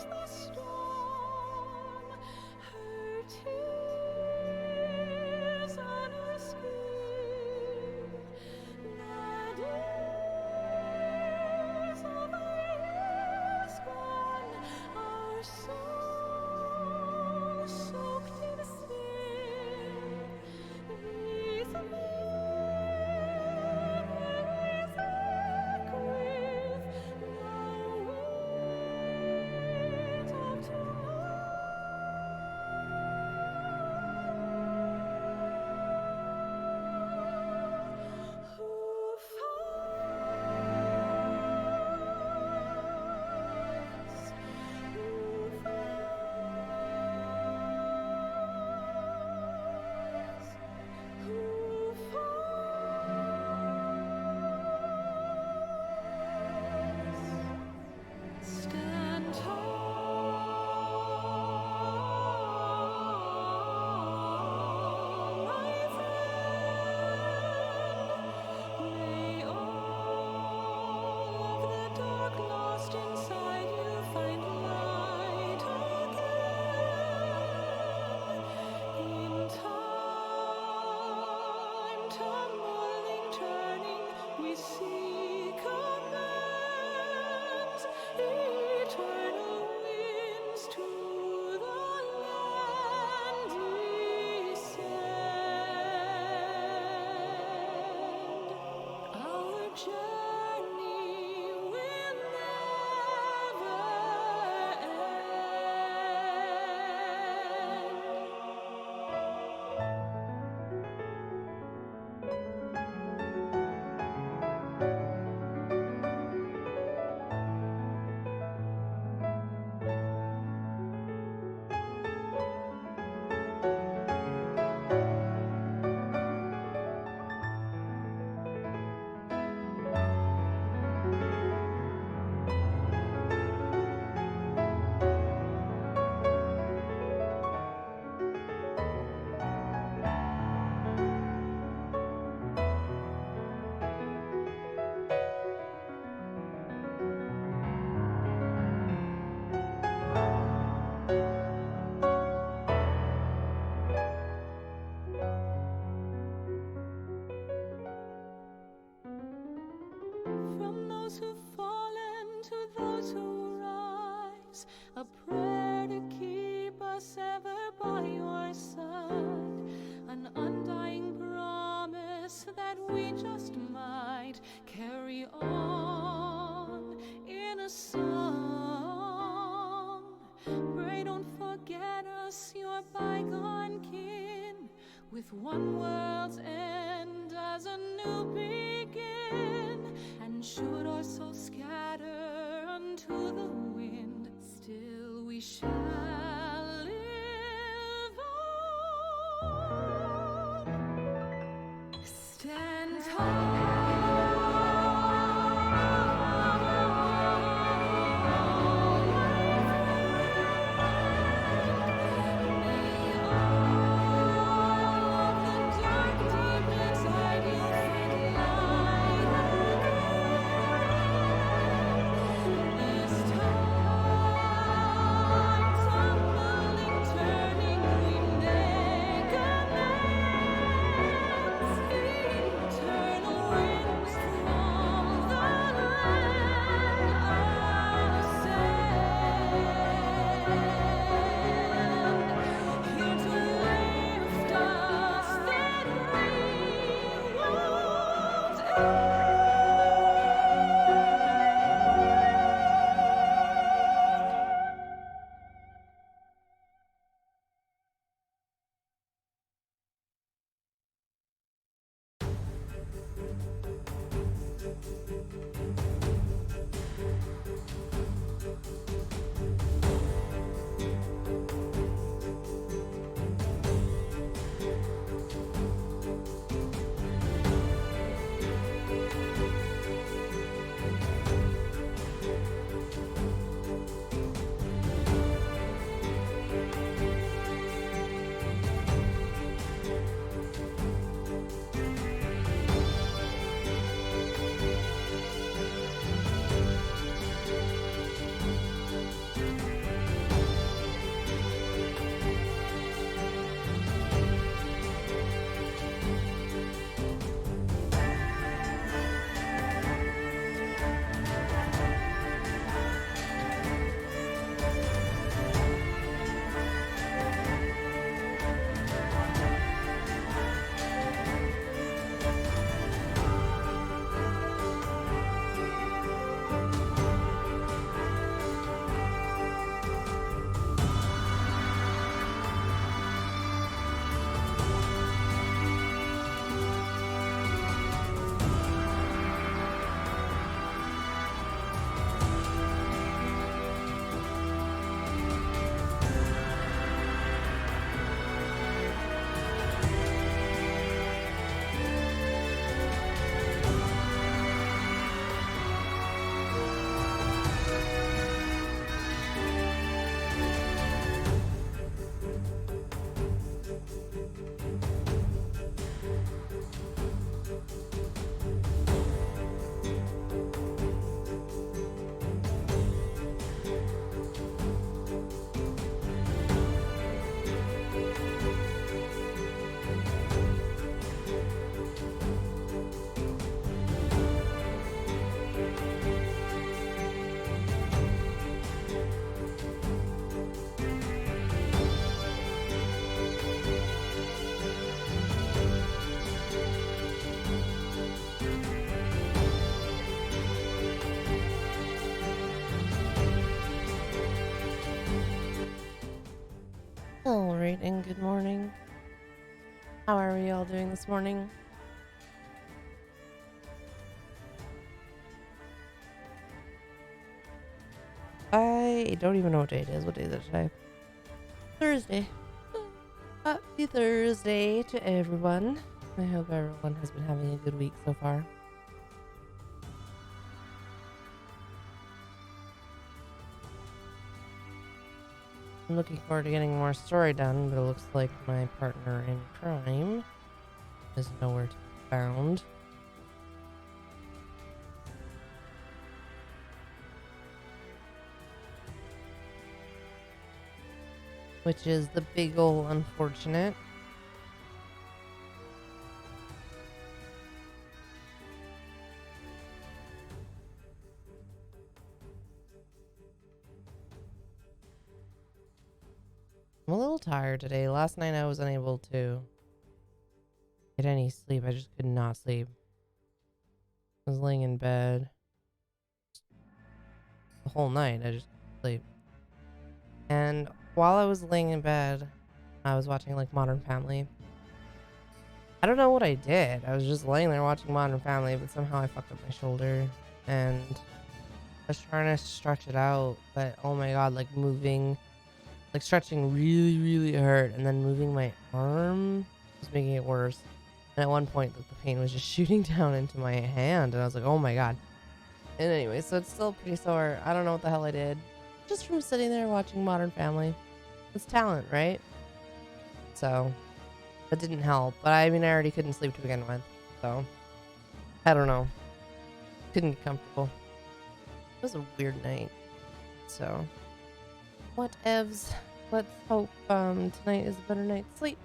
the storm, her tears on her skin. The days of our years gone, our souls soaked in sin. These memories echo with the weight of who fights, who fights. Stand tall, my friend. May all of the dark lost inside you find light again. In time, tumbling, turning, we seek amends. Eternal winds to the land descend. Our journey will never From those who've fallen to those who rise, a prayer to keep us ever by your side, an undying promise that we just might carry on in a song. Pray don't forget us, your bygone kin, with one world's end as a new begin. And should our souls scatter unto the wind, still we shall live on. Stand tall. Eternal and good morning. How are we all doing this morning? I don't even know what day it is. What day is it today? Thursday. Happy Thursday to everyone. I hope everyone has been having a good week so far. I'm looking forward to getting more story done, but it looks like my partner in crime is nowhere to be found. Which is the big ol' unfortunate. I'm a little tired today. Last night I was unable to get any sleep. I just could not sleep. I was laying in bed the whole night. I just couldn't sleep. And while I was laying in bed, I was watching like Modern Family. I don't know what I did. I was just laying there watching Modern Family, but somehow I fucked up my shoulder and I was trying to stretch it out, but oh my god, like moving, like stretching really, really hurt, and then moving my arm was making it worse. And at one point, like, the pain was just shooting down into my hand, and I was like, oh my god. And anyway, so it's still pretty sore. I don't know what the hell I did. Just from sitting there watching Modern Family. It's talent, right? So, that didn't help. But I mean, I already couldn't sleep to begin with. So, I don't know. Couldn't get comfortable. It was a weird night. So, what evs? Let's hope tonight is a better night's sleep.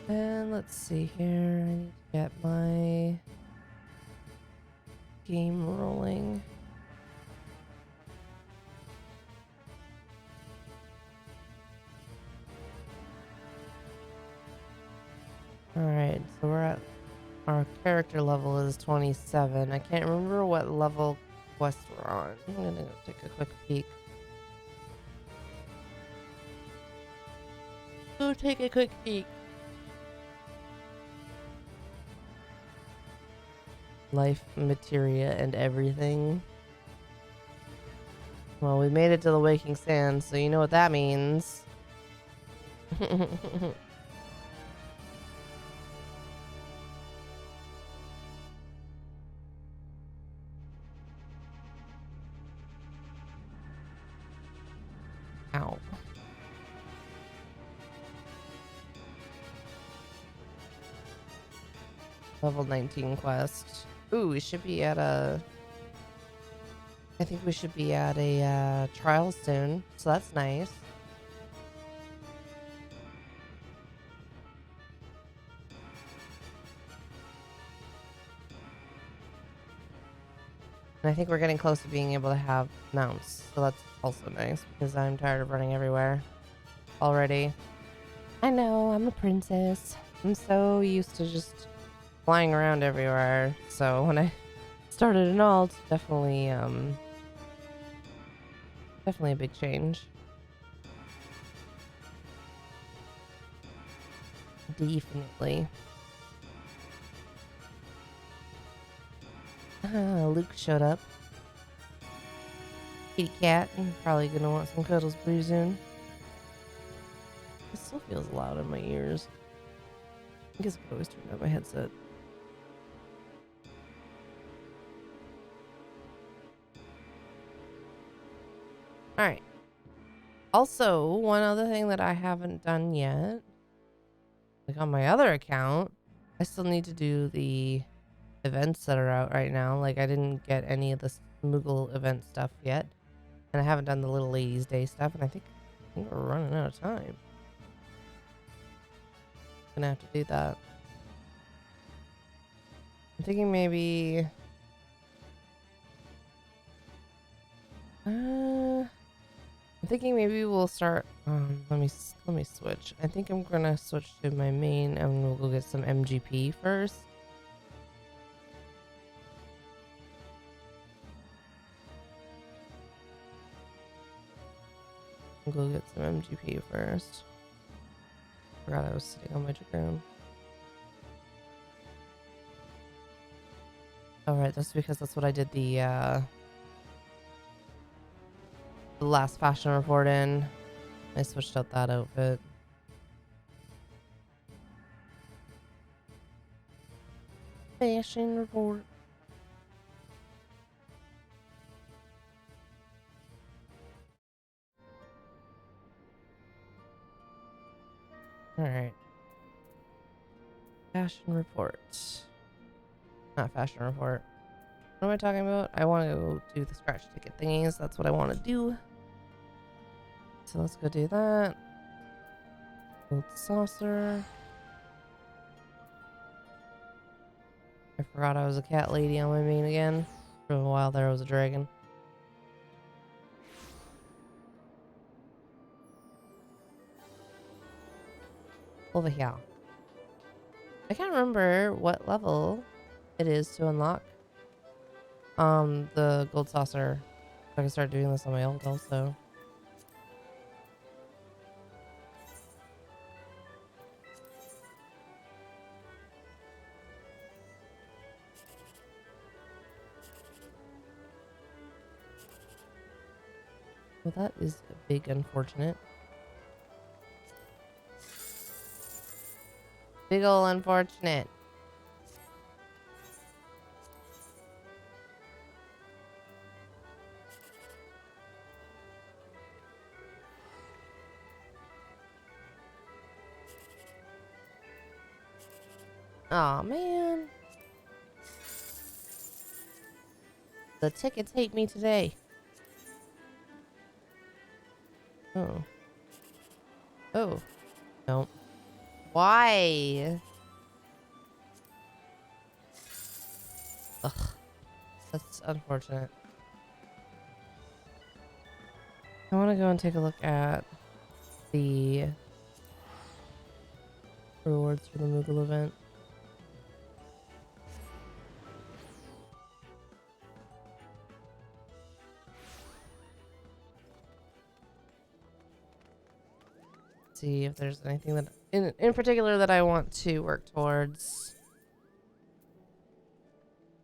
And let's see here. I need to get my game rolling. Alright, so we're at our character level is 27. I can't remember what level quest we're on. I'm gonna go take a quick peek. Go take a quick peek. Life, materia, and everything. Well, we made it to the Waking Sands, so you know what that means. Ow. Level 19 quest. Ooh, we should be at a... I think we should be at a trial soon, so that's nice. And I think we're getting close to being able to have mounts, so that's also nice, because I'm tired of running everywhere already. I know, I'm a princess. I'm so used to just flying around everywhere, so when I started an alt, definitely a big change. Definitely. Luke showed up. Kitty cat. I'm probably gonna want some cuddles pretty soon. It still feels loud in my ears. I guess I could always turn down my headset. Alright. Also, one other thing that I haven't done yet, like on my other account, I still need to do the events that are out right now. Like, I didn't get any of the Moogle event stuff yet, and I haven't done the Little Ladies Day stuff, and I think we're running out of time. Gonna have to do that. I'm thinking maybe I'm thinking maybe we'll start let me switch. I think I'm gonna switch to my main and we'll go get some MGP first. I'll go get some MGP first. Forgot I was sitting on my dragoon. Alright, that's because that's what I did the last fashion report in. I switched out that outfit. Fashion report. Alright. Fashion report. Not fashion report. What am I talking about? I want to go do the scratch ticket thingies. That's what I want to do. So let's go do that. Gold saucer. I forgot I was a cat lady on my main again. For a while there I was a dragon. Over here. I can't remember what level it is to unlock the gold saucer. I can start doing this on my old also. Well, that is a big unfortunate. Big ol' unfortunate. Aw, man. The tickets hate me today. Oh. Oh. No. Why? Ugh. That's unfortunate. I want to go and take a look at the rewards for the Moogle event. See if there's anything that in particular that I want to work towards,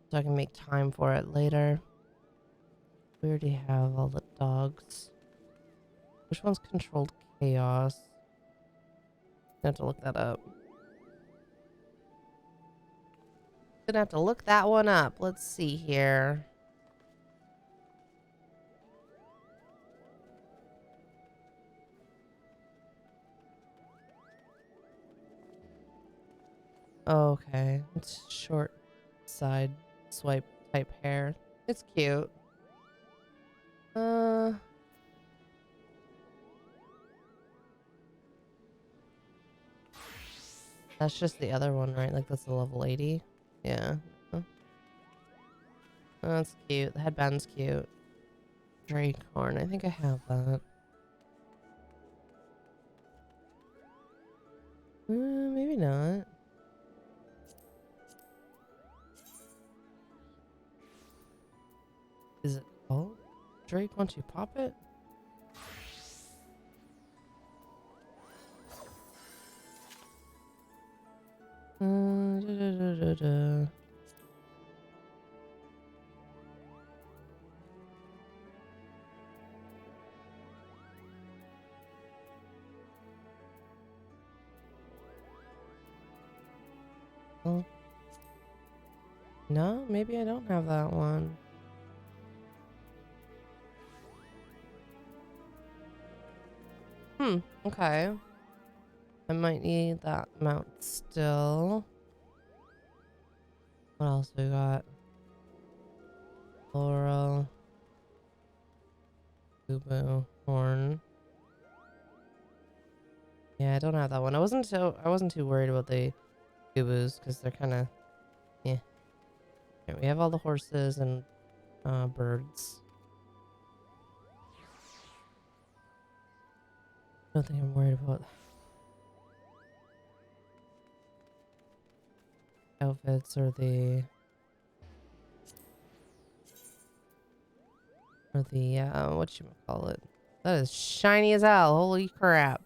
so I can make time for it later. We already have all the dogs. Which one's controlled chaos? I have to look that up. Gonna have to look that one up. Let's see here. Okay, it's short side swipe type hair. It's cute. That's just the other one, right? Like that's the level 80. Yeah. Oh, that's cute. The headband's cute. Drake horn. I think I have that. Maybe not. Is it? Oh, Drake. Once you pop it. Da. Oh. No, maybe I don't have that one. Okay. I might need that mount still. What else we got? Laurel. Boo horn. Yeah, I don't have that one. I wasn't too worried about the Goobos because they're kind of, yeah. Okay, we have all the horses and birds. I don't think I'm worried about outfits or the what you call it, That is shiny as hell. Holy crap.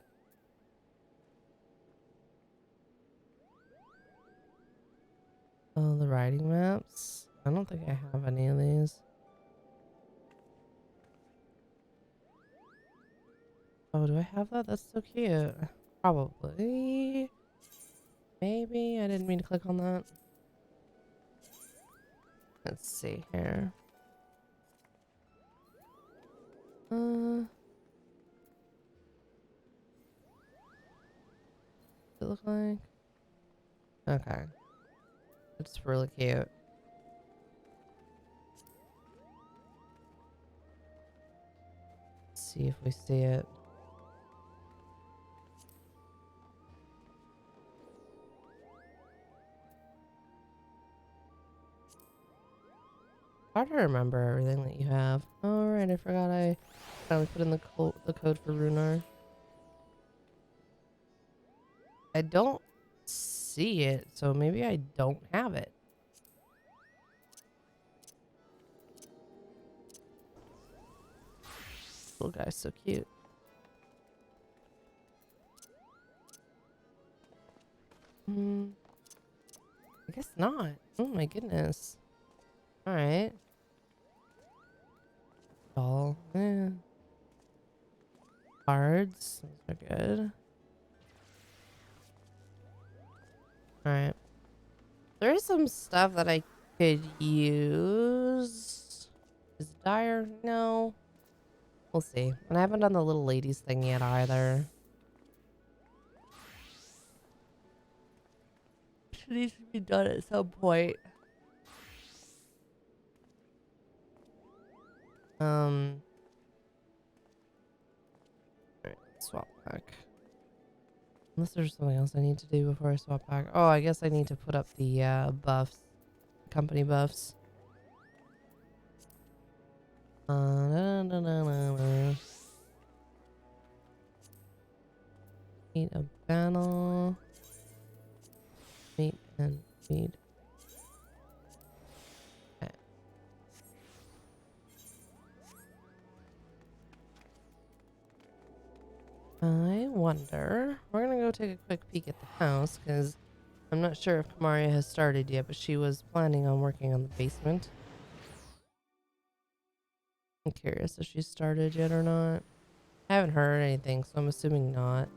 Oh, the riding maps. I don't think I have any of these. Oh, do I have that? That's so cute. Probably. Maybe. I didn't mean to click on that. Let's see here. Does it look like? Okay. It's really cute. Let's see if we see it. Hard to remember everything that you have. Oh, right, I forgot I finally put in the code for Runar. I don't see it, so maybe I don't have it. Little guy's so cute. I guess not. Oh my goodness. Alright. Doll. Yeah. Cards. Those are good. Alright. There is some stuff that I could use. Is it dire? No. We'll see. And I haven't done the little ladies thing yet either. It needs to be done at some point. Alright, swap back. Unless there's something else I need to do before I swap back. Oh, I guess I need to put up the buffs. Company buffs. Need a panel. Meet and feed. Okay. I wonder. We're gonna go take a quick peek at the house because I'm not sure if Kamaria has started yet, but she was planning on working on the basement. I'm curious if she started yet or not. I haven't heard anything, so I'm assuming not.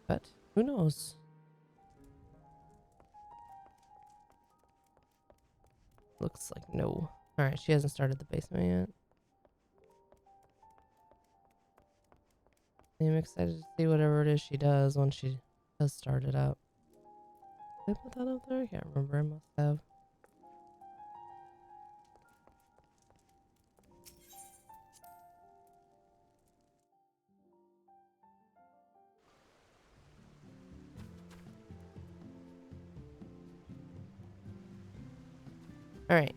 But who knows? Looks like no. Alright, she hasn't started the basement yet. I'm excited to see whatever it is she does when she does start it up. Did I put that up there? I can't remember. I must have. Alright.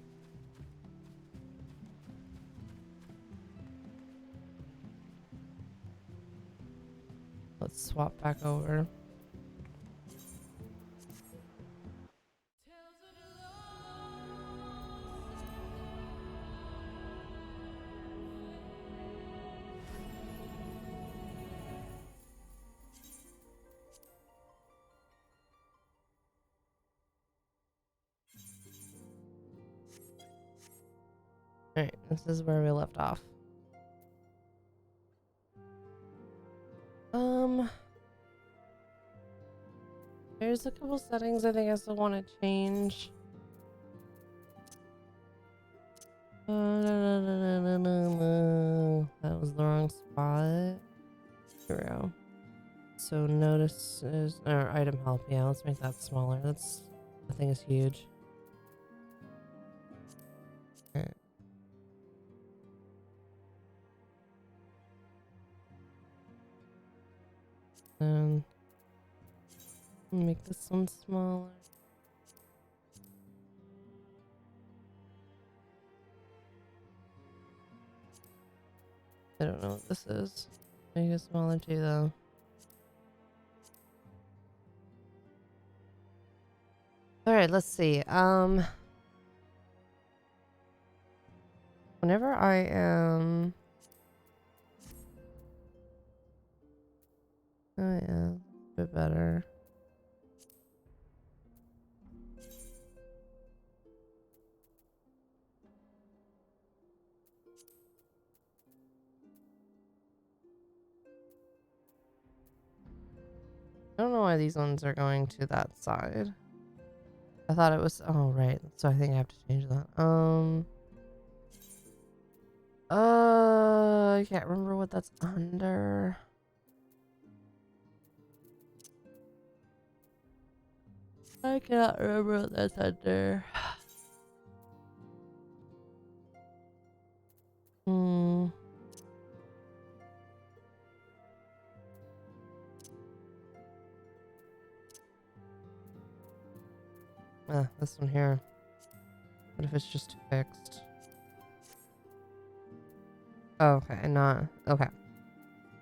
Let's swap back over. Alright, this is where we left off. There's a couple settings I think I still want to change. That was the wrong spot. Here we go. So notices or item help. Yeah, let's make that smaller. That thing is huge. Alright. And make this one smaller. I don't know what this is. Make it smaller too though. Alright, let's see. Whenever I am... Oh yeah, a bit better. I don't know why these ones are going to that side. I thought it was... Oh, right. So I think I have to change that. I can't remember what that's under. I cannot remember what that's under. Hmm. This one here. What if it's just fixed? Oh, okay, not... Okay.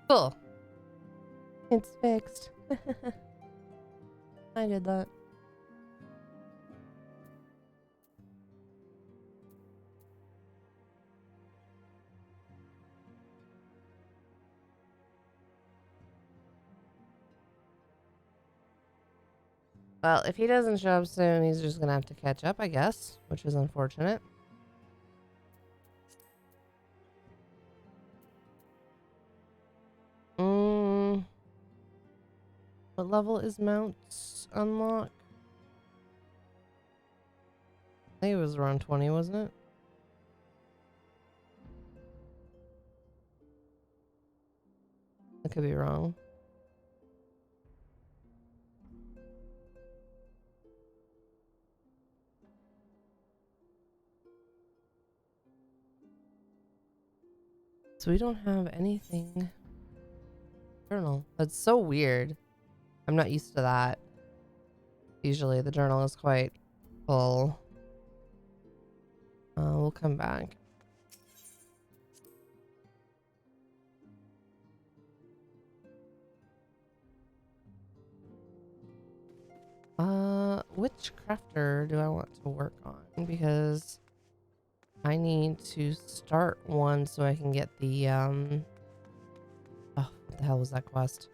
Cool. It's fixed. I did that. Well, if he doesn't show up soon, he's just gonna have to catch up, I guess, which is unfortunate. What level is mounts unlock? I think it was around 20, wasn't it? I could be wrong. So we don't have anything. Journal. That's so weird. I'm not used to that. Usually the journal is quite full. We'll come back. Which crafter do I want to work on? Because I need to start one so I can get the, oh, what the hell was that quest?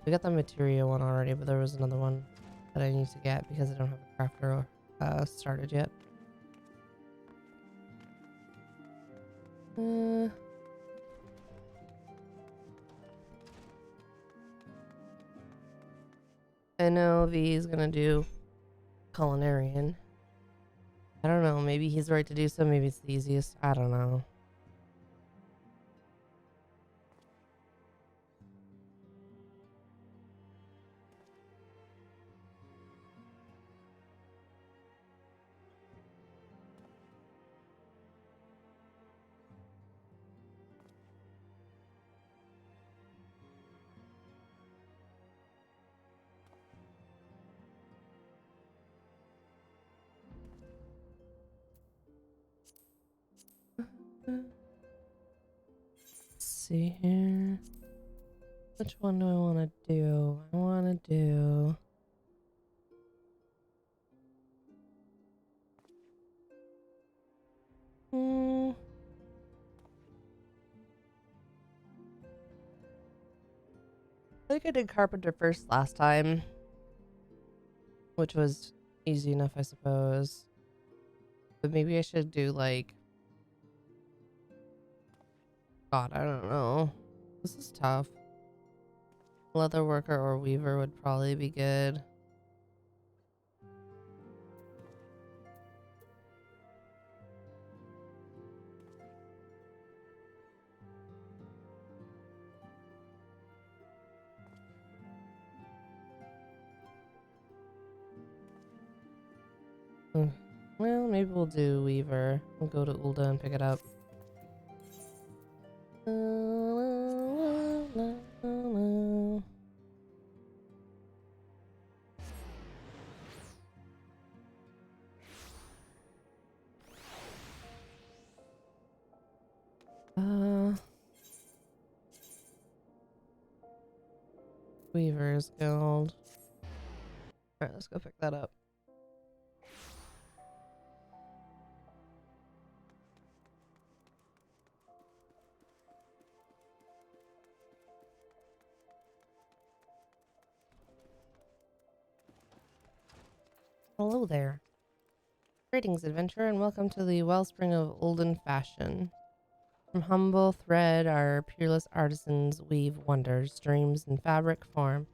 We got the materia one already, but there was another one that I need to get because I don't have a crafter started yet. I know V is gonna do culinarian. I don't know, maybe he's right to do so, maybe it's the easiest. I don't know. Let's see here. Which one do I want to do? I want to do... I think I did carpenter first last time, which was easy enough, I suppose. But maybe I should do like... God, I don't know. This is tough. Leather worker or weaver would probably be good. Well, maybe we'll do weaver. We'll go to Ulda and pick it up. Weaver's Guild. Alright, let's go pick that up. Hello there. Greetings, adventurer, and welcome to the wellspring of olden fashion. From humble thread, our peerless artisans weave wonders, dreams, and fabric form.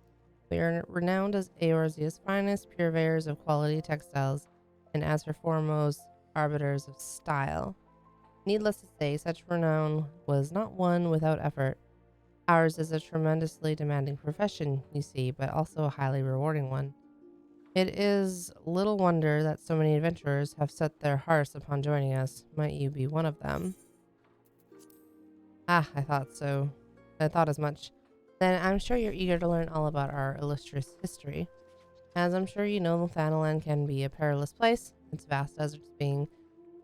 We are renowned as Eorzea's finest purveyors of quality textiles, and as her foremost arbiters of style. Needless to say, such renown was not won without effort. Ours is a tremendously demanding profession, you see, but also a highly rewarding one. It is little wonder that so many adventurers have set their hearts upon joining us. Might you be one of them? Ah, I thought so. I thought as much. Then I'm sure you're eager to learn all about our illustrious history. As I'm sure you know, Thanalan can be a perilous place, its vast deserts being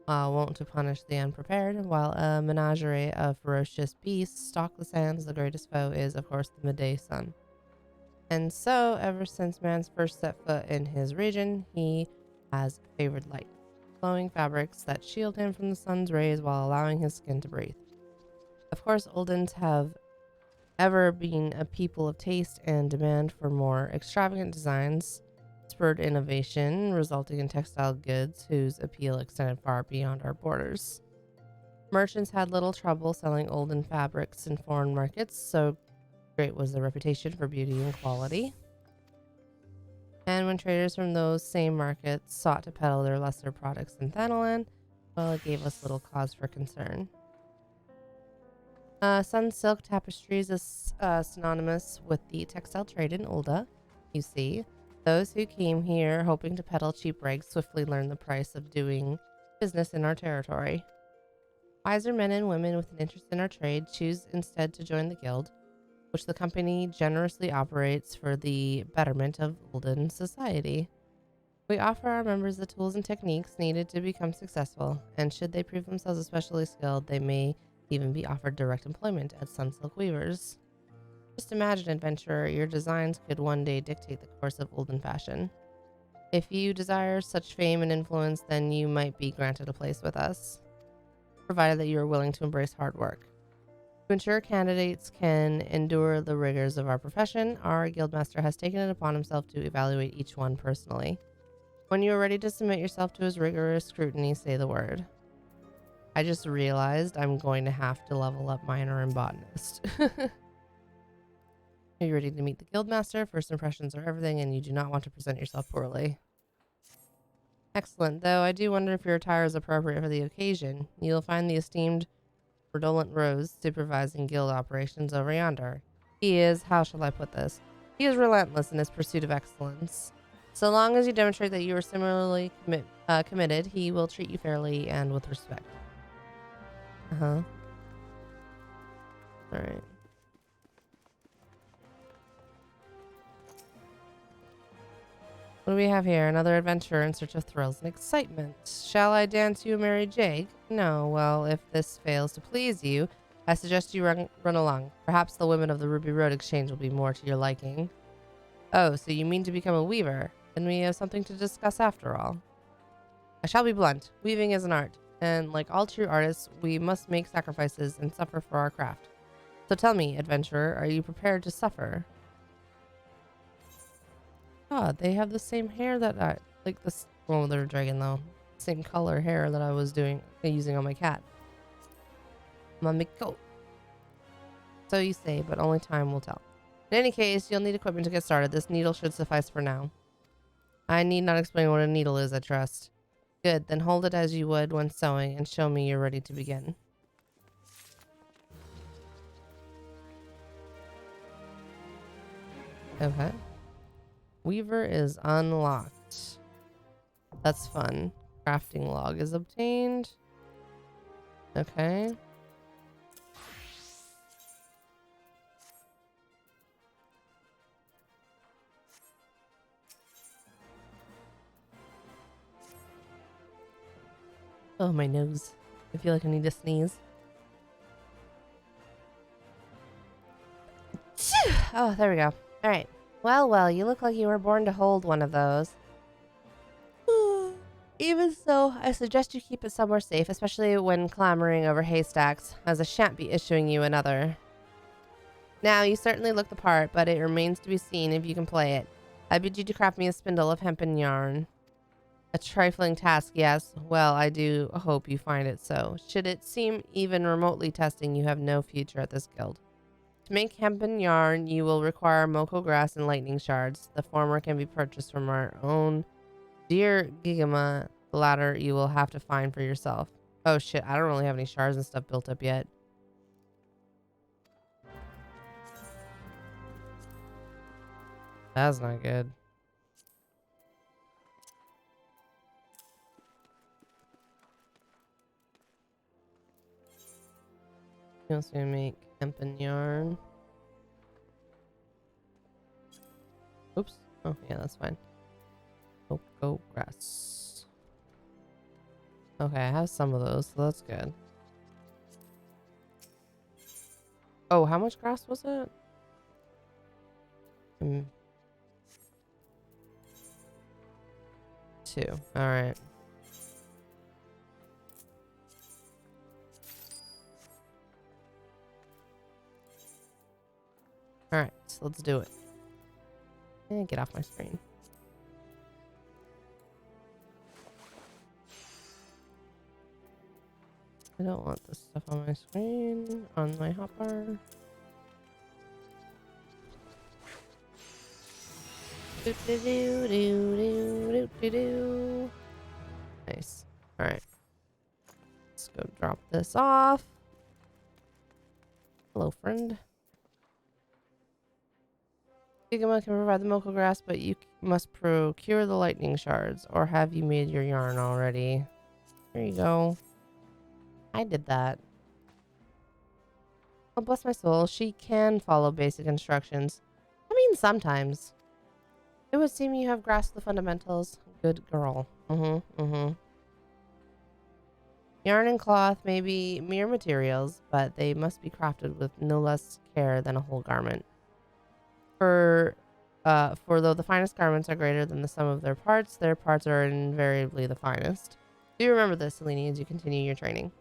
wont to punish the unprepared, while a menagerie of ferocious beasts stalk the sands. The greatest foe is, of course, the midday sun. And so, ever since man's first set foot in his region, he has favored light, flowing fabrics that shield him from the sun's rays while allowing his skin to breathe. Of course, Oldens have ever been a people of taste, and demand for more extravagant designs spurred innovation, resulting in textile goods whose appeal extended far beyond our borders. Merchants had little trouble selling olden fabrics in foreign markets, so great was the reputation for beauty and quality. And when traders from those same markets sought to peddle their lesser products in Thanalan, well, it gave us little cause for concern. Sun silk tapestries is synonymous with the textile trade in Ulda. You see, those who came here hoping to peddle cheap rags swiftly learned the price of doing business in our territory. Wiser men and women with an interest in our trade choose instead to join the guild, which the company generously operates for the betterment of Ulden society. We offer our members the tools and techniques needed to become successful, and should they prove themselves especially skilled, they may even be offered direct employment as Sunsilk weavers. Just imagine, adventurer, your designs could one day dictate the course of Ulden fashion. If you desire such fame and influence, then you might be granted a place with us, provided that you are willing to embrace hard work. To ensure candidates can endure the rigors of our profession, our guildmaster has taken it upon himself to evaluate each one personally. When you are ready to submit yourself to his rigorous scrutiny, say the word. I just realized I'm going to have to level up miner and botanist. Are you ready to meet the guildmaster? First impressions are everything, and you do not want to present yourself poorly. Excellent, though I do wonder if your attire is appropriate for the occasion. You'll find the esteemed Redolent Rose supervising guild operations over yonder. He is, how shall I put this? He is relentless in his pursuit of excellence. So long as you demonstrate that you are similarly committed, he will treat you fairly and with respect. Alright. What do we have here? Another adventure in search of thrills and excitement. Shall I dance you a merry jig? No. Well, if this fails to please you, I suggest you run along. Perhaps the women of the Ruby Road Exchange will be more to your liking. Oh, so you mean to become a weaver? Then we have something to discuss after all. I shall be blunt. Weaving is an art, and like all true artists, we must make sacrifices and suffer for our craft. So tell me, adventurer, are you prepared to suffer? God, they have the same hair that I like. This well, they're a dragon though. Same color hair that I was using on my cat. Mamiko. So you say, but only time will tell. In any case, you'll need equipment to get started. This needle should suffice for now. I need not explain what a needle is, I trust. Good, then hold it as you would when sewing and show me you're ready to begin. Okay. Weaver is unlocked. That's fun. Crafting log is obtained. Okay. Oh, my nose. I feel like I need to sneeze. Oh, there we go. All right. Well, you look like you were born to hold one of those. Even so, I suggest you keep it somewhere safe, especially when clamoring over haystacks, as I shan't be issuing you another. Now, you certainly look the part, but it remains to be seen if you can play it. I bid you to craft me a spindle of hempen yarn. A trifling task, yes. Well, I do hope you find it so. Should it seem even remotely testing, you have no future at this guild. To make hempen yarn, you will require moko grass and lightning shards. The former can be purchased from our own dear Gigama. The latter you will have to find for yourself. Oh shit, I don't really have any shards and stuff built up yet. That's not good. He wants me to make hempen yarn. Oops. Oh, yeah, that's fine. Cocoa grass. Okay, I have some of those, so that's good. Oh, how much grass was it? 2. Alright. Alright, so let's do it. And get off my screen. I don't want this stuff on my screen, on my hotbar. Nice. Alright. Let's go drop this off. Hello, friend. Gigama can provide the moko grass, but you must procure the lightning shards. Or have you made your yarn already? There you go. I did that. Oh, bless my soul. She can follow basic instructions. I mean, sometimes. It would seem you have grasped the fundamentals. Good girl. Yarn and cloth may be mere materials, but they must be crafted with no less care than a whole garment. For though the finest garments are greater than the sum of their parts are invariably the finest. Do remember this, Alenia, as you continue your training.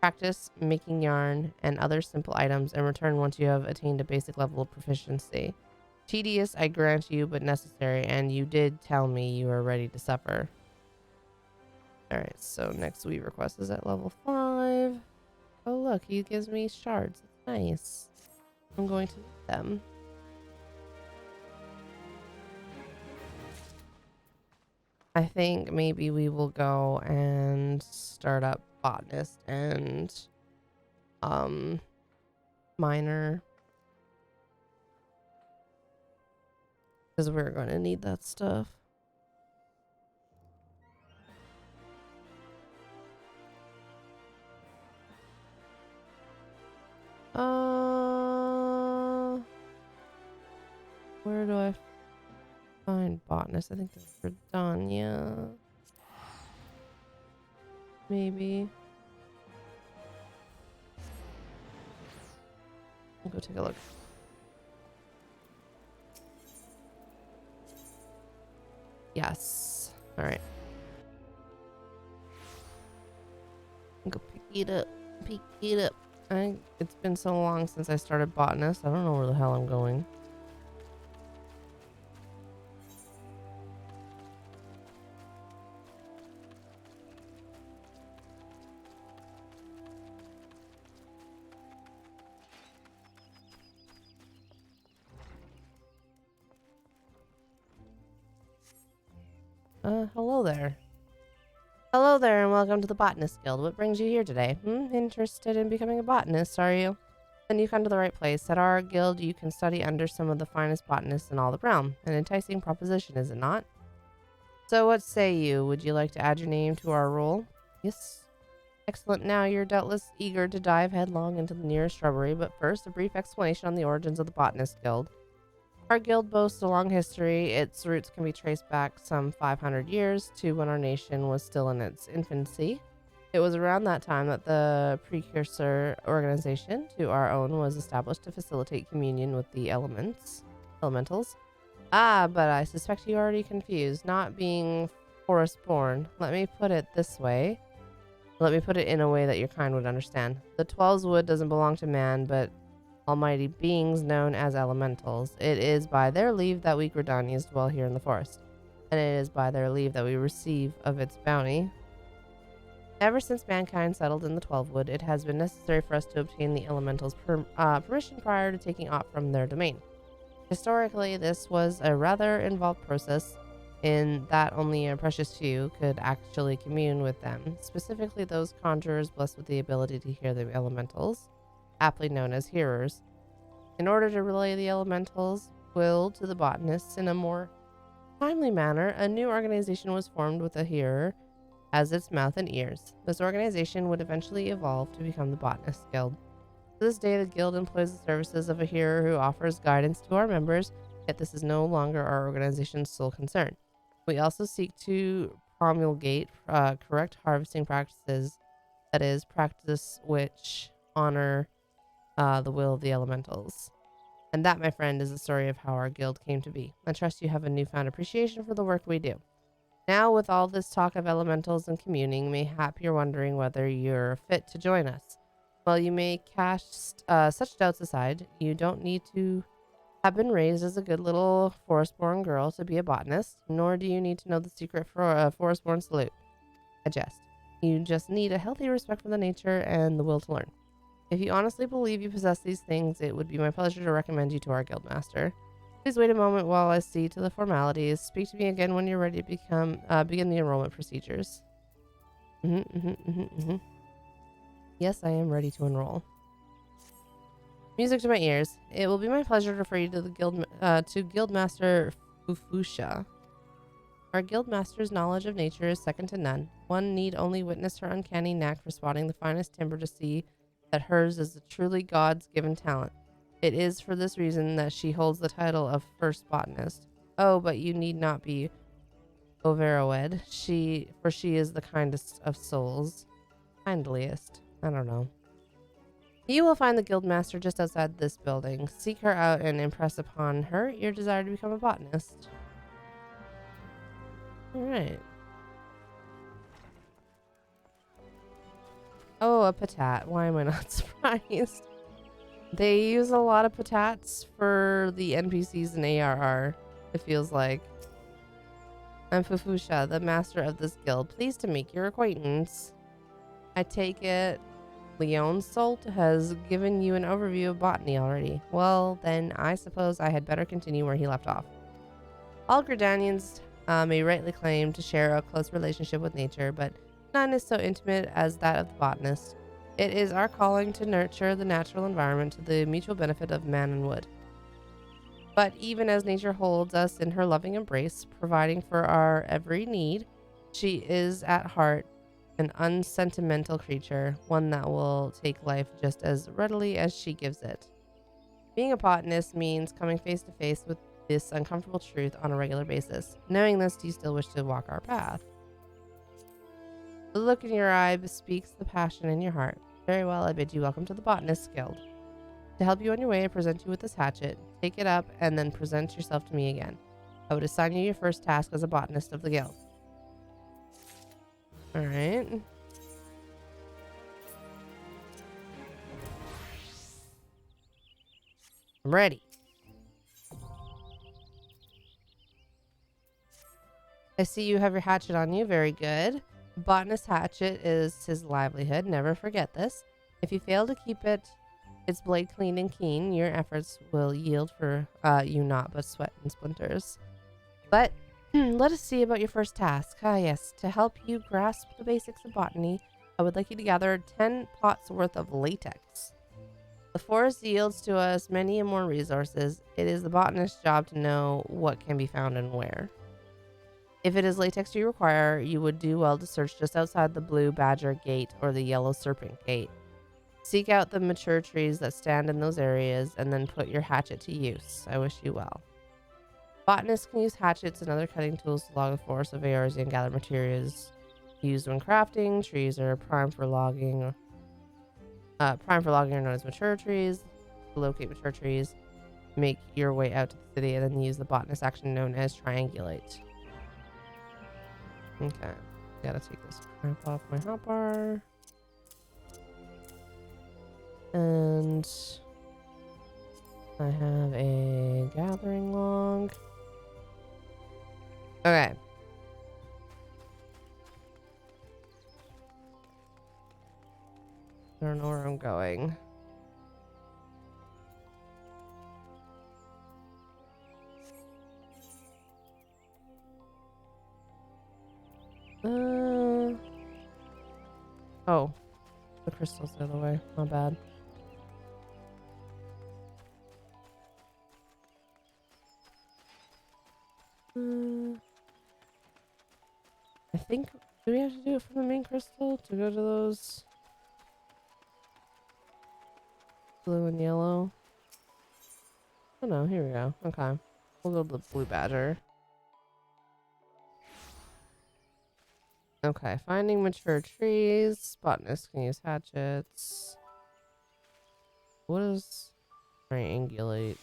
Practice making yarn and other simple items and return once you have attained a basic level of proficiency. Tedious, I grant you, but necessary, and you did tell me you are ready to suffer. Alright, so next weave request is at level 5. Oh look, he gives me shards. It's nice. I'm going to need them. I think maybe we will go and start up botanist and miner, because we're going to need that stuff. Where do I find botanist? I think that's for Danya. Maybe. I'll go take a look. Yes. All right. I'll go pick it up. Pick it up. It's been so long since I started botanist. I don't know where the hell I'm going. Hello there. Hello there, and welcome to the Botanist Guild. What brings you here today? Interested in becoming a botanist, are you? Then you come to the right place. At our guild, you can study under some of the finest botanists in all the realm. An enticing proposition, is it not? So what say you? Would you like to add your name to our roll? Yes. Excellent. Now you're doubtless eager to dive headlong into the nearest shrubbery, but first, a brief explanation on the origins of the Botanist Guild. Our guild boasts a long history. Its roots can be traced back some 500 years to when our nation was still in its infancy. It was around that time that the precursor organization to our own was established to facilitate communion with the elementals. Ah, but I suspect you're already confused, not being forest-born. Let me put it this way. Let me put it in a way that your kind would understand. The 12's wood doesn't belong to man, but almighty beings known as elementals. It is by their leave that we Gridanians dwell here in the forest. and it is by their leave that we receive of its bounty. Ever since mankind settled in the 12 Wood, it has been necessary for us to obtain the elementals' permission prior to taking aught from their domain. Historically, this was a rather involved process in that only a precious few could actually commune with them, specifically those conjurers blessed with the ability to hear the elementals, aptly known as hearers. In order to relay the elementals' will to the botanists in a more timely manner, a new organization was formed with a hearer as its mouth and ears. This organization would eventually evolve to become the Botanist Guild. To this day, the guild employs the services of a hearer who offers guidance to our members, yet this is no longer our organization's sole concern. We also seek to promulgate correct harvesting practices, that is, practice which honor the will of the elementals. And that, my friend, is the story of how our guild came to be. I trust you have a newfound appreciation for the work we do. Now, with all this talk of elementals and communing, mayhap you're wondering whether you're fit to join us. While you may cast such doubts aside, you don't need to have been raised as a good little forest-born girl to be a botanist, nor do you need to know the secret for a forest-born salute. I jest. You just need a healthy respect for the nature and the will to learn. If you honestly believe you possess these things, it would be my pleasure to recommend you to our guildmaster. Please wait a moment while I see to the formalities. Speak to me again when you're ready to begin the enrollment procedures. Yes, I am ready to enroll. Music to my ears. It will be my pleasure to refer you to the Guildmaster Fufusha. Our Guildmaster's knowledge of nature is second to none. One need only witness her uncanny knack for spotting the finest timber to see that hers is a truly God's given talent. It is for this reason that she holds the title of First Botanist. Oh, but you need not be overawed. For she is the kindest of souls. Kindliest. I don't know. You will find the Guildmaster just outside this building. Seek her out and impress upon her your desire to become a botanist. Alright. Oh, a patat. Why am I not surprised? They use a lot of patats for the NPCs in ARR, it feels like. I'm Fufusha, the master of this guild. Pleased to make your acquaintance. I take it Leon Salt has given you an overview of botany already. Well, then I suppose I had better continue where he left off. All Gridanians may rightly claim to share a close relationship with nature, but none is so intimate as that of the botanist. It is our calling to nurture the natural environment to the mutual benefit of man and wood. But even as nature holds us in her loving embrace, providing for our every need, she is at heart an unsentimental creature, one that will take life just as readily as she gives it. Being a botanist means coming face to face with this uncomfortable truth on a regular basis. Knowing this, do you still wish to walk our path? The look in your eye bespeaks the passion in your heart. Very well, I bid you welcome to the Botanist Guild. To help you on your way, I present you with this hatchet. Take it up and then present yourself to me again. I would assign you your first task as a botanist of the guild. Alright. I'm ready. I see you have your hatchet on you. Very good. Botanist hatchet is his livelihood. Never forget this. If you fail to keep its blade clean and keen, your efforts will yield for you naught but sweat and splinters. But let us see about your first task. Ah, yes. To help you grasp the basics of botany, I would like you to gather 10 pots worth of latex. The forest yields to us many and more resources. It is the botanist's job to know what can be found and where. If it is latex you require, you would do well to search just outside the Blue Badger Gate or the Yellow Serpent Gate. Seek out the mature trees that stand in those areas and then put your hatchet to use. I wish you well. Botanists can use hatchets and other cutting tools to log the forest of Eorzean and gather materials used when crafting. Trees are prime for logging. Prime for logging are known as mature trees. To locate mature trees, make your way out to the city and then use the botanist action known as triangulate. Okay, gotta take this crap off my hotbar. And I have a gathering log. Okay. I don't know where I'm going. Oh, the crystal's the other way. My bad. I think, do we have to do it from the main crystal to go to those blue and yellow? Oh no, here we go. Okay. We'll go to the blue badger. Okay, finding mature trees. Botanists can use hatchets. What is triangulate?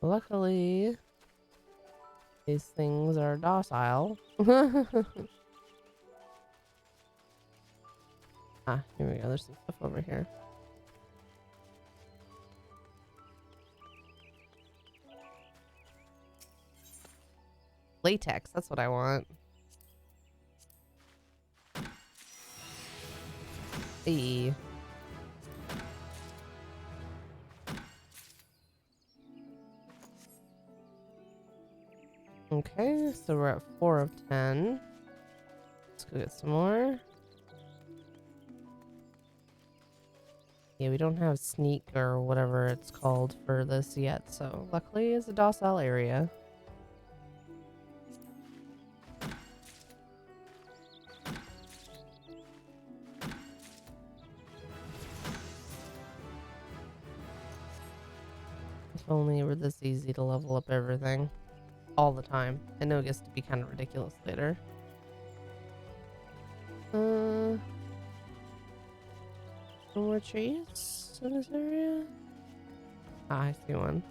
Luckily, these things are docile. Ah, here we go. There's some stuff over here. Latex, that's what I want. Hey. Okay, so we're at 4 of 10. Let's go get some more. Yeah, we don't have sneak or whatever it's called for this yet, so luckily it's a docile area. If only it were this easy to level up everything all the time. I know it gets to be kind of ridiculous later. No more trees in this area? Ah, I see one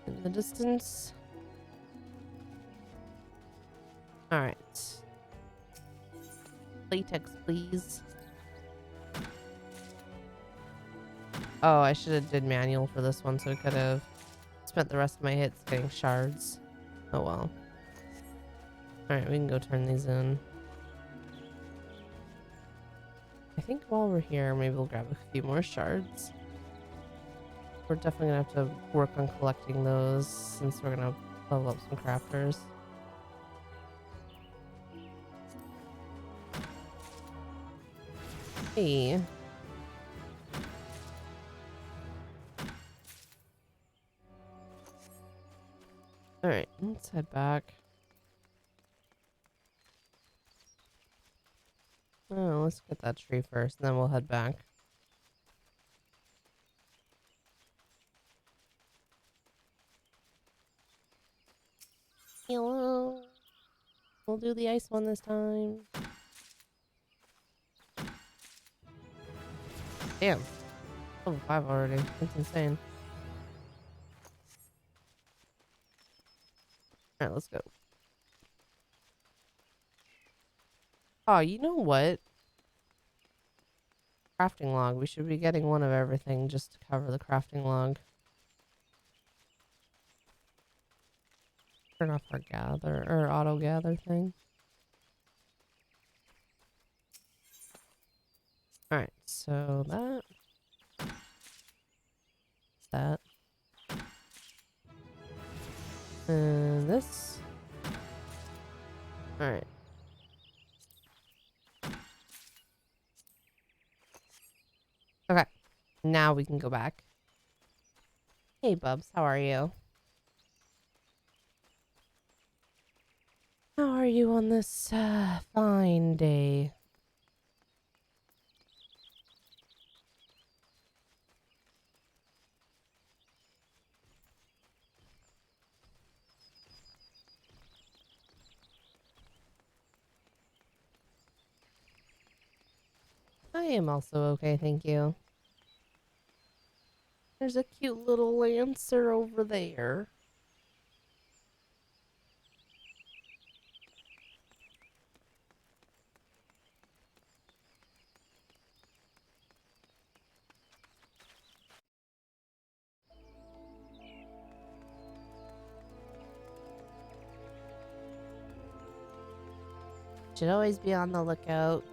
in the distance. Alright. Latex, please. Oh, I should have did manual for this one so I could have spent the rest of my hits getting shards. Oh well. Alright, we can go turn these in. I think while we're here, maybe we'll grab a few more shards. We're definitely gonna have to work on collecting those since we're gonna level up some crafters. Hey. Alright, let's head back. Oh, let's get that tree first, and then we'll head back. Hello. We'll do the ice one this time. Damn. Level 5 already. That's insane. Alright, let's go. Oh, you know what? Crafting log. We should be getting one of everything just to cover the crafting log. Turn off our gather or auto gather thing. Alright, so that. And this. Alright. Okay. Now we can go back. Hey, Bubs. How are you? How are you on this fine day? I am also okay, thank you. There's a cute little lancer over there. Should always be on the lookout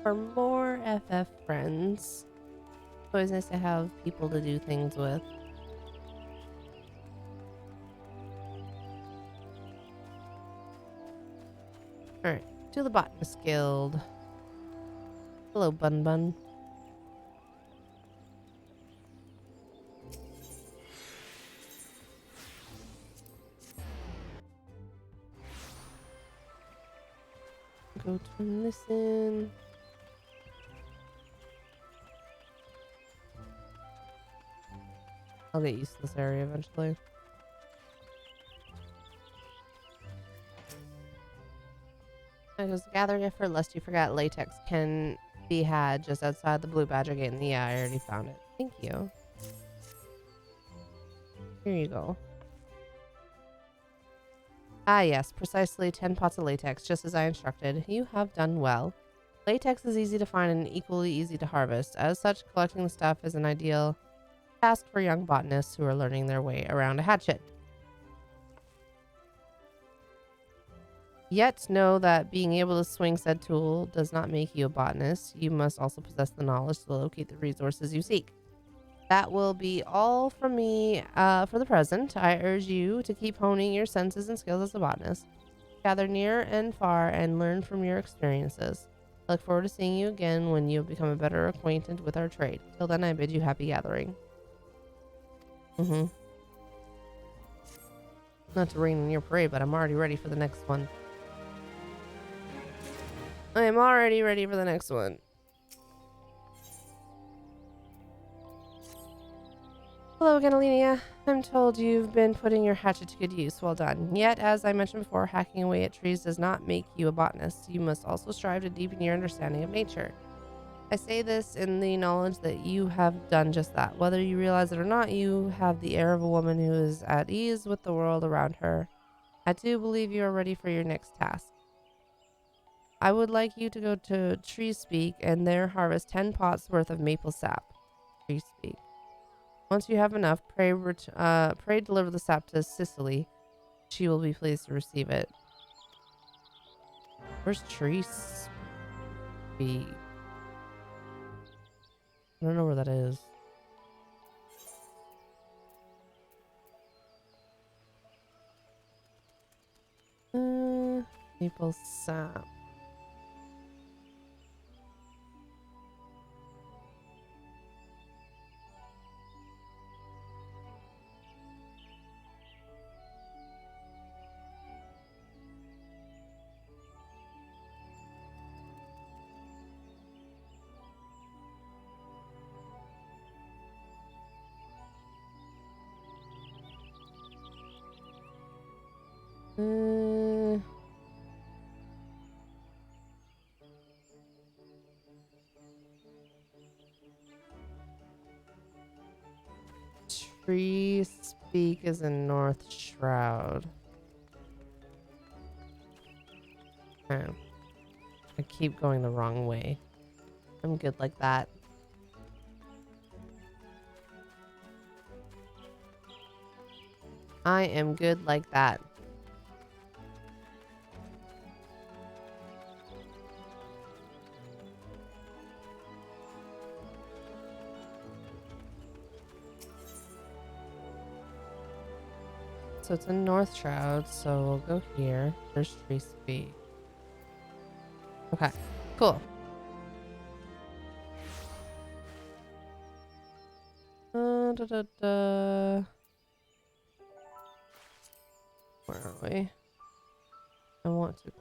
for more FF friends. It's always nice to have people to do things with. Alright, to the Botanist Guild. Hello, Bun Bun. Go turn this in. I'll get used to this area eventually. I was gathering it for lest you forgot latex can be had just outside the Blue Badger Gate. And yeah, I already found it. Thank you. Here you go. Ah yes, precisely 10 pots of latex, just as I instructed. You have done well. Latex is easy to find and equally easy to harvest. As such, collecting the stuff is an ideal task for young botanists who are learning their way around a hatchet. Yet know that being able to swing said tool does not make you a botanist. You must also possess the knowledge to locate the resources you seek. That will be all from me for the present. I urge you to keep honing your senses and skills as a botanist. Gather near and far and learn from your experiences. I look forward to seeing you again when you become a better acquainted with our trade. Till then, I bid you happy gathering. Not to rain on your parade, but I'm already ready for the next one. I am already ready for the next one. Hello again, Alenia. I'm told you've been putting your hatchet to good use. Well done. Yet, as I mentioned before, hacking away at trees does not make you a botanist. You must also strive to deepen your understanding of nature. I say this in the knowledge that you have done just that. Whether you realize it or not, you have the air of a woman who is at ease with the world around her. I do believe you are ready for your next task. I would like you to go to Tree Speak and there harvest 10 pots worth of maple sap. Tree Speak. Once you have enough, pray deliver the sap to Sicily. She will be pleased to receive it. Where's Tree Speak? I don't know where that is. Maple sap. Tree Speak is in North Shroud. Oh. I keep going the wrong way. I'm good like that. I am good like that. So it's in North Shroud, so we'll go here. There's Tree Speak. Okay, cool. Where are we? I want to.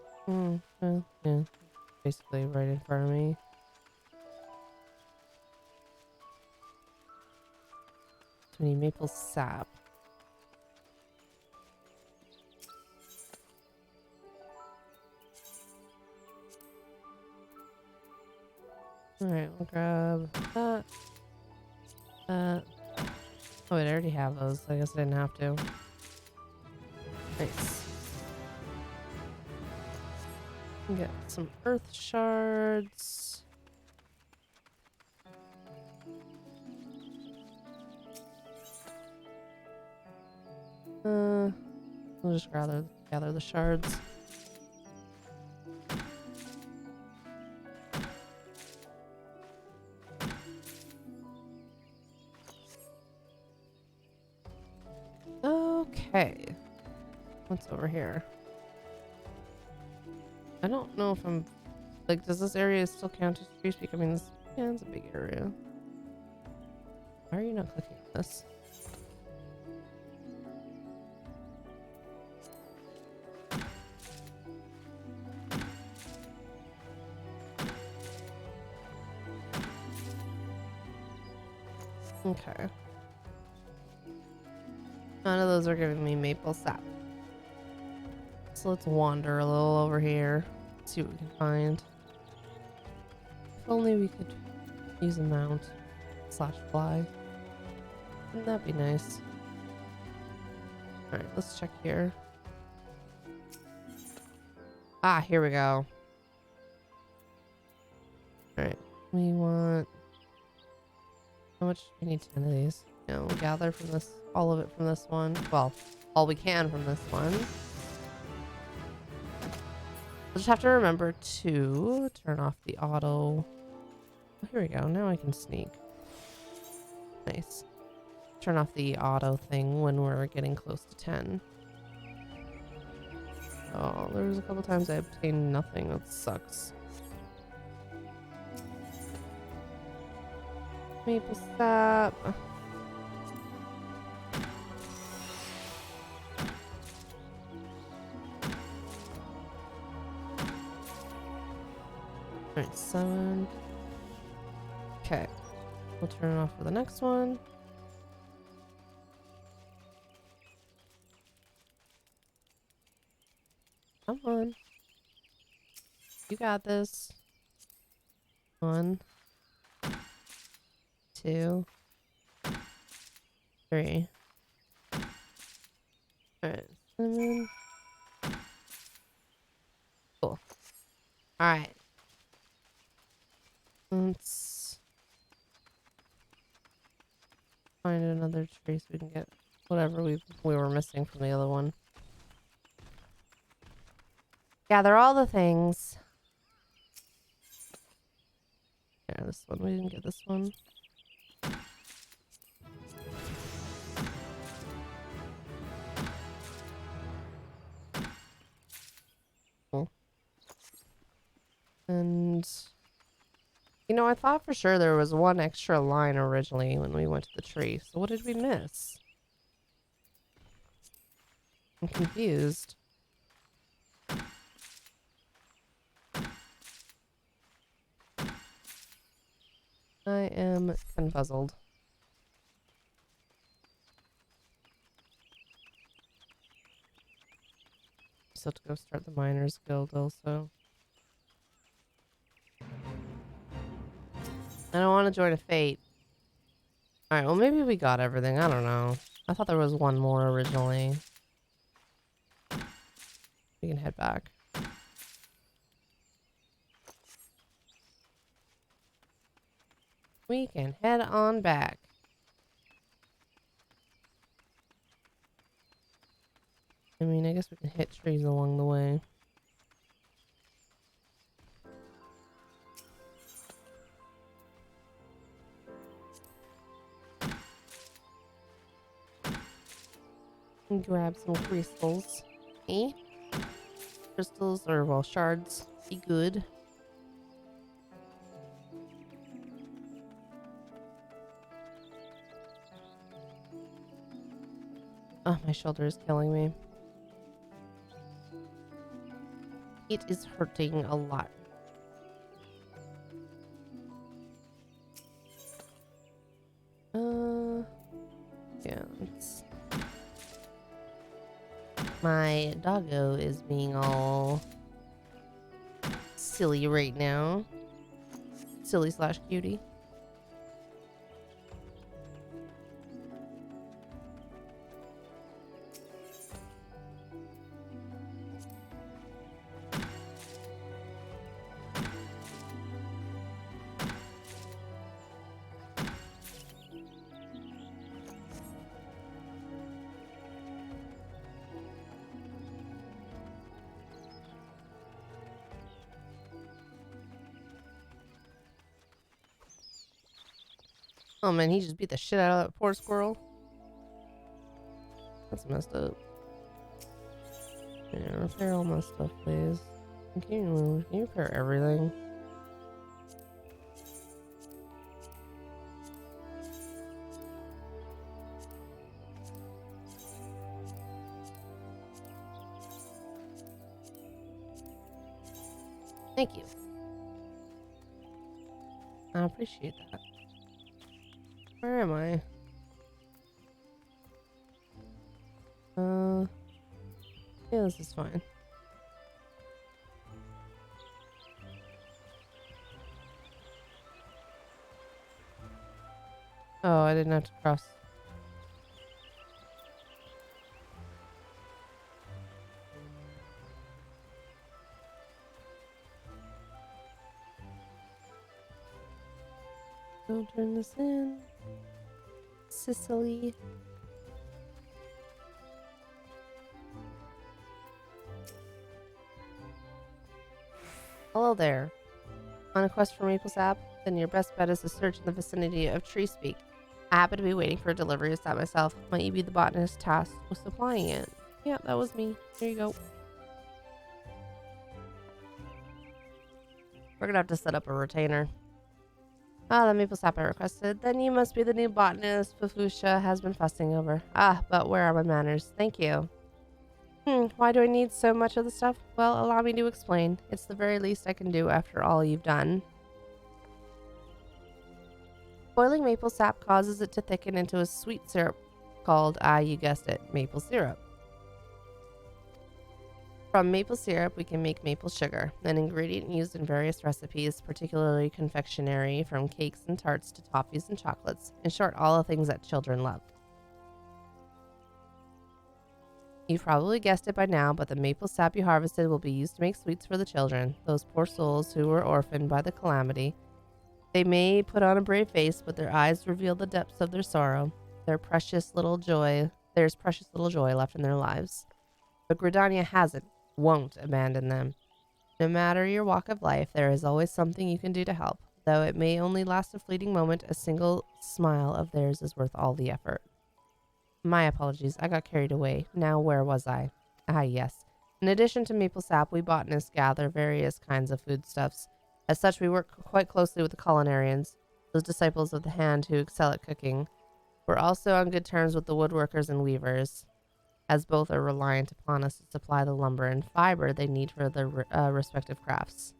Yeah, basically right in front of me. Too many maple sap. Alright, we'll grab that. Oh, wait, I already have those. I guess I didn't have to. Nice. Get some earth shards. We'll just gather the shards. over here. I don't know if I'm like, does this area still count as tree speak? I mean, this, yeah, it's a big area. Why are you not clicking on this? Okay. None of those are giving me maple sap. So let's wander a little over here. See what we can find. If only we could use a mount / fly. Wouldn't that be nice? Alright, let's check here. Ah, here we go. Alright, we want... How much? We need 10 of these. Yeah, we'll gather from this, all of it from this one. Well, all we can from this one. We'll just have to remember to turn off the auto. Oh, here we go. Now I can sneak. Nice. Turn off the auto thing when we're getting close to 10. Oh, there was a couple times I obtained nothing. That sucks. Maple sap. Alright, 7. Okay. We'll turn it off for the next one. Come on. You got this. 1, 2, 3. Alright, 7. Cool. Alright. Let's find another tree so we can get whatever we were missing from the other one. Gather all the things. Yeah, this one. We didn't get this one. Cool. And... You know, I thought for sure there was one extra line originally when we went to the tree. So what did we miss? I'm confused. I am confuzzled. Still have to go start the Miners Guild also. I don't want to join a fate. Alright, well maybe we got everything. I don't know. I thought there was one more originally. We can head back. We can head on back. I mean, I guess we can hit trees along the way. And grab some crystals. Eh? Crystals, or well, shards. Be good. Oh, my shoulder is killing me. It is hurting a lot. Yeah, it's... My doggo is being all silly right now. Silly / cutie. Oh man, he just beat the shit out of that poor squirrel. That's messed up. Yeah, repair all my stuff, please. Can you repair everything? Thank you. I appreciate that. Where am I? Yeah, this is fine. Oh, I didn't have to cross. Don't turn this in. Sicily. Hello there. On a quest for maple sap? Then your best bet is to search in the vicinity of Tree Speak. I happen to be waiting for a delivery of sap myself. Might you be the botanist tasked with supplying it? Yeah, that was me. Here you go. We're gonna have to set up a retainer. Ah, the maple sap I requested. Then you must be the new botanist Fafusha has been fussing over. Ah, but where are my manners? Thank you. Why do I need so much of the stuff? Well, allow me to explain. It's the very least I can do after all you've done. Boiling maple sap causes it to thicken into a sweet syrup called, you guessed it, maple syrup. From maple syrup, we can make maple sugar, an ingredient used in various recipes, particularly confectionery, from cakes and tarts to toffees and chocolates. In short, all the things that children love. You've probably guessed it by now, but the maple sap you harvested will be used to make sweets for the children, those poor souls who were orphaned by the calamity. They may put on a brave face, but their eyes reveal the depths of their sorrow. There's precious little joy left in their lives. But Gridania won't abandon them. No matter your walk of life, there is always something you can do to help. Though it may only last a fleeting moment, a single smile of theirs is worth all the effort. My apologies, I got carried away. Now where was I? Ah, yes. In addition to maple sap, we botanists gather various kinds of foodstuffs. As such, we work quite closely with the culinarians, those disciples of the hand who excel at cooking. We're also on good terms with the woodworkers and weavers, as both are reliant upon us to supply the lumber and fiber they need for their respective crafts.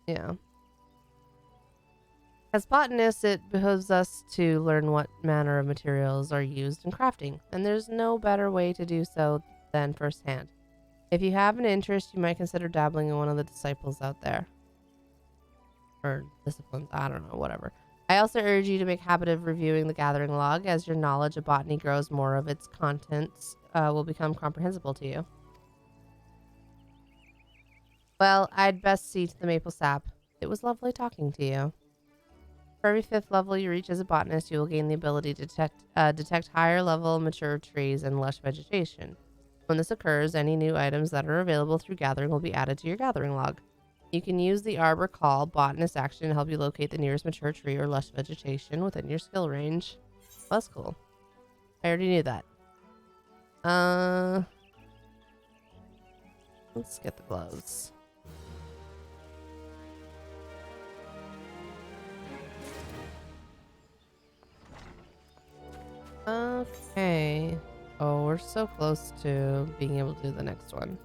Yeah. As botanists, it behooves us to learn what manner of materials are used in crafting, and there's no better way to do so than firsthand. If you have an interest, you might consider dabbling in one of the disciples out there. Or disciplines, I don't know, whatever. I also urge you to make a habit of reviewing the gathering log. As your knowledge of botany grows, more of its contents will become comprehensible to you. Well, I'd best see to the maple sap. It was lovely talking to you. For every 5th level you reach as a botanist, you will gain the ability to detect higher level mature trees and lush vegetation. When this occurs, any new items that are available through gathering will be added to your gathering log. You can use the Arbor Call botanist action to help you locate the nearest mature tree or lush vegetation within your skill range. Well, that's cool. I already knew that. Let's get the gloves. Okay. Oh, we're so close to being able to do the next one.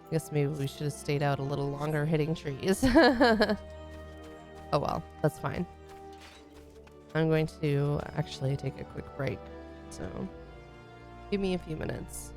I guess maybe we should have stayed out a little longer hitting trees. Oh well, that's fine. I'm going to actually take a quick break. So, give me a few minutes.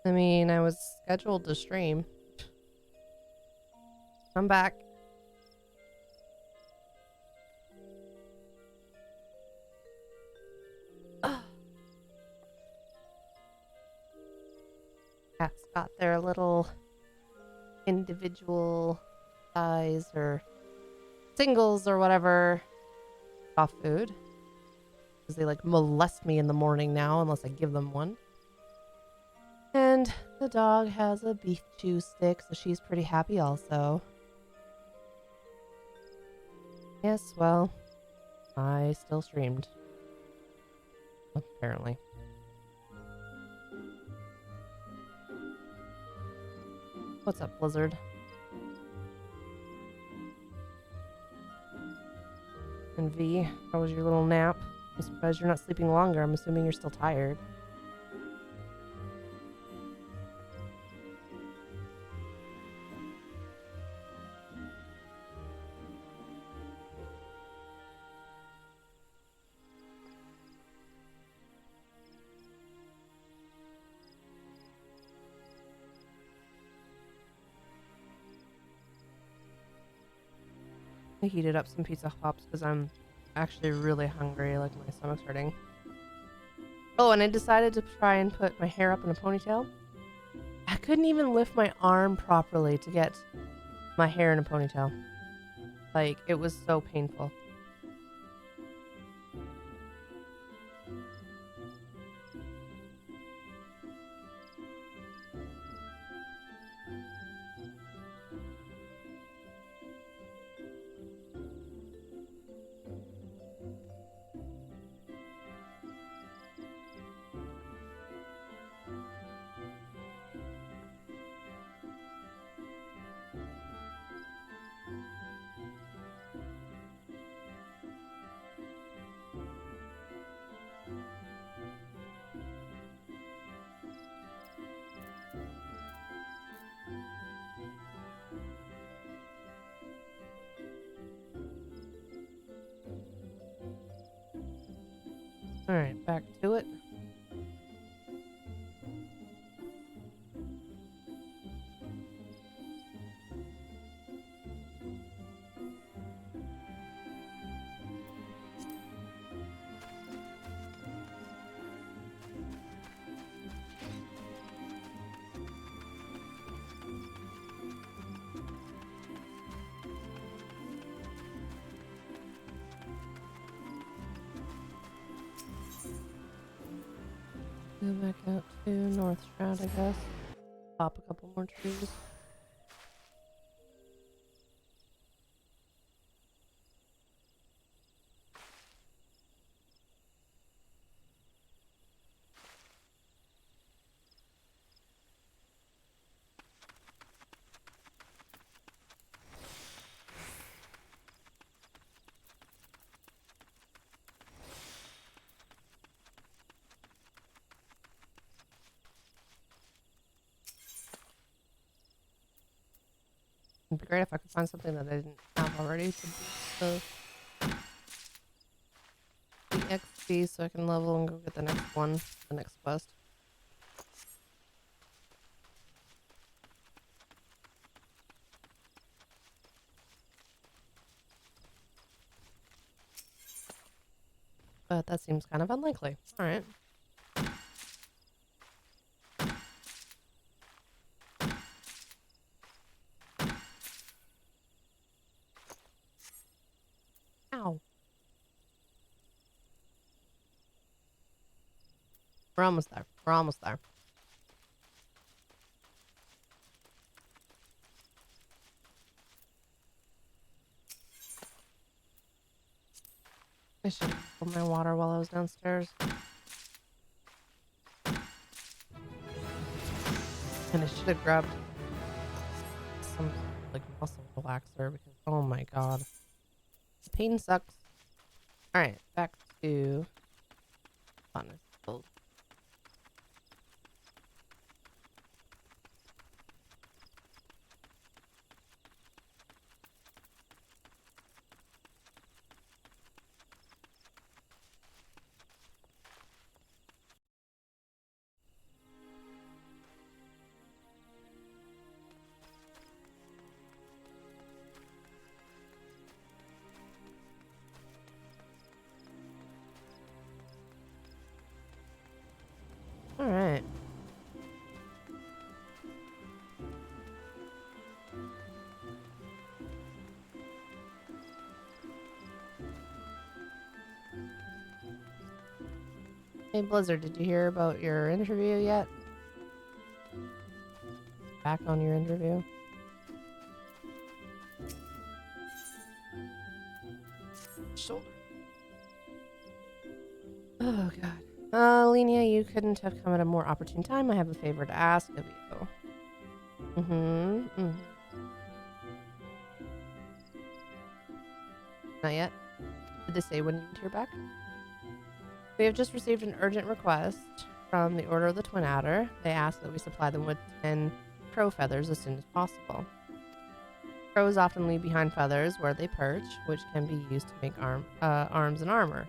I mean, I was scheduled to stream. I'm back. Cats got their little individual size or singles or whatever off food. Because they like molest me in the morning now unless I give them one. And the dog has a beef chew stick, so she's pretty happy also. Yes, well, I still streamed. Apparently. What's up, Blizzard? And V, how was your little nap? I'm surprised you're not sleeping longer. I'm assuming you're still tired. I heated up some pizza pops because I'm actually really hungry, like my stomach's hurting. Oh, and I decided to try and put my hair up in a ponytail. I couldn't even lift my arm properly to get my hair in a ponytail. Like, it was so painful. Alright, back to it. Go back out to North Shroud, I guess. Pop a couple more trees. It'd be great if I could find something that I didn't have already to boost the XP so I can level and go get the next one, the next quest. But that seems kind of unlikely. Alright. Ow. We're almost there. We're almost there. I should have pulled my water while I was downstairs. And I should have grabbed some like muscle relaxer because oh my god. The pain sucks. Alright, back to honest build. Hey Blizzard, did you hear about your interview yet? Back on your interview? Shoulder. Oh god. Alenia, you couldn't have come at a more opportune time. I have a favor to ask of you. Not yet? Did they say when you'd hear back? We have just received an urgent request from the Order of the Twin Adder. They ask that we supply them with 10 crow feathers as soon as possible. Crows often leave behind feathers where they perch, which can be used to make arms and armor.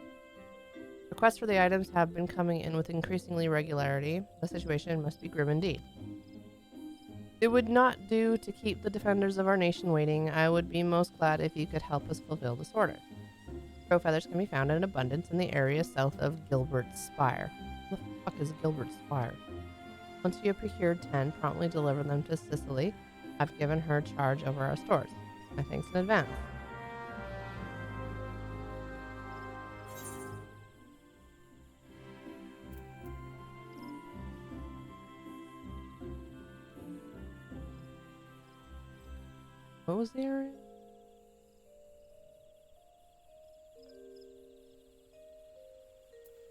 Requests for the items have been coming in with increasingly regularity. The situation must be grim indeed. It would not do to keep the defenders of our nation waiting. I would be most glad if you could help us fulfill this order. Crow feathers can be found in abundance in the area south of Gilbert's Spire. What the fuck is Gilbert's Spire? Once you have procured 10, promptly deliver them to Cicely. I've given her charge over our stores. My thanks in advance. What was the area?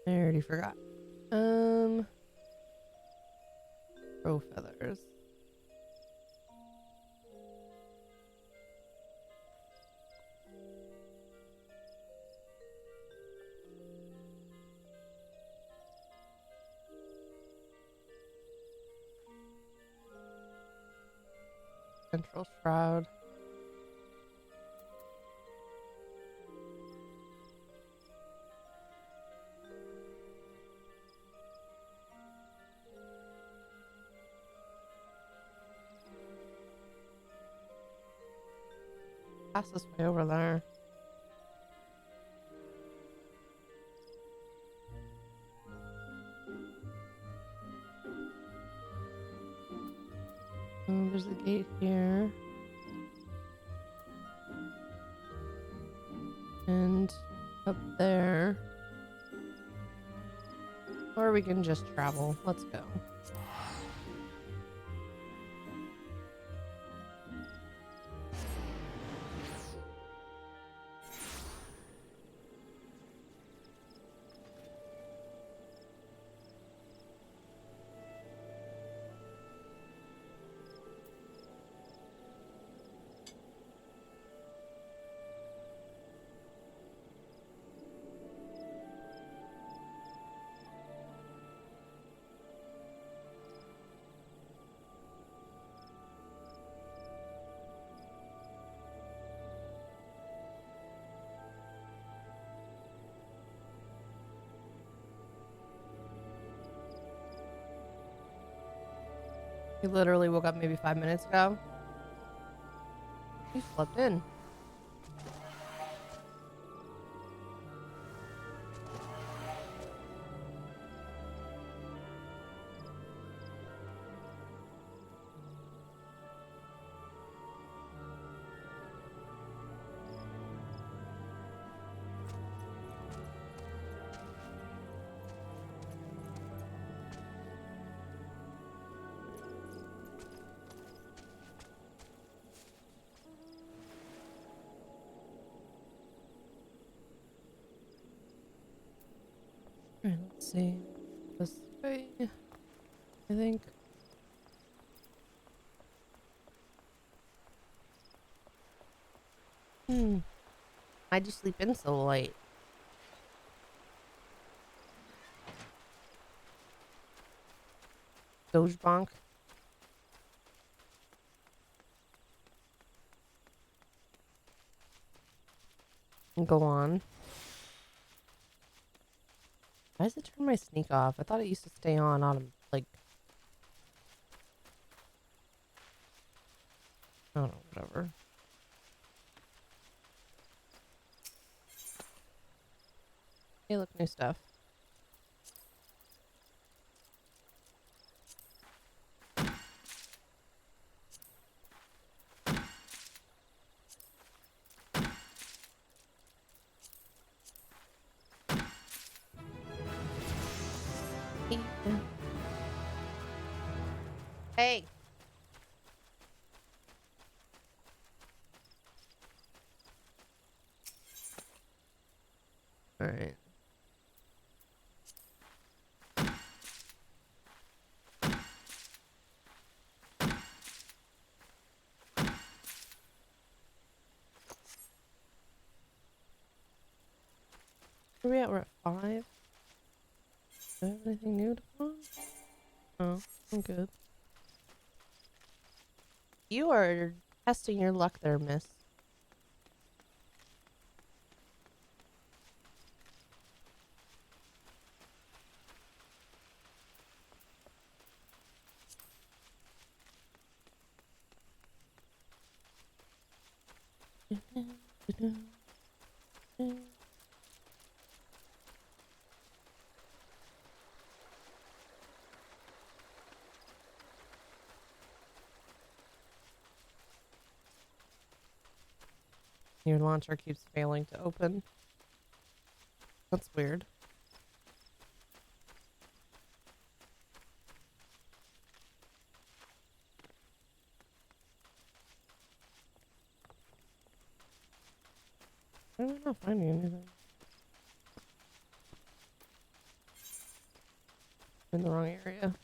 I already forgot. Crow feathers. Central Shroud. Pass this way over there. Oh, there's a gate here. And up there. Or we can just travel. Let's go. He literally woke up maybe 5 minutes ago. He slept in. Alright, let's see. This way, I think. Why'd you sleep in so late? Doge bonk. Go on. Why does it turn my sneak off? I thought it used to stay on like... I don't know, whatever. Hey, look, new stuff. Hey. All right. Where are we at? We're at 5. Do I have anything new to find? Oh, I'm good. You are testing your luck there, miss. Your launcher keeps failing to open. That's weird. Why am I not finding anything? I'm in the wrong area.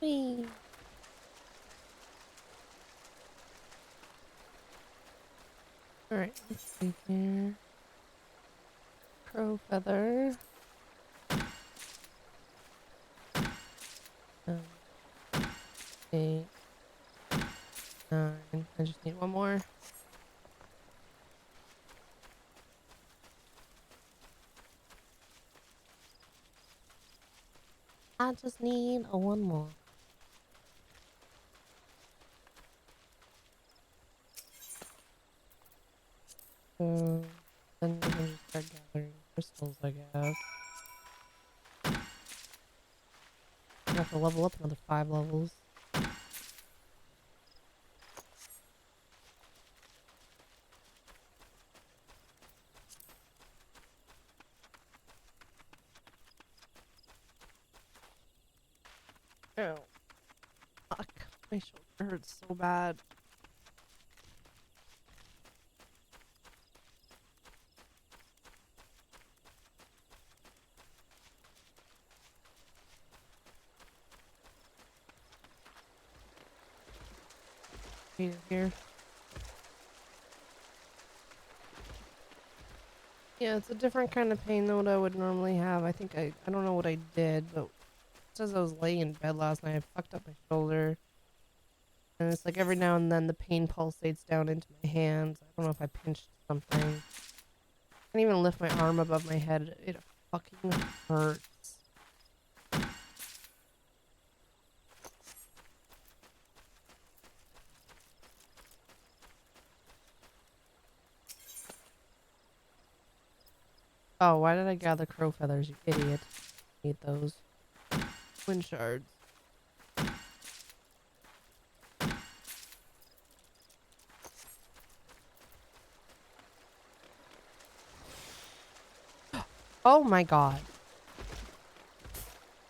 Whee! Alright, let's see here. Crow feather. 8, 9. I just need one more. I just need one more. So then we can just start gathering crystals, I guess. I have to level up another 5 levels. Oh, fuck. My shoulder hurts so bad. Here. Yeah, it's a different kind of pain than what I would normally have. I think I don't know what I did, but just as I was laying in bed last night, I fucked up my shoulder. And it's like every now and then the pain pulsates down into my hands. I don't know if I pinched something. I can't even lift my arm above my head. It fucking hurts. Oh, why did I gather crow feathers, you idiot? Need those. Wind shards. Oh my god.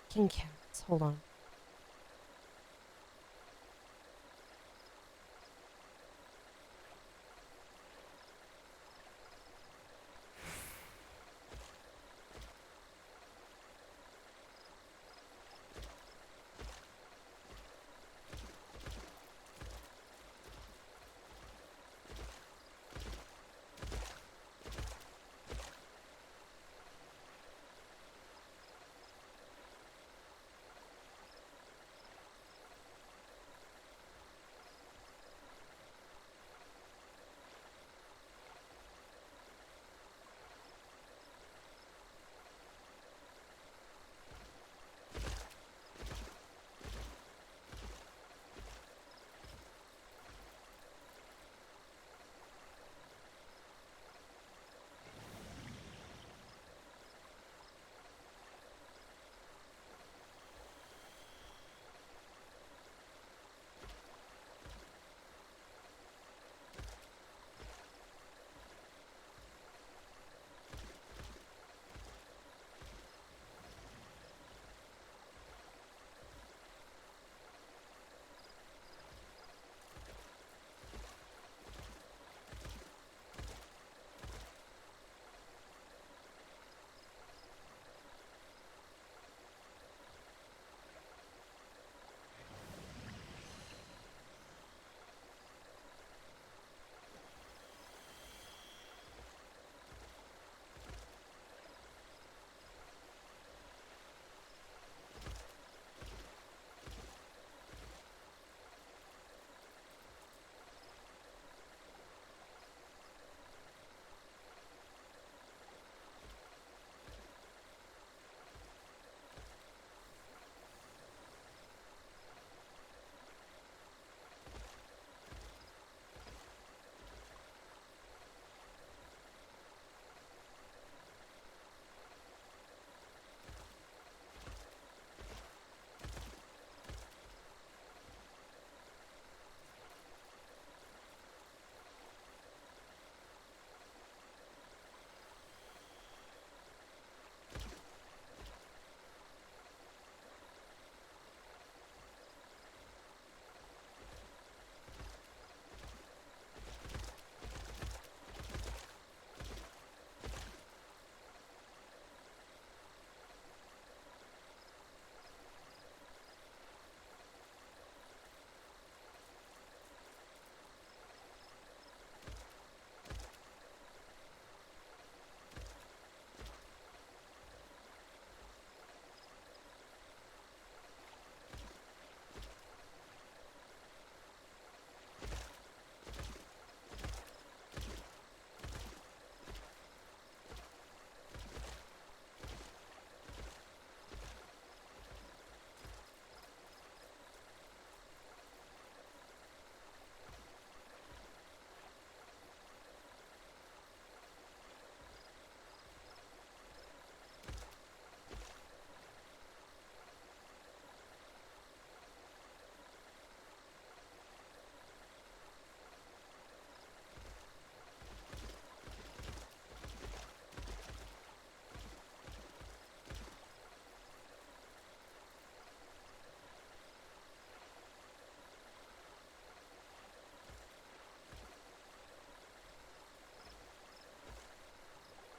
King cats. Hold on.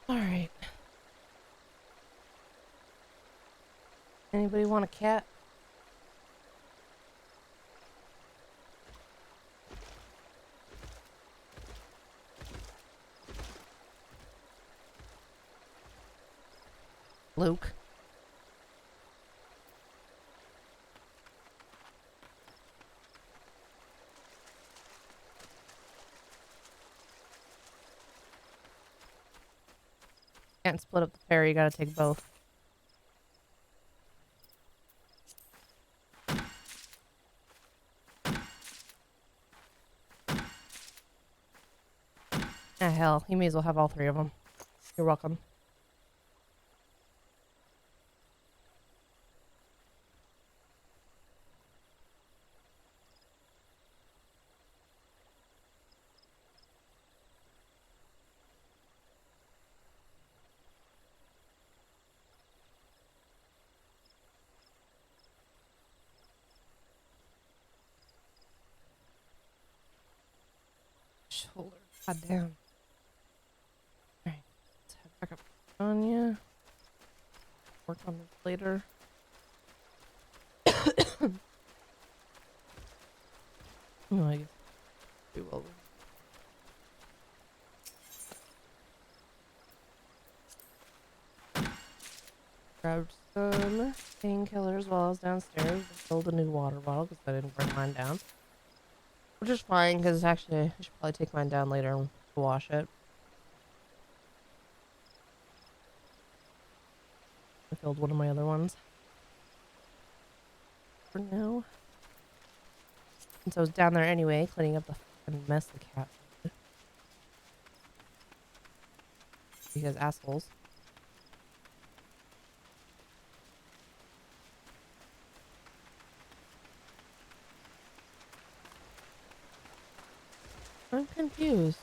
Alright. Anybody want a cat? Luke. Can't split up the pair, you gotta take both. Ah, hell, you may as well have all three of them. You're welcome. Shoulder. God damn. Alright, let's head back up to Anya. Work on this later. Oh, I guess we will. Grabbed some painkillers while I was downstairs and filled a new water bottle because I didn't bring mine down. Which is fine because actually I should probably take mine down later and wash it. I filled one of my other ones. For now. Since I was down there anyway, cleaning up the fucking mess the cat made. Because assholes. I'm confused.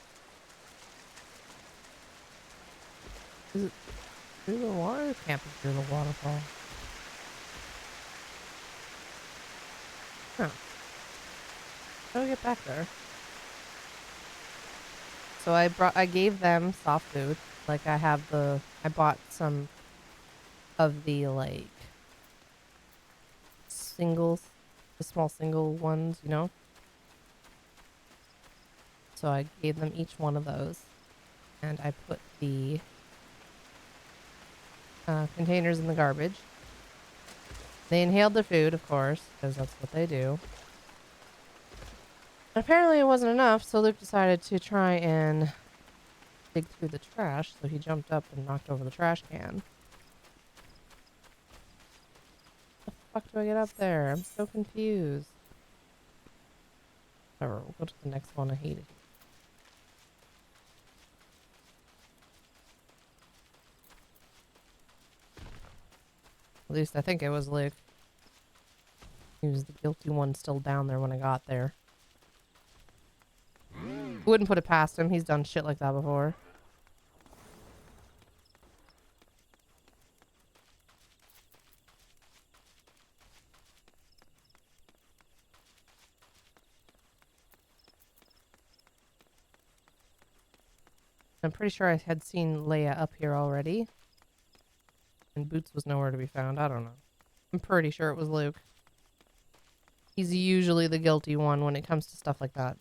Is it through the water? It can't be through the waterfall. Huh. How do I get back there? So I gave them soft food. Like I bought some of the like the small single ones, you know? So I gave them each one of those. And I put the containers in the garbage. They inhaled the food, of course, because that's what they do. Apparently it wasn't enough, so Luke decided to try and dig through the trash, so he jumped up and knocked over the trash can. How the fuck do I get up there? I'm so confused. Whatever, we'll go to the next one. I hate it. At least I think it was Luke. He was the guilty one still down there when I got there. Wouldn't put it past him. He's done shit like that before. I'm pretty sure I had seen Leia up here already. And Boots was nowhere to be found. I don't know. I'm pretty sure it was Luke. He's usually the guilty one when it comes to stuff like that.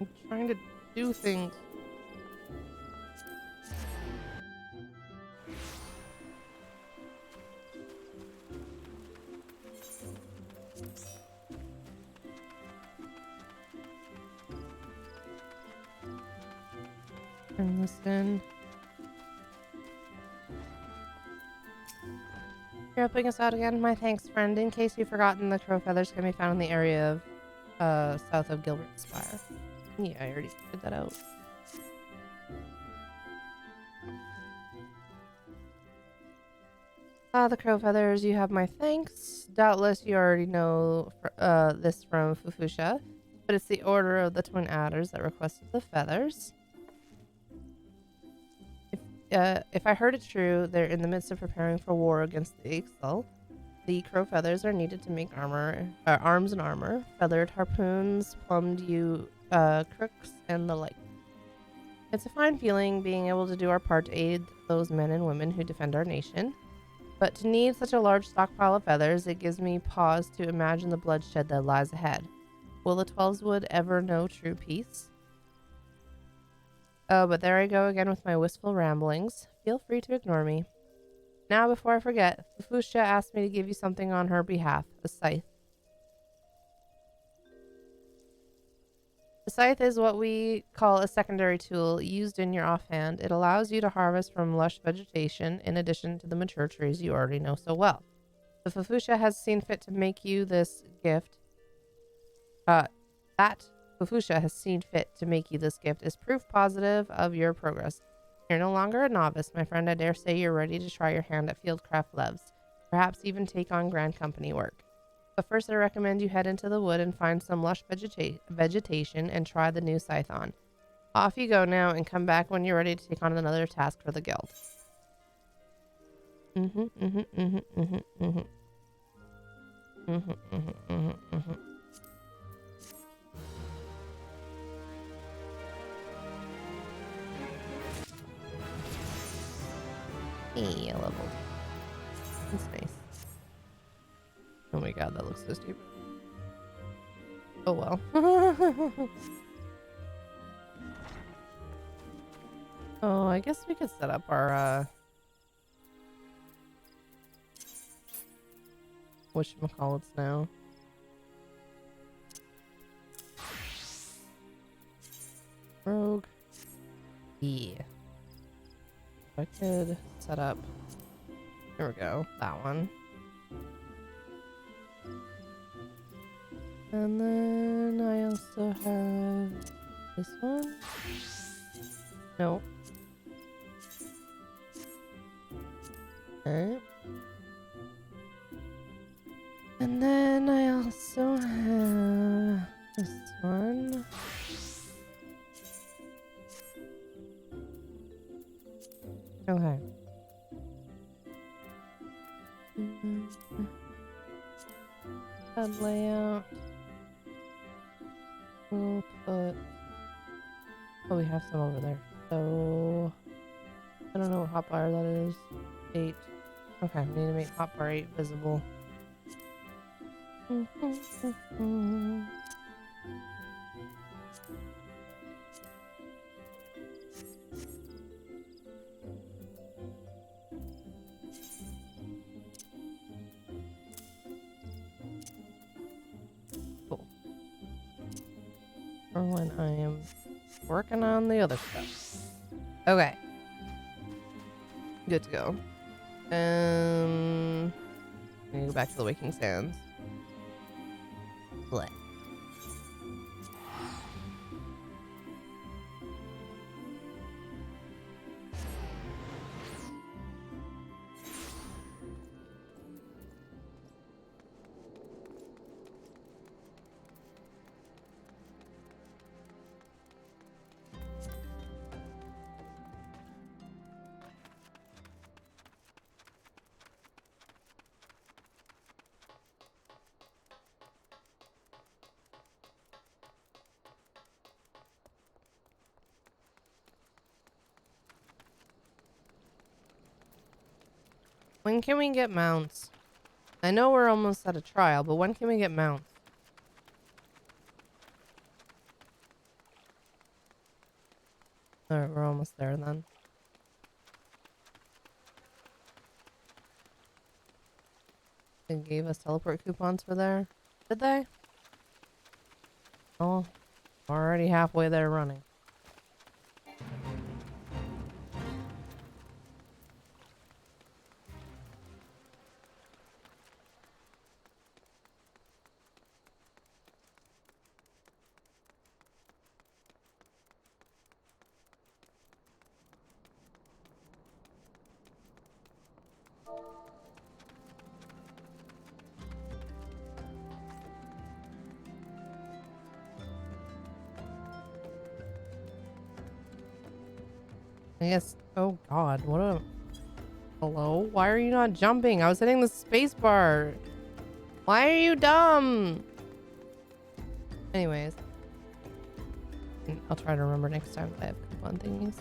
I'm trying to do things. Turn this in. You're helping us out again? My thanks, friend. In case you've forgotten, the crow feathers can be found in the area of south of Gilbert Spire. Yeah, I already figured that out. The crow feathers, you have my thanks. Doubtless you already know this from Fufusha, but it's the Order of the Twin Adders that requested the feathers. If I heard it true, they're in the midst of preparing for war against the Ixal. The crow feathers are needed to make arms and armor, feathered harpoons, plumbed yew crooks, and the like. It's a fine feeling being able to do our part to aid those men and women who defend our nation. But to need such a large stockpile of feathers, it gives me pause to imagine the bloodshed that lies ahead. Will the Twelveswood ever know true peace? Oh, but there I go again with my wistful ramblings. Feel free to ignore me. Now, before I forget, Fufusha asked me to give you something on her behalf, a scythe. The scythe is what we call a secondary tool used in your offhand. It allows you to harvest from lush vegetation in addition to the mature trees you already know so well. The Fufusha has seen fit to make you this gift. That Fufusha has seen fit to make you this gift is proof positive of your progress. You're no longer a novice, my friend. I dare say you're ready to try your hand at fieldcraft loves, perhaps even take on grand company work. But first I recommend you head into the wood and find some lush vegetation and try the new scythe on. Off you go now and come back when you're ready to take on another task for the guild. Hey, a level. That's nice. Oh my god, that looks so stupid. Oh well. Oh, I guess we could set up our whatchamacallits now. Rogue. Yeah. I could set up. There we go. That one. And then I also have this one. No. Okay. And then I also have this one. Okay. That layout. We'll put... Oh, we have some over there. So... I don't know what hotbar that is. 8. Okay, we need to make hotbar 8 visible. Cool. Or when I am working on the other stuff. Okay. Good to go. I'm gonna go back to the Waking Sands. Play. When can we get mounts? I know we're almost at a trial, but when can we get mounts? Alright, we're almost there then. They gave us teleport coupons for there. Did they? Oh, already halfway there running. I guess. Oh God, what a. Hello? Why are you not jumping? I was hitting the space bar. Why are you dumb? Anyways. I'll try to remember next time that I have coupon thingies.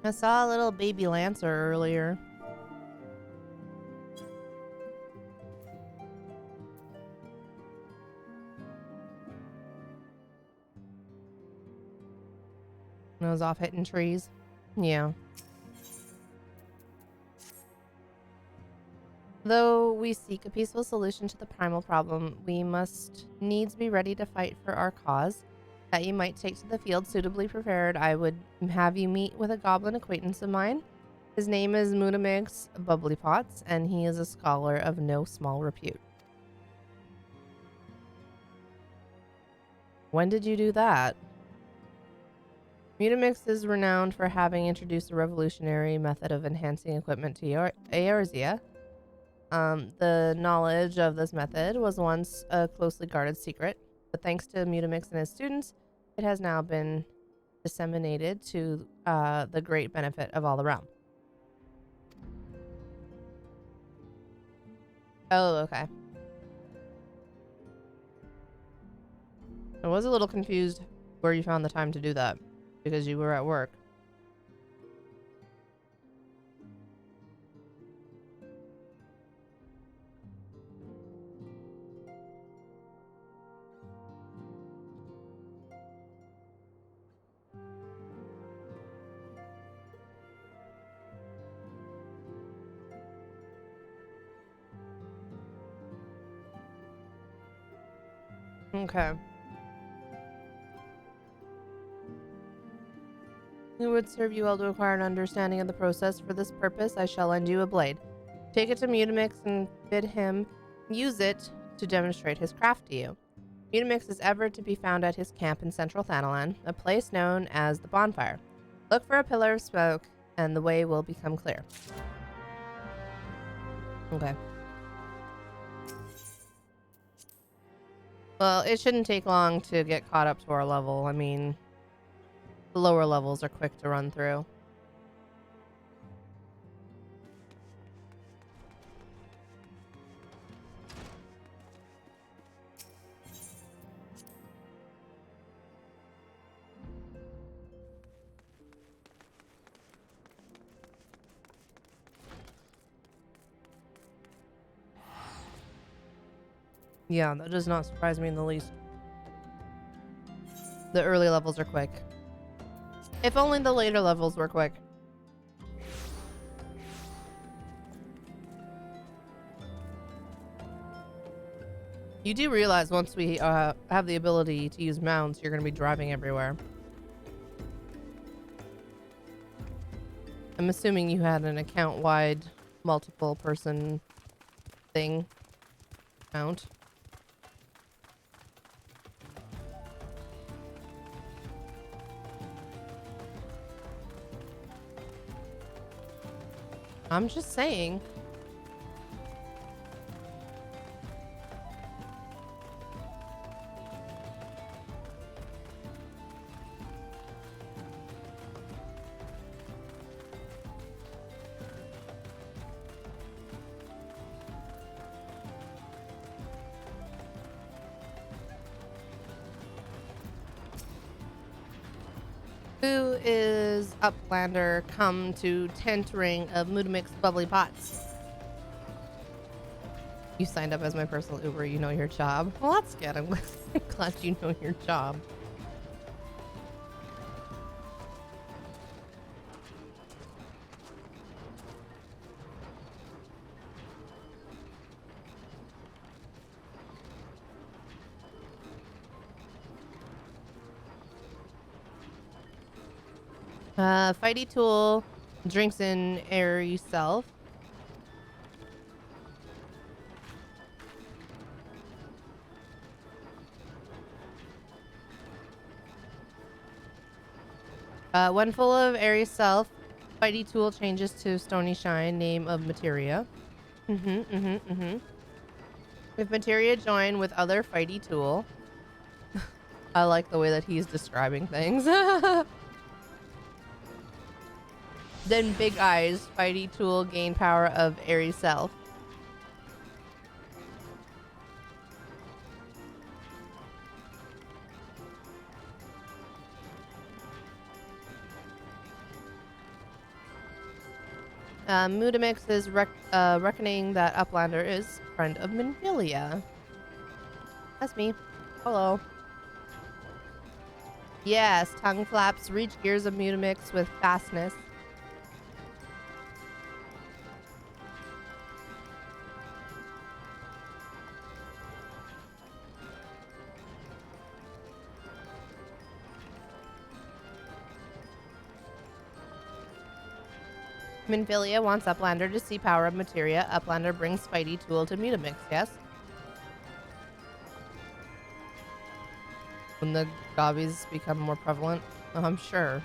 I saw a little baby Lancer earlier. When I was off hitting trees. Yeah. Though we seek a peaceful solution to the primal problem, we must needs be ready to fight for our cause. That you might take to the field suitably prepared, I would have you meet with a goblin acquaintance of mine. His name is Mudamix Bubblypots, and he is a scholar of no small repute. When did you do that? Mudamix is renowned for having introduced a revolutionary method of enhancing equipment to Eorzea. The knowledge of this method was once a closely guarded secret, but thanks to Mudamix and his students, it has now been disseminated to the great benefit of all the realm. Oh, okay. I was a little confused where you found the time to do that, because you were at work. Okay. It would serve you well to acquire an understanding of the process. For this purpose, I shall lend you a blade. Take it to Mudamix and bid him use it to demonstrate his craft to you. Mudamix is ever to be found at his camp in central Thanalan, a place known as the Bonfire. Look for a pillar of smoke, and the way will become clear. Okay. Well, it shouldn't take long to get caught up to our level. I mean, the lower levels are quick to run through. Yeah, that does not surprise me in the least. The early levels are quick. If only the later levels were quick. You do realize once we have the ability to use mounts, you're going to be driving everywhere. I'm assuming you had an account-wide multiple person thing mount. I'm just saying. Who is Uplander come to tent ring of Mudamix Bubbly Pots? You signed up as my personal Uber. You know your job. Well, that's good. I'm glad you know your job. Fighty Tool drinks in airy self. When full of airy self, Fighty Tool changes to Stony Shine, name of materia. If materia join with other Fighty Tool, I like the way that he's describing things. Then Big Eyes, Fighty Tool gain power of airy self. Mudamix is reckoning that Uplander is friend of Minfilia. That's me. Hello. Yes, tongue flaps reach gears of Mudamix with fastness. Minfilia wants Uplander to see power of materia. Uplander brings Fighty Tool to Mutamix, yes? When the gobbies become more prevalent? Oh, I'm sure.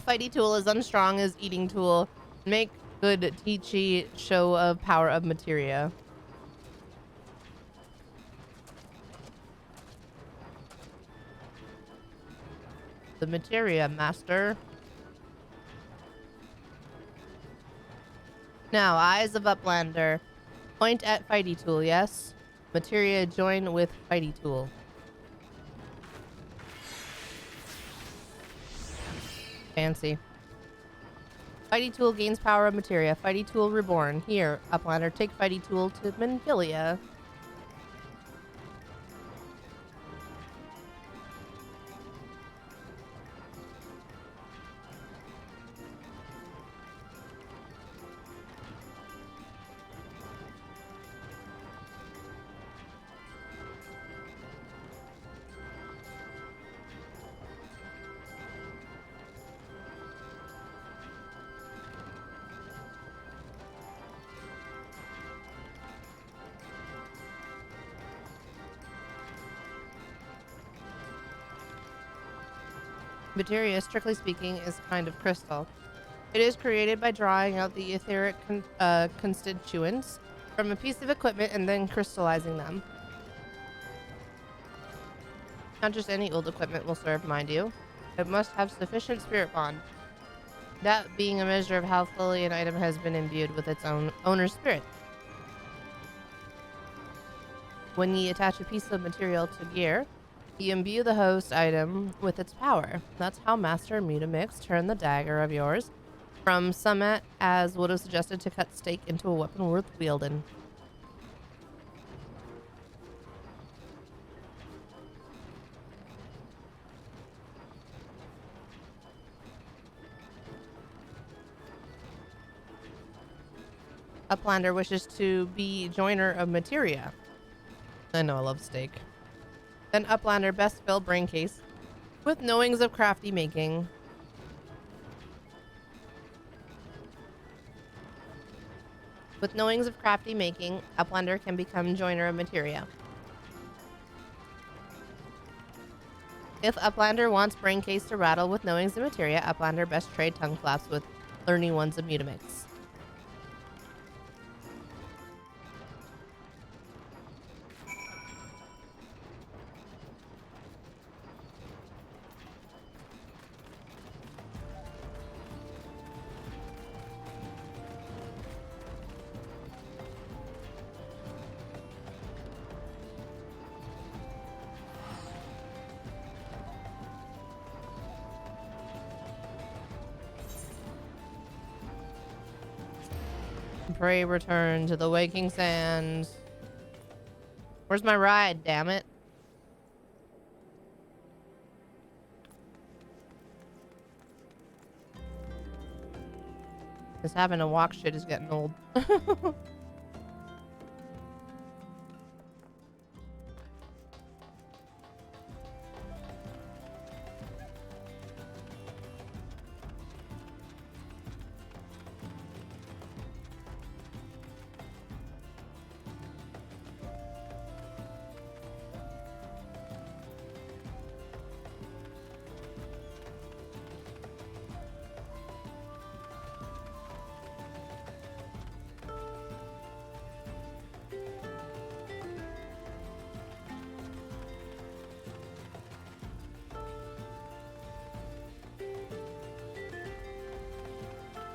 Fighty Tool is unstrong as Eating Tool. Make good Teachy show of power of materia. The materia master. Now, Eyes of Uplander. Point at Fighty Tool, yes? Materia join with Fighty Tool. Fancy. Fighty Tool gains power of materia. Fighty Tool reborn. Here, Uplander, take Fighty Tool to Minfilia. Materia, strictly speaking, is a kind of crystal. It is created by drawing out the etheric constituents from a piece of equipment and then crystallizing them. Not just any old equipment will serve, mind you. It must have sufficient spirit bond. That being a measure of how fully an item has been imbued with its own owner's spirit. When ye attach a piece of material to gear, you imbue the host item with its power. That's how Master Mutamix turned the dagger of yours from summit as would have suggested to cut stake into a weapon worth wielding. Uplander wishes to be joiner of materia. I know I love steak. Then Uplander best fill brain case with knowings of crafty making. With knowings of crafty making, Uplander can become joiner of materia. If Uplander wants brain case to rattle with knowings of materia, Uplander best trade tongue flaps with learning ones of Mutamix. Pray return to the waking sands. Where's my ride, damn it? Because having to walk shit is getting old.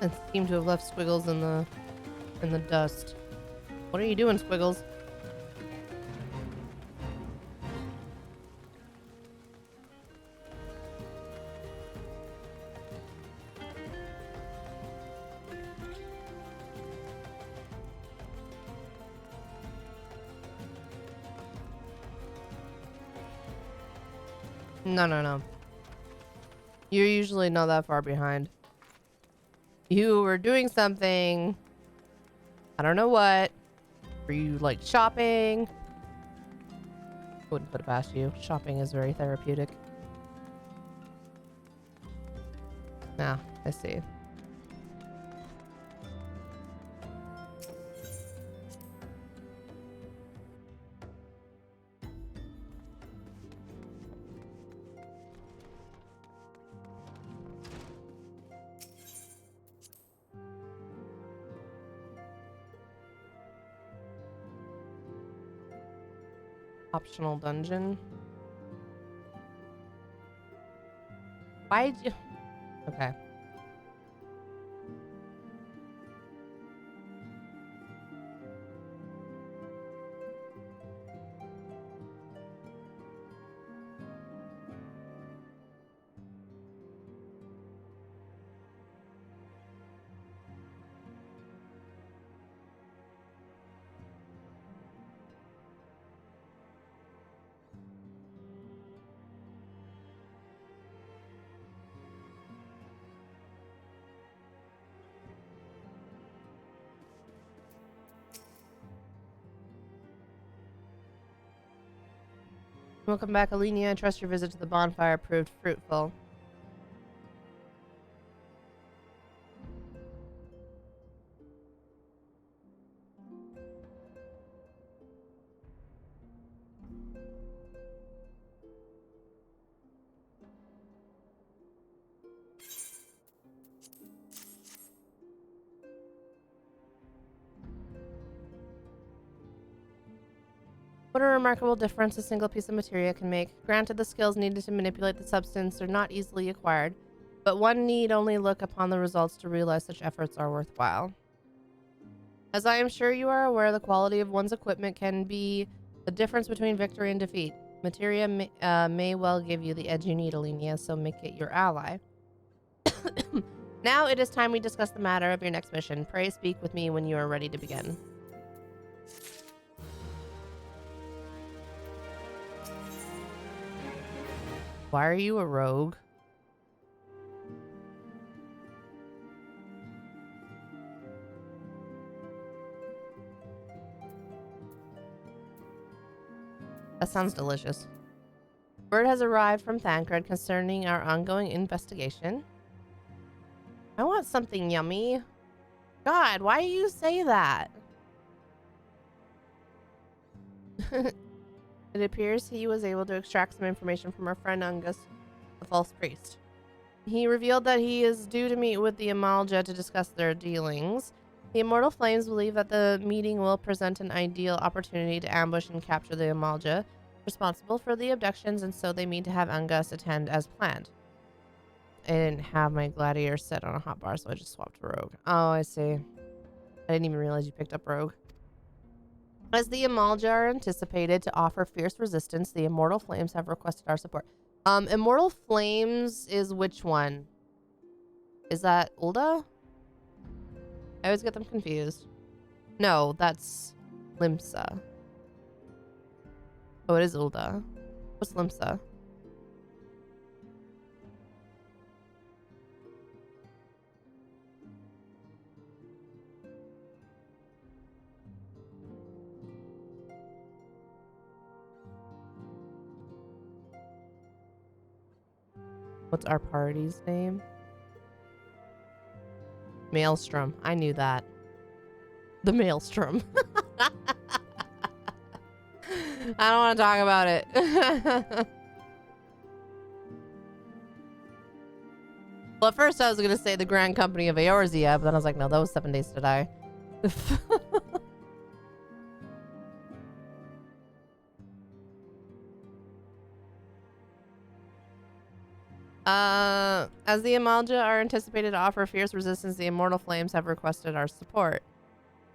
And seem to have left Squiggles in the dust. What are you doing, Squiggles? No. You're usually not that far behind. You were doing something. I don't know what. Were you like shopping? Wouldn't put it past you. Shopping is very therapeutic. Ah, I see. Optional dungeon. Why'd you... Okay. Welcome back, Alenia. I trust your visit to the bonfire proved fruitful. What a remarkable difference a single piece of materia can make. Granted, the skills needed to manipulate the substance are not easily acquired, but one need only look upon the results to realize such efforts are worthwhile. As I am sure you are aware, the quality of one's equipment can be the difference between victory and defeat. Materia may well give you the edge you need, Alenia, so make it your ally. Now it is time we discuss the matter of your next mission. Pray speak with me when you are ready to begin. Why are you a rogue? That sounds delicious. Word has arrived from Thancred concerning our ongoing investigation. I want something yummy. God, why do you say that? It appears he was able to extract some information from our friend Ungus, the false priest. He revealed that he is due to meet with the Amalja to discuss their dealings. The Immortal Flames believe that the meeting will present an ideal opportunity to ambush and capture the Amalja responsible for the abductions, and so they mean to have Ungus attend as planned. I didn't have my gladiator set on a hotbar, so I just swapped rogue. Oh, I see. I didn't even realize you picked up rogue. As the Amalja are anticipated to offer fierce resistance, the Immortal Flames have requested our support. Immortal Flames is which one? Is that Ulda? I always get them confused. No, that's Limsa. Oh, it is Ulda. What's Limsa? What's our party's name? Maelstrom. I knew that. The Maelstrom. I don't want to talk about it. Well, at first I was going to say the Grand Company of Eorzea, but then I was like, no, that was 7 Days to Die. As the Amalja are anticipated to offer fierce resistance, the Immortal Flames have requested our support.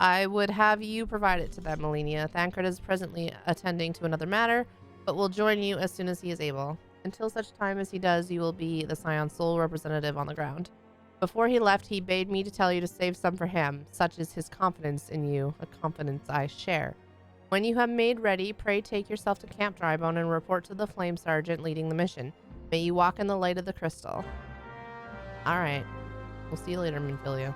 I would have you provide it to them, Alenia. Thancred is presently attending to another matter, but will join you as soon as he is able. Until such time as he does, you will be the Scion's sole representative on the ground. Before he left, he bade me to tell you to save some for him. Such is his confidence in you, a confidence I share. When you have made ready, pray take yourself to Camp Drybone and report to the Flame Sergeant leading the mission. May you walk in the light of the crystal. Alright. We'll see you later, Minfilia.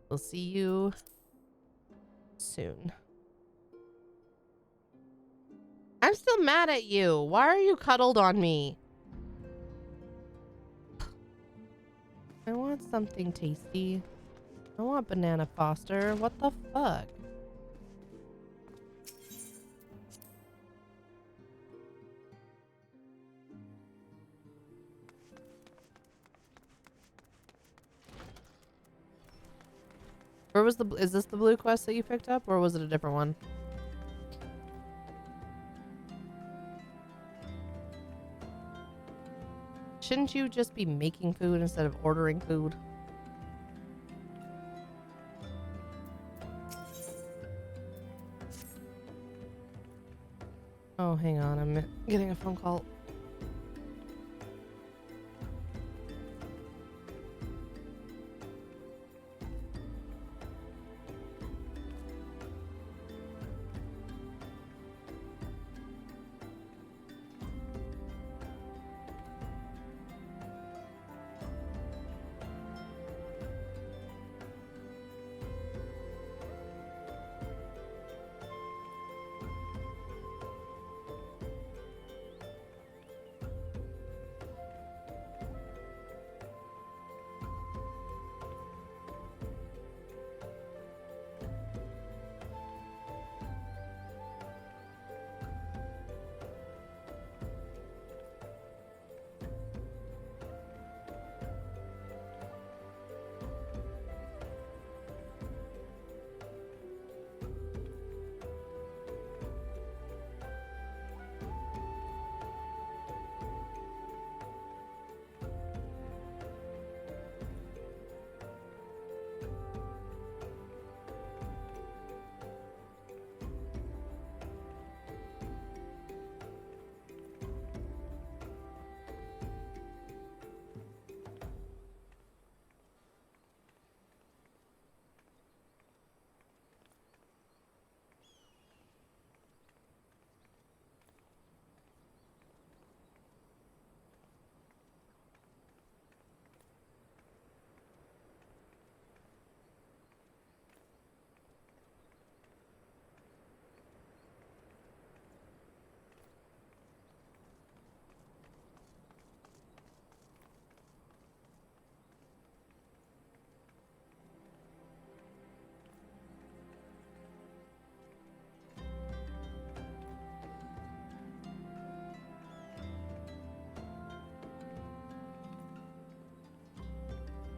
We'll see you soon. I'm still mad at you. Why are you cuddled on me? I want something tasty. I want banana Foster. What the fuck? Where was the... Is this the blue quest that you picked up, or was it a different one? Shouldn't you just be making food instead of ordering food? Oh, hang on. I'm getting a phone call.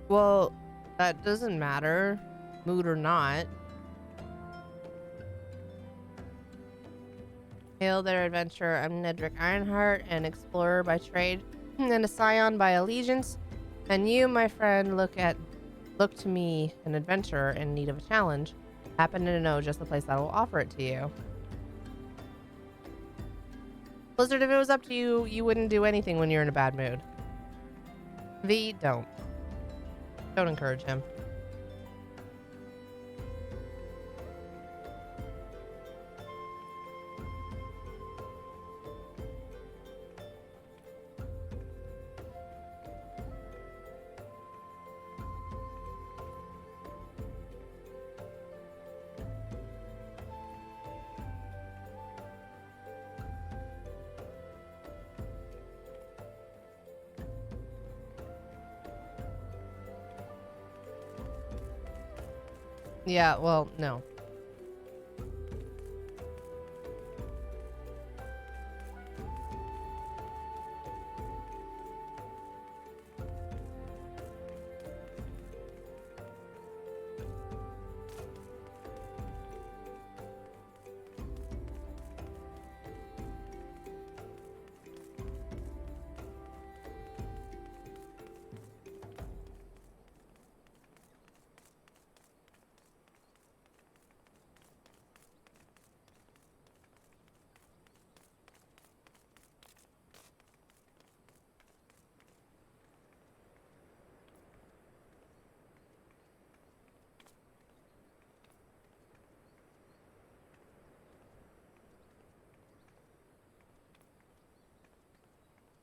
Well, that doesn't matter, mood or not. Hail there, adventurer. I'm Nedrick Ironheart, an explorer by trade and a scion by allegiance. And you, my friend, look to me, an adventurer in need of a challenge. Happen to know just the place that will offer it to you. Blizzard, if it was up to you, you wouldn't do anything when you're in a bad mood. V, don't. Don't encourage him. Yeah, well, no.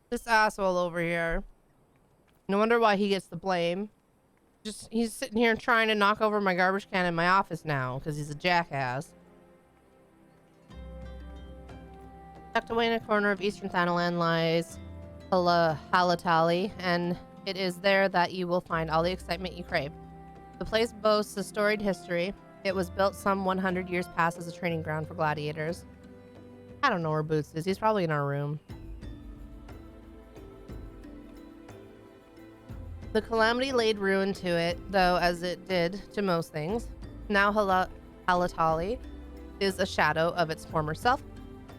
This asshole over here. No wonder why he gets the blame. Just, he's sitting here trying to knock over my garbage can in my office now because he's a jackass. Tucked away in a corner of eastern Thanalan lies Halatali, and it is there that you will find all the excitement you crave. The place boasts a storied history. It was built some 100 years past as a training ground for gladiators. I don't know where Boots is. He's probably in our room. The calamity laid ruin to it, though, as it did to most things. Now Halatali is a shadow of its former self.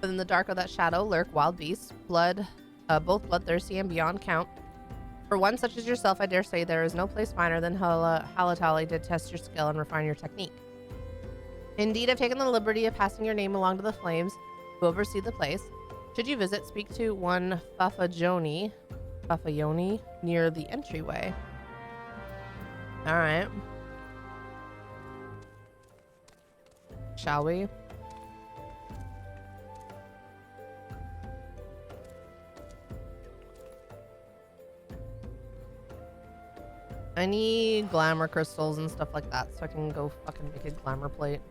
Within the dark of that shadow lurk wild beasts, both bloodthirsty and beyond count. For one such as yourself, I dare say there is no place finer than Halatali to test your skill and refine your technique. Indeed, I've taken the liberty of passing your name along to the flames who oversee the place. Should you visit, speak to one Fafayoni near the entryway. All right. Shall we? I need glamour crystals and stuff like that so I can go fucking make a glamour plate.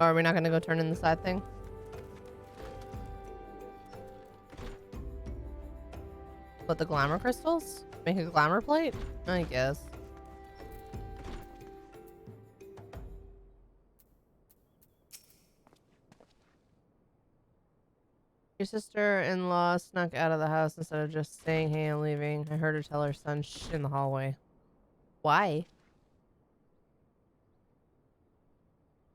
Or are we not gonna go turn in the side thing? What, the glamour crystals? Make a glamour plate? I guess. Your sister-in-law snuck out of the house instead of just saying, hey, I'm leaving. I heard her tell her son shh in the hallway. Why?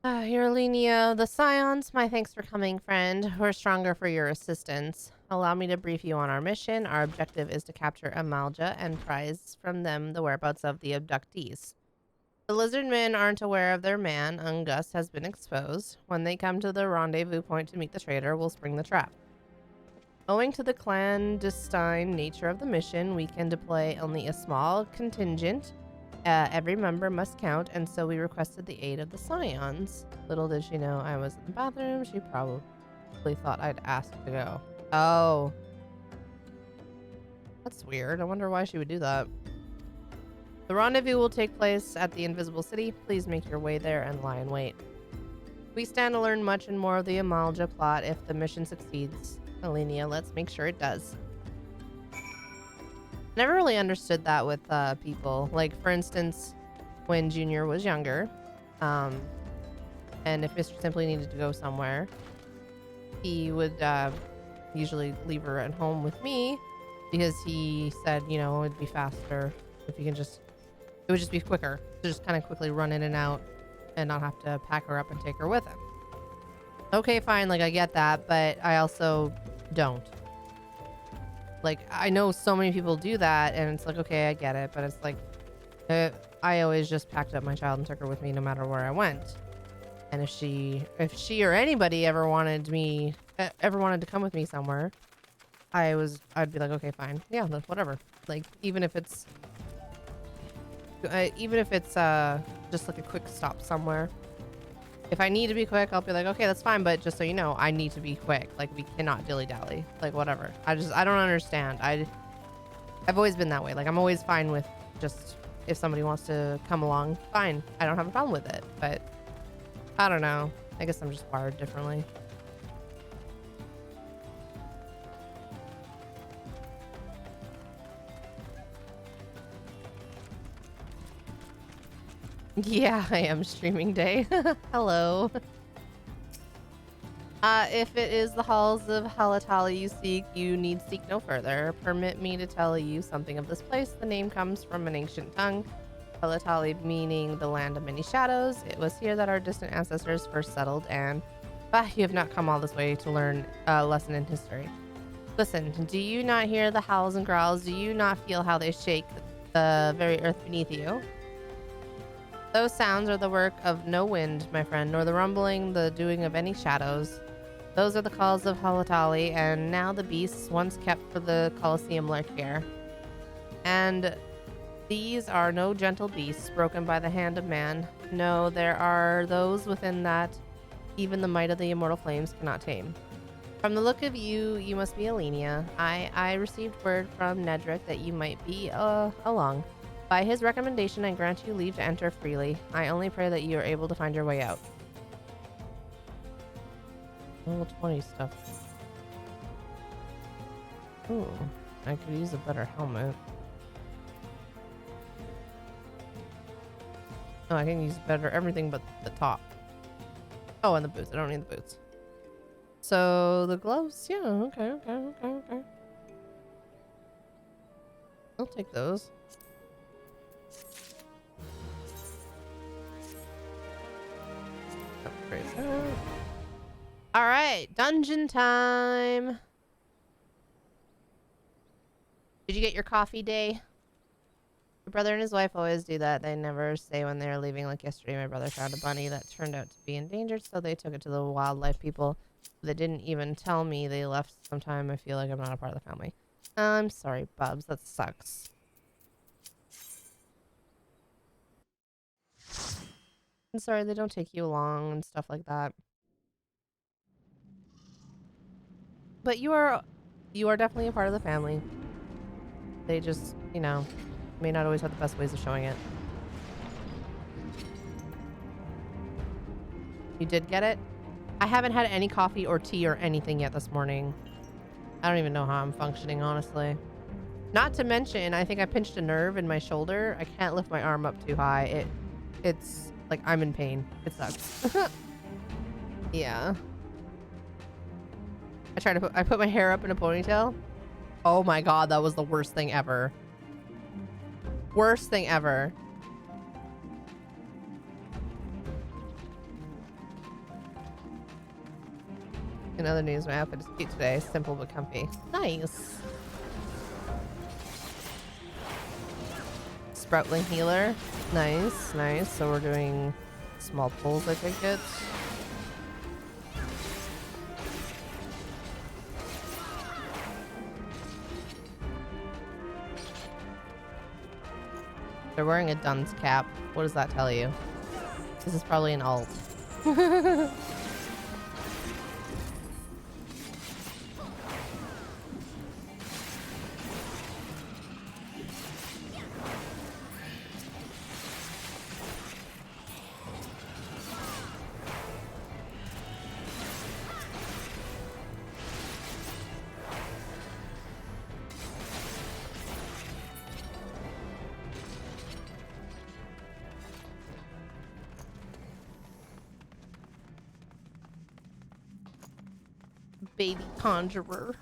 Here, Alenia, the Scions, my thanks for coming, friend. We're stronger for your assistance. Allow me to brief you on our mission. Our objective is to capture Amalja and prize from them the whereabouts of the abductees. The lizard men aren't aware of their man. Ungus has been exposed. When they come to the rendezvous point to meet the traitor, we'll spring the trap. Owing to the clandestine nature of the mission, we can deploy only a small contingent. Every member must count, and so we requested the aid of the Scions. Little did she know I was in the bathroom. She probably thought I'd asked to go. Oh. That's weird. I wonder why she would do that. The rendezvous will take place at the Invisible City. Please make your way there and lie in wait. We stand to learn much and more of the Amalja plot if the mission succeeds. Alenia, let's make sure it does. Never really understood that with people. Like, for instance, when Junior was younger, and if Mr. Simply needed to go somewhere, he would usually leave her at home with me because he said, you know, it'd be faster if you can just, it would just be quicker to just kind of quickly run in and out and not have to pack her up and take her with him. Okay, fine, like I get that, but I also don't. Like, I know so many people do that, and it's like, okay, I get it, but it's like, I always just packed up my child and took her with me no matter where I went. And if she or anybody ever wanted to come with me somewhere, I'd be like, okay, fine, yeah, whatever. Like, even if it's just like a quick stop somewhere. If I need to be quick, I'll be like, okay, that's fine, but just so you know, I need to be quick. Like, we cannot dilly-dally. Like, whatever. I don't understand. I've always been that way. Like, I'm always fine with just, if somebody wants to come along, fine. I don't have a problem with it, but I don't know. I guess I'm just wired differently. Yeah, I am streaming day. Hello. If it is the halls of Halatali you seek, you need seek no further. Permit me to tell you something of this place. The name comes from an ancient tongue, Halatali meaning the land of many shadows. It was here that our distant ancestors first settled, and you have not come all this way to learn a lesson in history. Listen, do you not hear the howls and growls? Do you not feel how they shake the very earth beneath you? Those sounds are the work of no wind, my friend, nor the rumbling, the doing of any shadows. Those are the calls of Halatali, and now the beasts once kept for the Colosseum lurk here. And these are no gentle beasts broken by the hand of man. No, there are those within that even the might of the immortal flames cannot tame. From the look of you, you must be Alenia. I received word from Nedrick that you might be along. By his recommendation, I grant you leave to enter freely. I only pray that you are able to find your way out. Level 20 stuff. Ooh, I could use a better helmet. Oh, I can use better everything but the top. Oh, and the boots. I don't need the boots. So the gloves, yeah, okay. I'll take those. Upgrade that. All right, dungeon time. Did you get your coffee day? Your brother and his wife always do that. They never say when they're leaving. Like yesterday, my brother found a bunny that turned out to be endangered, so they took it to the wildlife people. They didn't even tell me they left sometime. I feel like I'm not a part of the family. I'm sorry, Bubs. That sucks. I'm sorry they don't take you along and stuff like that. But you are definitely a part of the family. They just, you know, may not always have the best ways of showing it. You did get it? I haven't had any coffee or tea or anything yet this morning. I don't even know how I'm functioning, honestly. Not to mention, I think I pinched a nerve in my shoulder. I can't lift my arm up too high. It's like I'm in pain. It sucks. Yeah. I put my hair up in a ponytail. Oh my god, that was the worst thing ever. Worst thing ever. In other news, my outfit is cute today. Simple but comfy. Nice. Sproutling healer. Nice, nice. So we're doing small pulls, I think it. They're wearing a dunce cap. What does that tell you? This is probably an alt. Baby conjurer.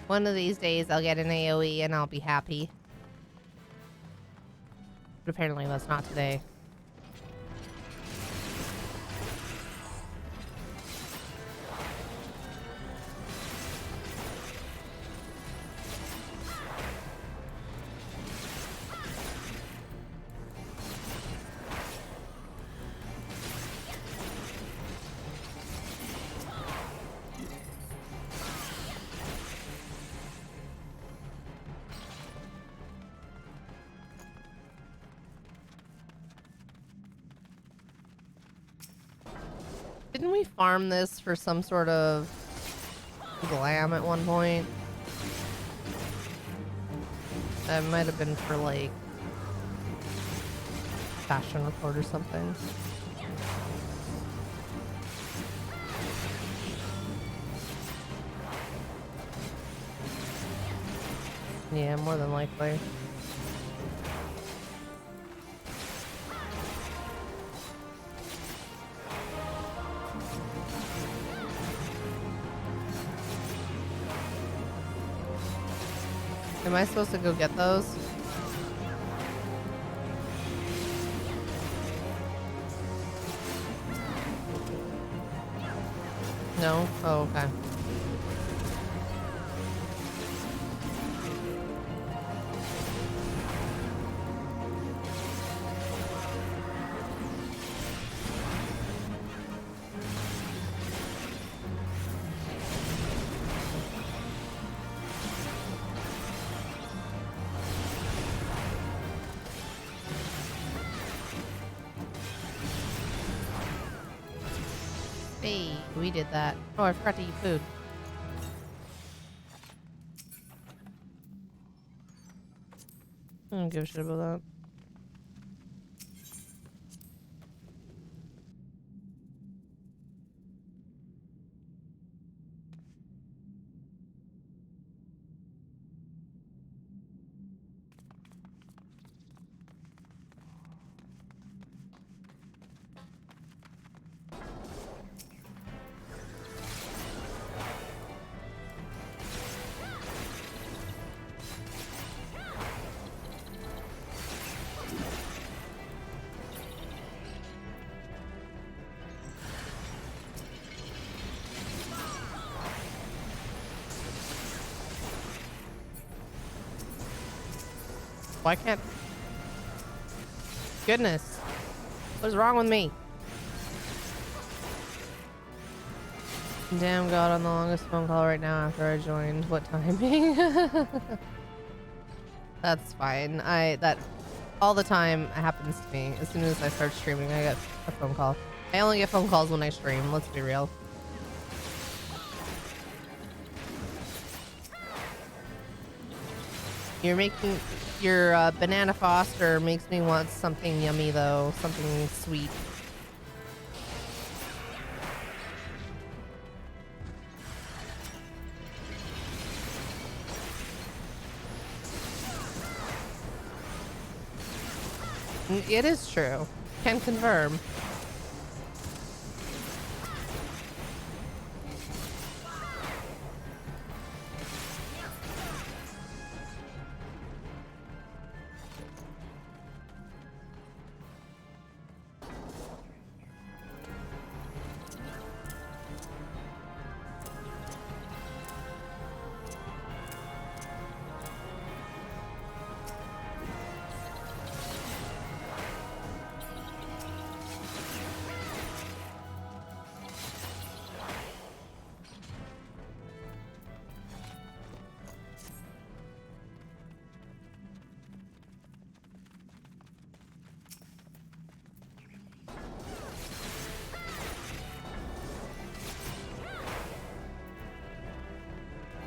One of these days I'll get an AoE and I'll be happy. But apparently that's not today. Didn't we farm this for some sort of glam at one point? That might have been for like fashion report or something. Yeah, more than likely. Am I supposed to go get those? No? Oh, okay. Hey, we did that. Oh, I forgot to eat food. I don't give a shit about that. Why can't... Goodness. What is wrong with me? Damn, got on the longest phone call right now after I joined. What timing? That's fine. That all the time happens to me. As soon as I start streaming, I get a phone call. I only get phone calls when I stream, let's be real. You're making your banana foster makes me want something yummy though, something sweet. It is true. Can confirm.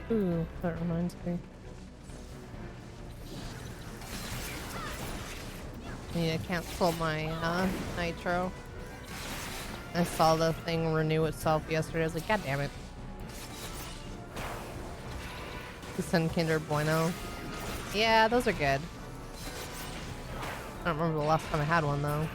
Ooh, that reminds me. I need to cancel my nitro. I saw the thing renew itself yesterday. I was like, God damn it. Send Kinder Bueno. Yeah, those are good. I don't remember the last time I had one though.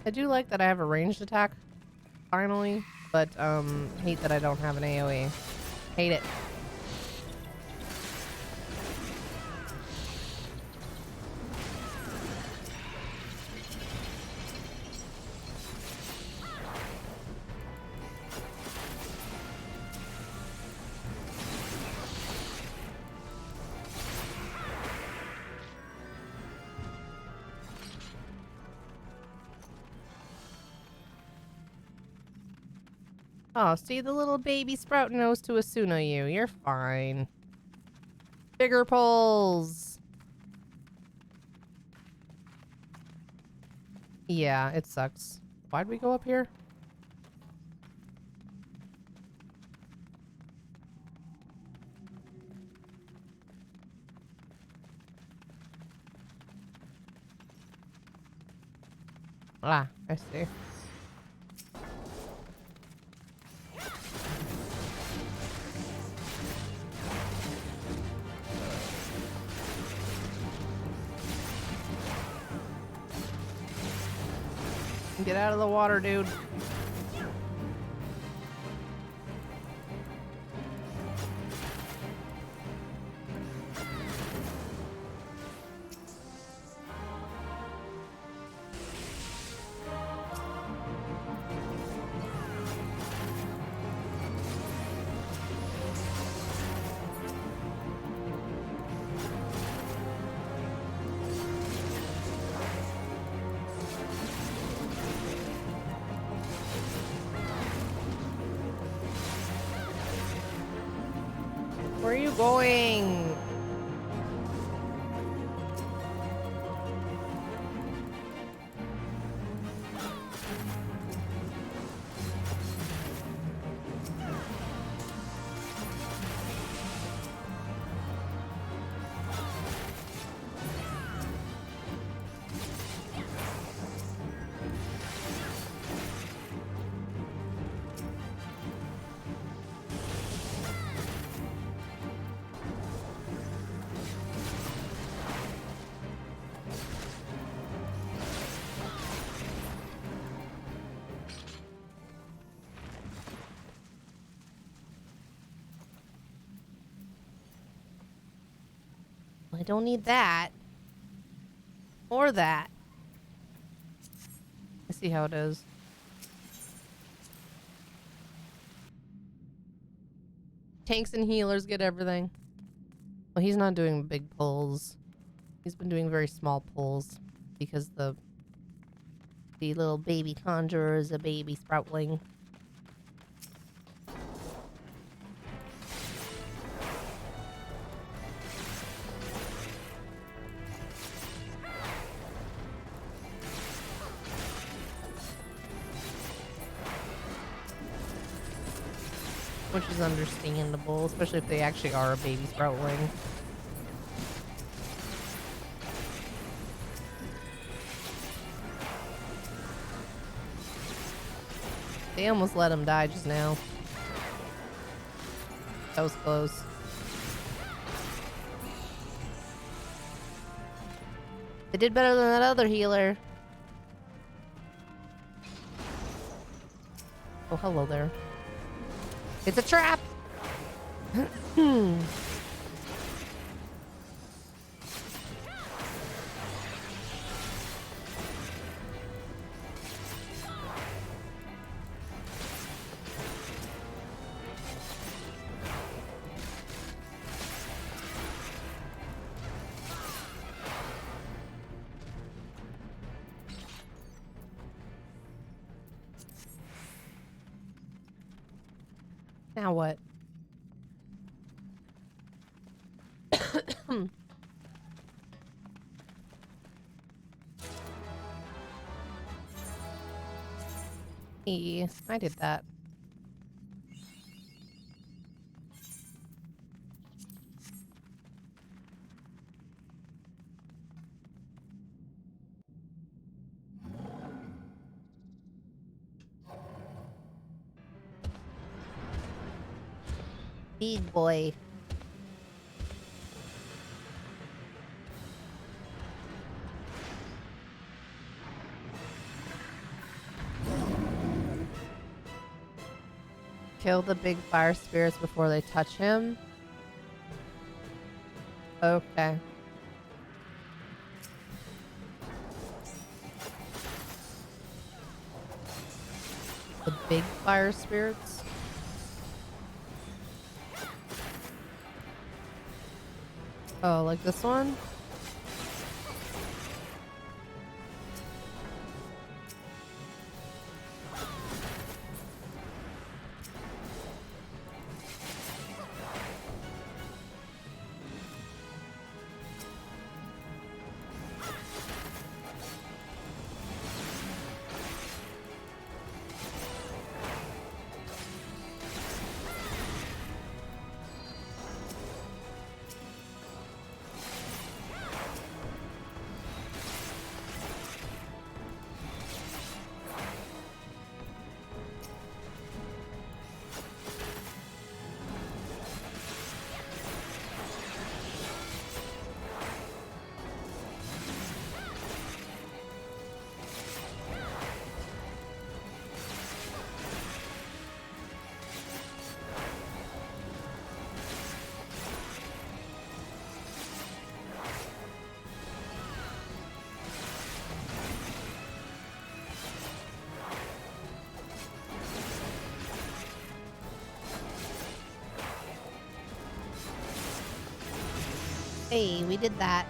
I do like that I have a ranged attack, finally, but hate that I don't have an AoE. Hate it. Oh, see the little baby sprout knows to Asuna you. You're fine. Bigger pulls. Yeah, it sucks. Why'd we go up here? Ah, I see. Get out of the water, dude. Where are you going? I don't need that. Or that. I see how it is. Tanks and healers get everything. Well, he's not doing big pulls. He's been doing very small pulls because the little baby conjurer is a baby sproutling. Which is understandable, especially if they actually are a baby sproutling. They almost let him die just now. That was close. They did better than that other healer. Oh, hello there. It's a trap! Now what? I did that. Big boy. Kill the big fire spirits before they touch him. Okay. The big fire spirits. Oh, like this one? Hey, we did that.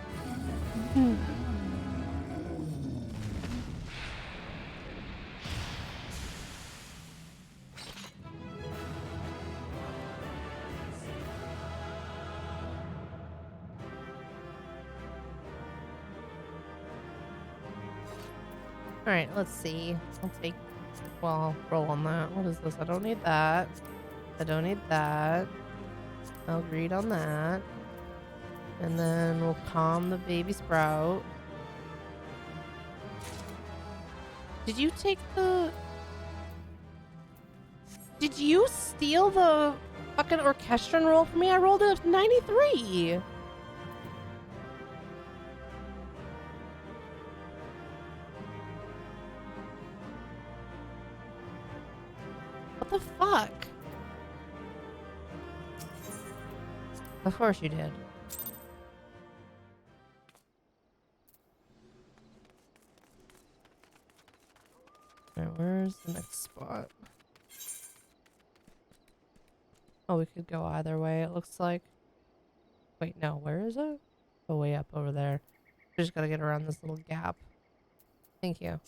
Alright, let's see. I'll take... Well, I'll roll on that. What is this? I don't need that. I don't need that. I'll read on that. And then we'll calm the baby sprout. Did you take the... Did you steal the fucking orchestron roll from me? I rolled a 93. What the fuck? Of course you did. Alright, where's the next spot? Oh, we could go either way, it looks like. Wait, no, where is it? Oh, way up over there. We just gotta get around this little gap. Thank you.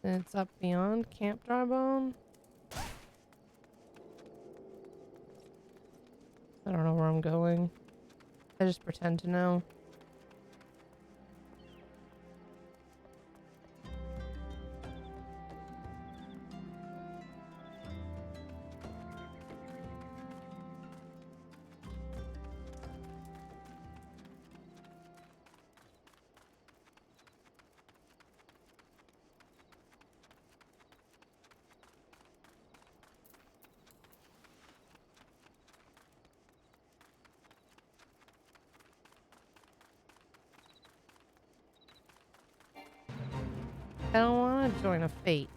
It's up beyond Camp Drybone. I don't know where I'm going. I just pretend to know. I don't want to join a fate.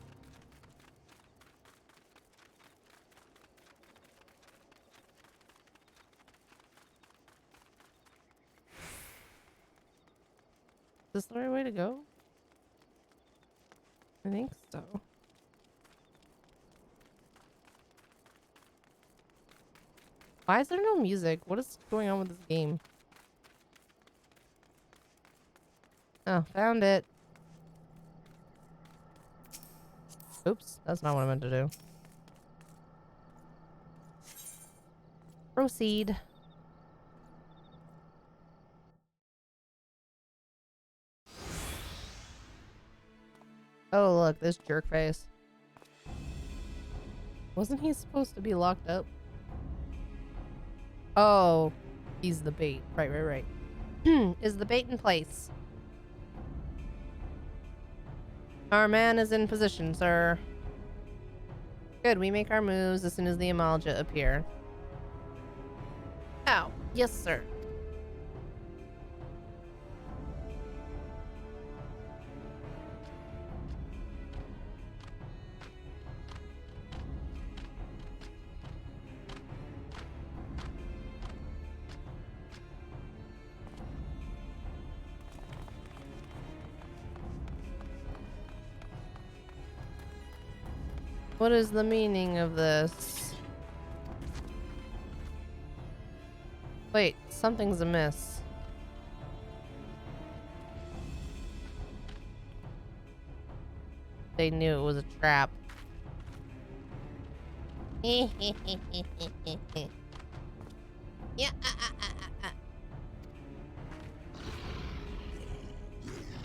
Is this the right way to go? I think so. Why is there no music? What is going on with this game? Oh, found it. Oops, that's not what I meant to do. Proceed. Oh, look, this jerk face. Wasn't he supposed to be locked up? Oh, he's the bait. Right. Is the bait in place? Our man is in position, sir. Good, we make our moves as soon as the Amalja appear. Oh, yes, sir. What is the meaning of this? Wait, something's amiss. They knew it was a trap. Yeah.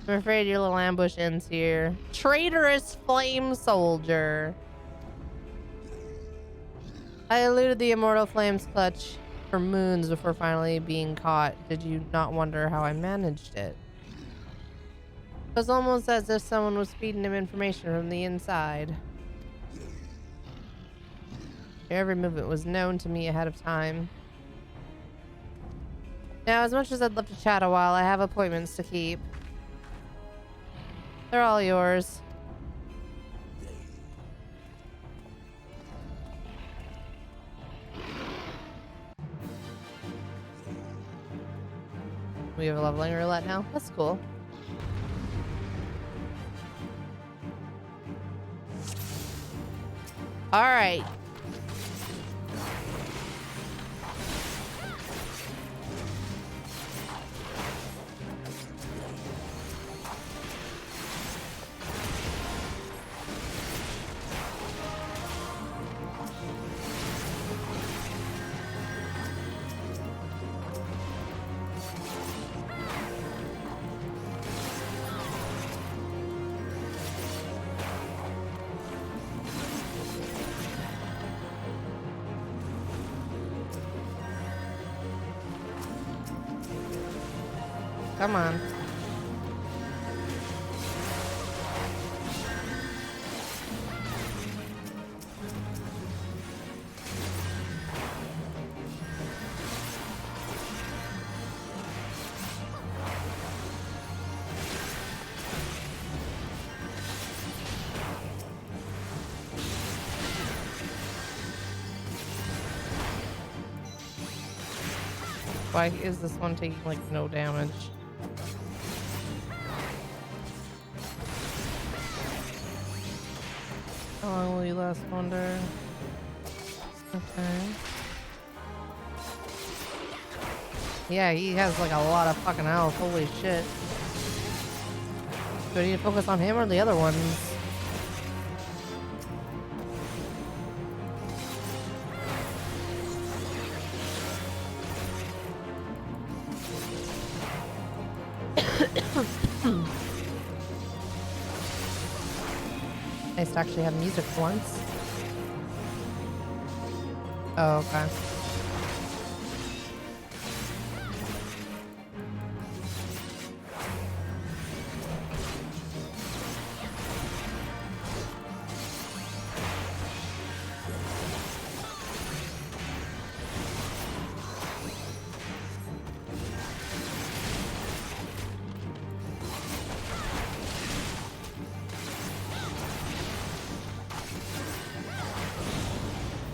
I'm afraid your little ambush ends here. Traitorous flame soldier. I eluded the immortal flame's clutch for moons before finally being caught. Did you not wonder how I managed it? It was almost as if someone was feeding him information from the inside. Your every movement was known to me ahead of time. Now, as much as I'd love to chat a while, I have appointments to keep. They're all yours. We have a leveling roulette now. That's cool. All right. Come on. Why is this one taking like no damage? How long will you last, wonder? Okay. Yeah, he has like a lot of fucking health. Holy shit. Do I need to focus on him or the other ones? Nice to actually have music for once. Oh, okay.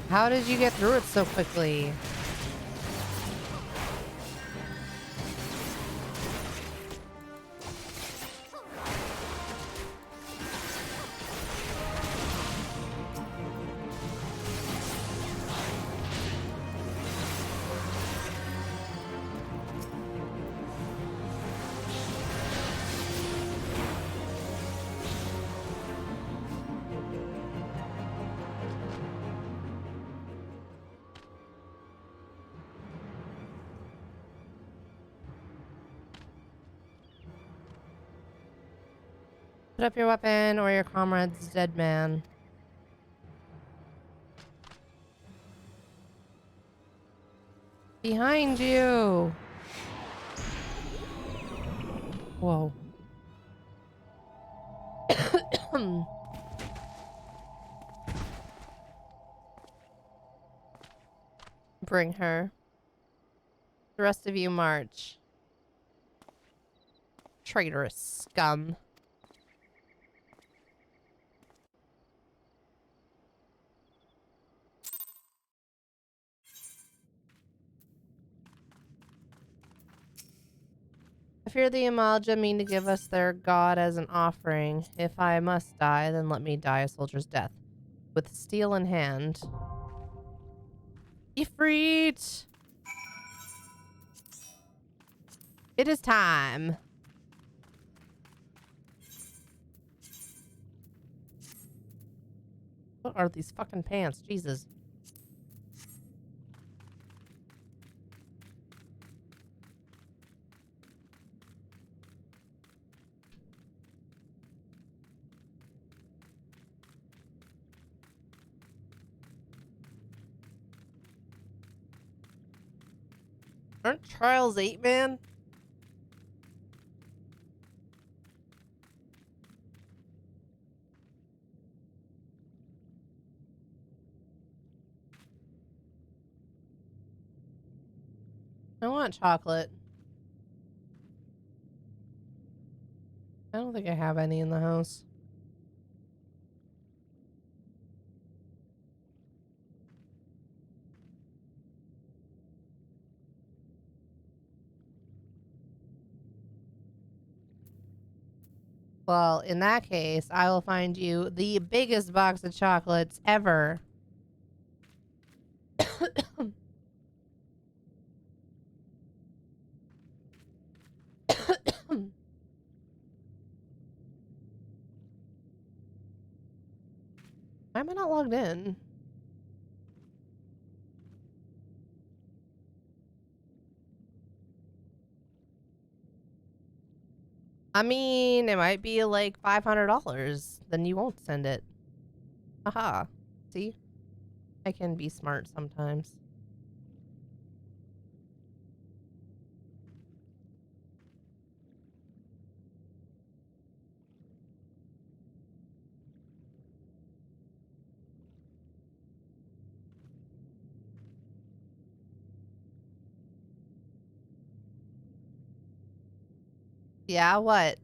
How did you get through it so quickly? Put up your weapon or your comrade's dead man. Behind you! Whoa. Bring her. The rest of you march. Traitorous scum. I fear the Amalja mean to give us their god as an offering. If I must die, then let me die a soldier's death. With steel in hand. Ifrit! It is time. What are these fucking pants? Jesus. Aren't trials 8, man? I want chocolate. I don't think I have any in the house. Well, in that case, I will find you the biggest box of chocolates ever. Why am I not logged in? I mean, it might be like $500. Then you won't send it. Haha. See? I can be smart sometimes. Yeah, what?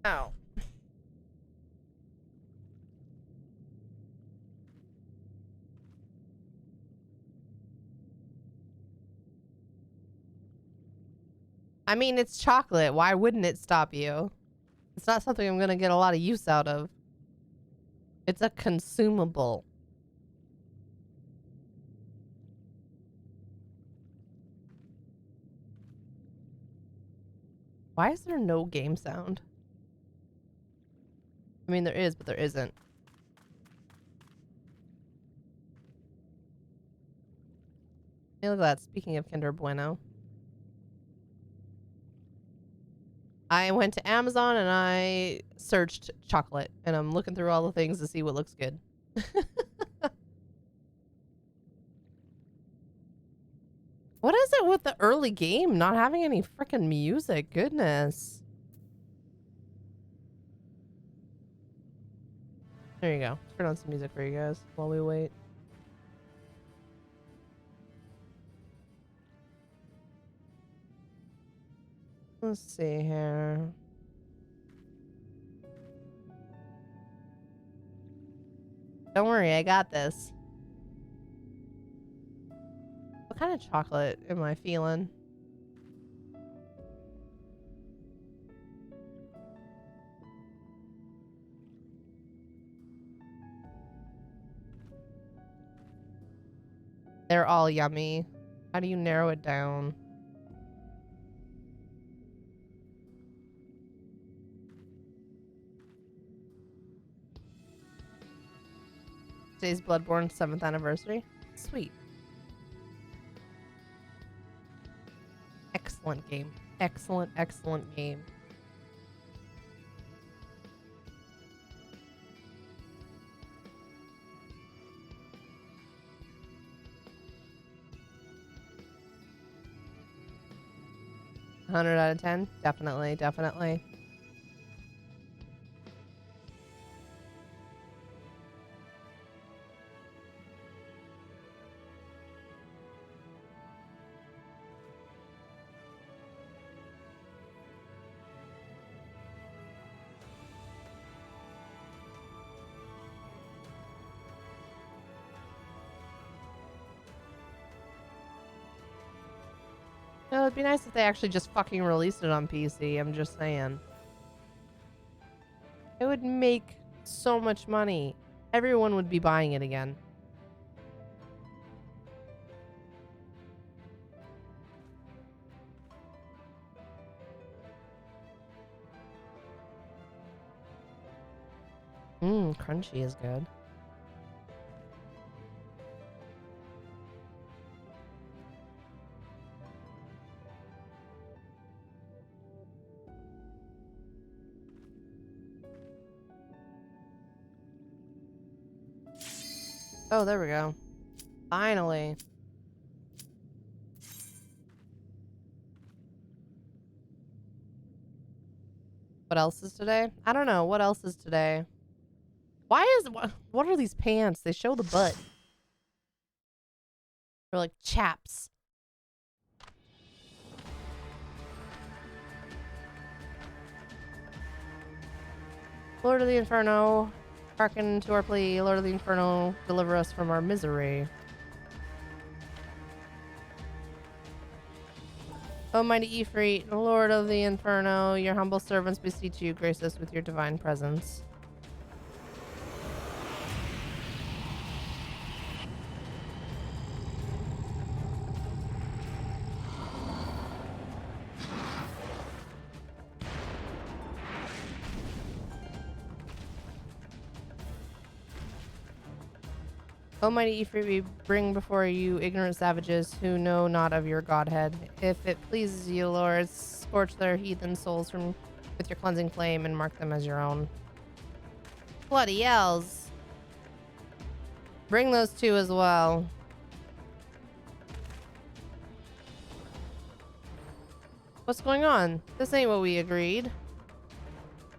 Oh. I mean, it's chocolate. Why wouldn't it stop you? It's not something I'm gonna get a lot of use out of. It's a consumable. Why is there no game sound? I mean, there is, but there isn't. Hey, look at that. Speaking of Kinder Bueno. I went to Amazon and I searched chocolate. And I'm looking through all the things to see what looks good. What is it with the early game not having any freaking music? Goodness. There you go. Turn on some music for you guys while we wait. Let's see here. Don't worry, I got this. What kind of chocolate am I feeling? They're all yummy. How do you narrow it down? Today's Bloodborne 7th anniversary. Sweet. Excellent game. Excellent, excellent game. $100 out of 10? Definitely, definitely. No, it'd be nice if they actually just fucking released it on PC. I'm just saying. It would make so much money. Everyone would be buying it again. Crunchy is good. Oh, there we go. Finally. What else is today? I don't know. What else is today? Why is... What are these pants? They show the butt. They're like chaps. Lord of the Inferno, hearken to our plea. Lord of the Inferno, deliver us from our misery. O mighty Ifrit, Lord of the Inferno, your humble servants beseech you, grace us with your divine presence. O mighty Ifrit, we bring before you ignorant savages who know not of your godhead. If it pleases you, Lord, scorch their heathen souls with your cleansing flame and mark them as your own. Bloody yells. Bring those two as well. What's going on? This ain't what we agreed.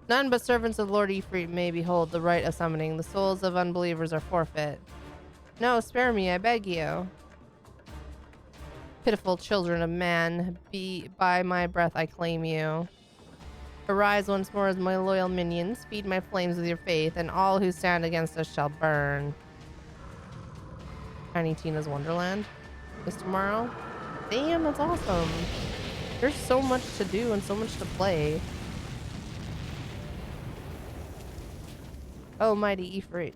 None but servants of Lord Ifrit may behold the rite of summoning. The souls of unbelievers are forfeit. No, spare me, I beg you. Pitiful children of man, by my breath I claim you. Arise once more as my loyal minions, feed my flames with your faith, and all who stand against us shall burn. Tiny Tina's Wonderland is tomorrow. Damn, that's awesome. There's so much to do and so much to play. Oh, mighty Ifrit.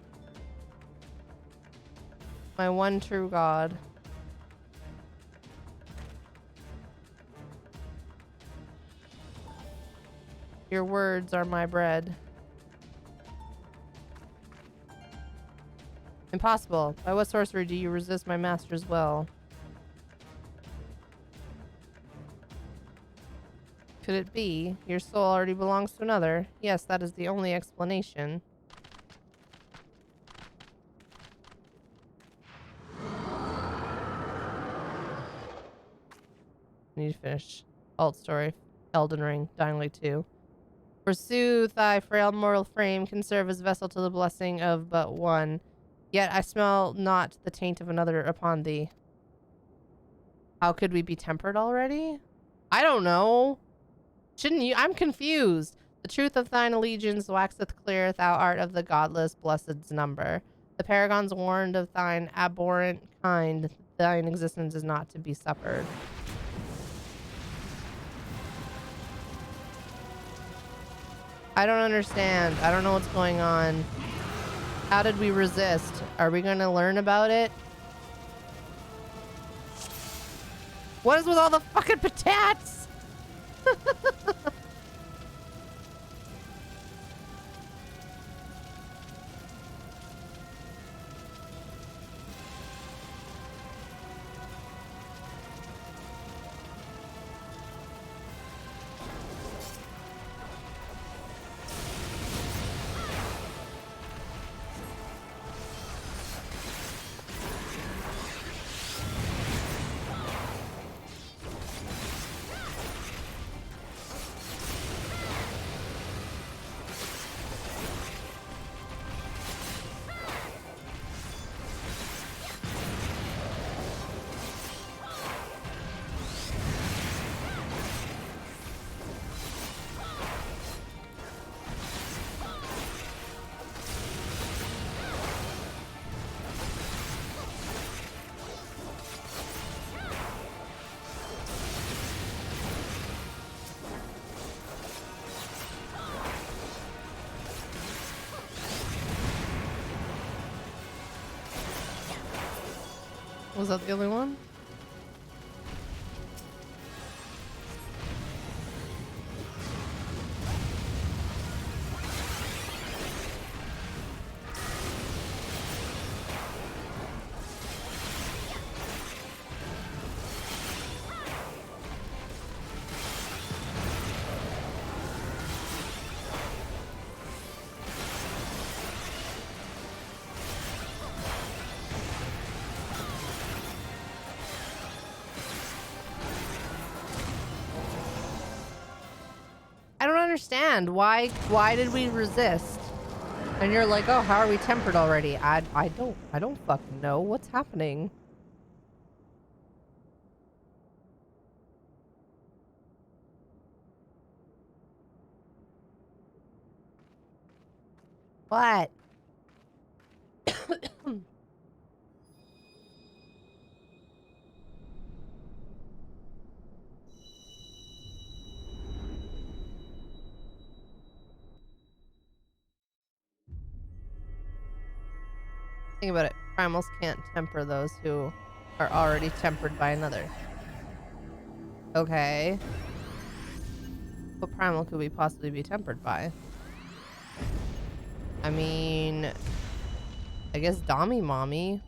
My one true God. Your words are my bread. Impossible. By what sorcery do you resist my master's will? Could it be your soul already belongs to another? Yes, that is the only explanation. Need to finish. Alt story. Elden Ring. Dying Light 2. Forsooth, thy frail mortal frame can serve as vessel to the blessing of but one. Yet I smell not the taint of another upon thee. How could we be tempered already? I don't know. Shouldn't you? I'm confused. The truth of thine allegiance waxeth clear. Thou art of the godless blessed's number. The paragons warned of thine abhorrent kind. Thine existence is not to be suffered. I don't understand. I don't know what's going on. How did we resist? Are we going to learn about it? What is with all the fucking patats? Was that the only one? I don't understand. Why did we resist? And you're like, oh, how are we tempered already? I don't fucking know what's happening. What? Think about it. Primals can't temper those who are already tempered by another. Okay. What primal could we possibly be tempered by? I mean, I guess Dommy Mommy.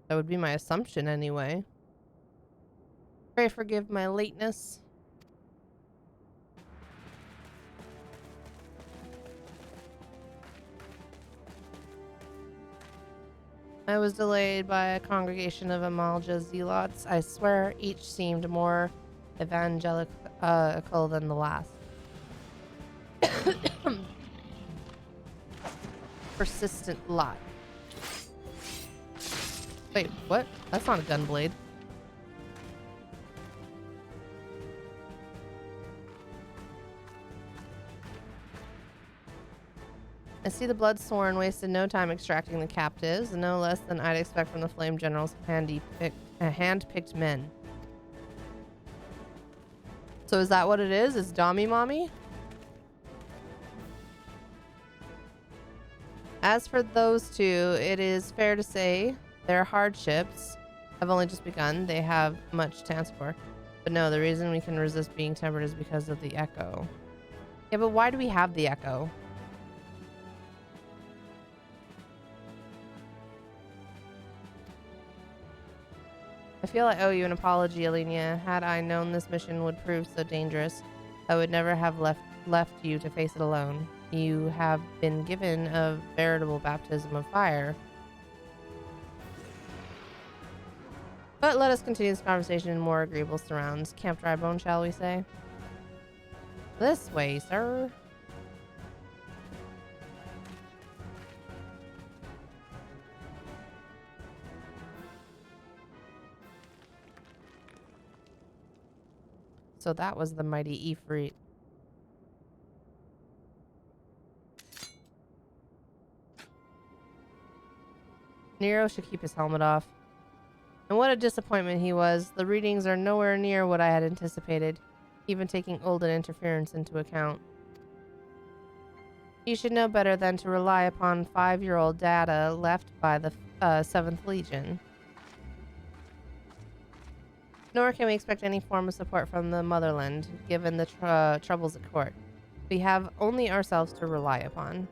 That would be my assumption anyway. Pray forgive my lateness. I was delayed by a congregation of Amalja zealots. I swear each seemed more evangelical than the last. Persistent lot. Wait, what? That's not a gun blade. I see the Bloodsworn wasted no time extracting the captives, no less than I'd expect from the Flame General's hand-picked men. So is that what it is? Is Dommy Mommy? As for those two, it is fair to say their hardships have only just begun. They have much to answer for. But no, the reason we can resist being tempered is because of the echo. Yeah, but why do we have the echo? I feel I owe you an apology, Alenia. Had I known this mission would prove so dangerous, I would never have left you to face it alone. You have been given a veritable baptism of fire. But let us continue this conversation in more agreeable surrounds. Camp Drybone, shall we say? This way, sir. So that was the mighty Ifrit. Nero should keep his helmet off. And what a disappointment he was. The readings are nowhere near what I had anticipated, even taking Olden interference into account. You should know better than to rely upon 5-year-old data left by the 7th Legion. Nor can we expect any form of support from the motherland, given the troubles at court. We have only ourselves to rely upon.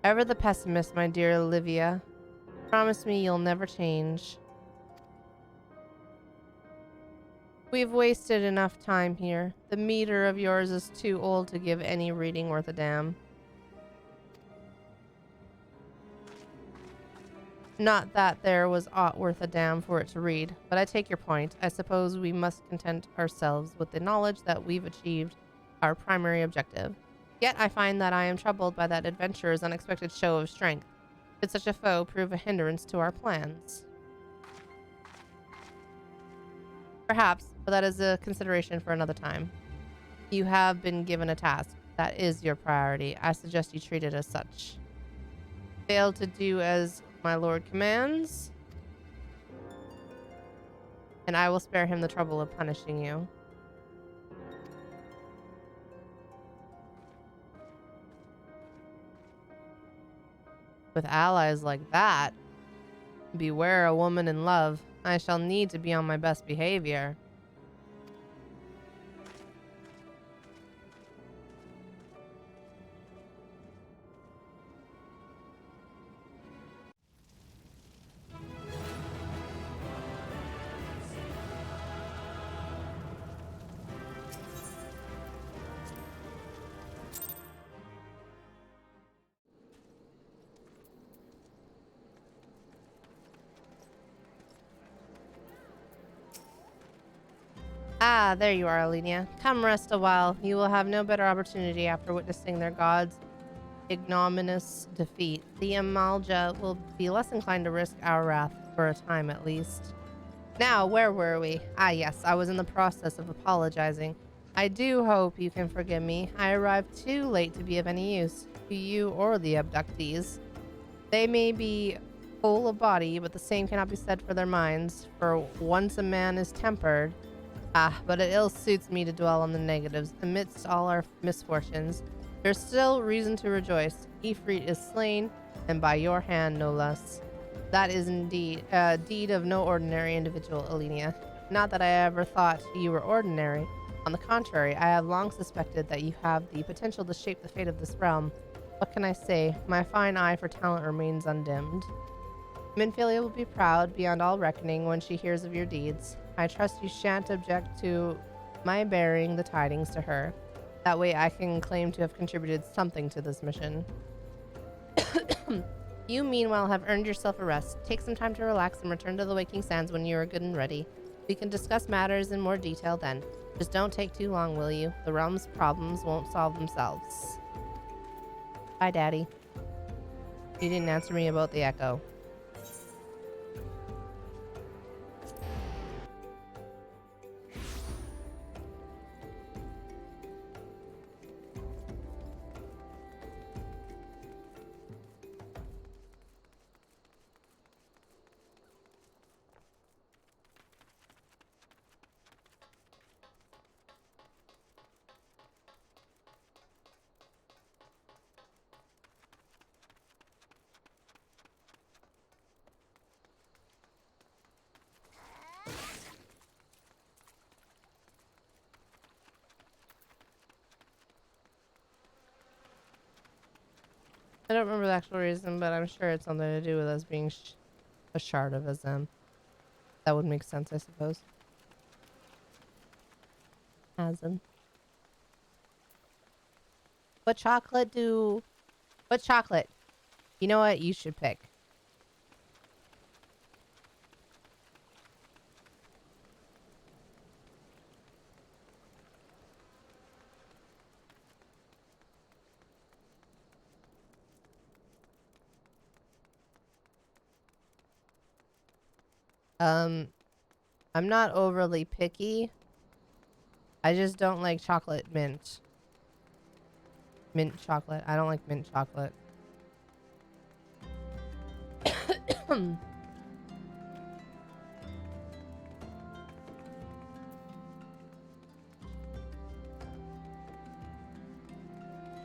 Ever the pessimist, my dear Olivia. Promise me you'll never change. We've wasted enough time here. The meter of yours is too old to give any reading worth a damn. Not that there was aught worth a damn for it to read, but I take your point. I suppose we must content ourselves with the knowledge that we've achieved our primary objective. Yet I find that I am troubled by that adventurer's unexpected show of strength. Could such a foe prove a hindrance to our plans? Perhaps, but that is a consideration for another time. You have been given a task. That is your priority. I suggest you treat it as such. Fail to do as my lord commands, and I will spare him the trouble of punishing you. With allies like that, beware a woman in love. I shall need to be on my best behavior. Ah, there you are, Alenia. Come rest a while. You will have no better opportunity after witnessing their gods' ignominious defeat. The Amalja will be less inclined to risk our wrath, for a time at least. Now, where were we? Ah, yes, I was in the process of apologizing. I do hope you can forgive me. I arrived too late to be of any use to you or the abductees. They may be whole of body, but the same cannot be said for their minds, for once a man is tempered. Ah, but it ill suits me to dwell on the negatives. Amidst all our misfortunes, there's still reason to rejoice. Ifrit is slain, and by your hand no less. That is indeed a deed of no ordinary individual, Alenia. Not that I ever thought you were ordinary. On the contrary, I have long suspected that you have the potential to shape the fate of this realm. What can I say? My fine eye for talent remains undimmed. Minfilia will be proud beyond all reckoning when she hears of your deeds. I trust you shan't object to my bearing the tidings to her. That way I can claim to have contributed something to this mission. You, meanwhile, have earned yourself a rest. Take some time to relax and return to the Waking Sands when you are good and ready. We can discuss matters in more detail then. Just don't take too long, will you? The realm's problems won't solve themselves. Bye, Daddy. You didn't answer me about the echo. I don't remember the actual reason, but I'm sure it's something to do with us being a shard of Azem. That would make sense, I suppose. Azem. What chocolate? You know what? You should pick. I'm not overly picky. I just don't like chocolate mint. Mint chocolate. I don't like mint chocolate.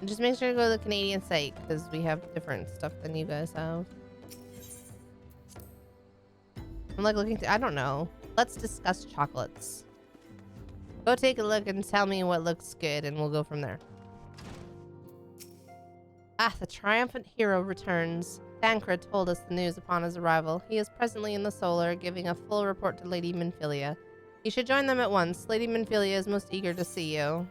Just make sure to go to the Canadian site because we have different stuff than you guys have. I'm like looking I don't know. Let's discuss chocolates. Go take a look and tell me what looks good and we'll go from there. Ah, the triumphant hero returns. Thancred told us the news upon his arrival. He is presently in the Solar, giving a full report to Lady Minfilia. You should join them at once. Lady Minfilia is most eager to see you.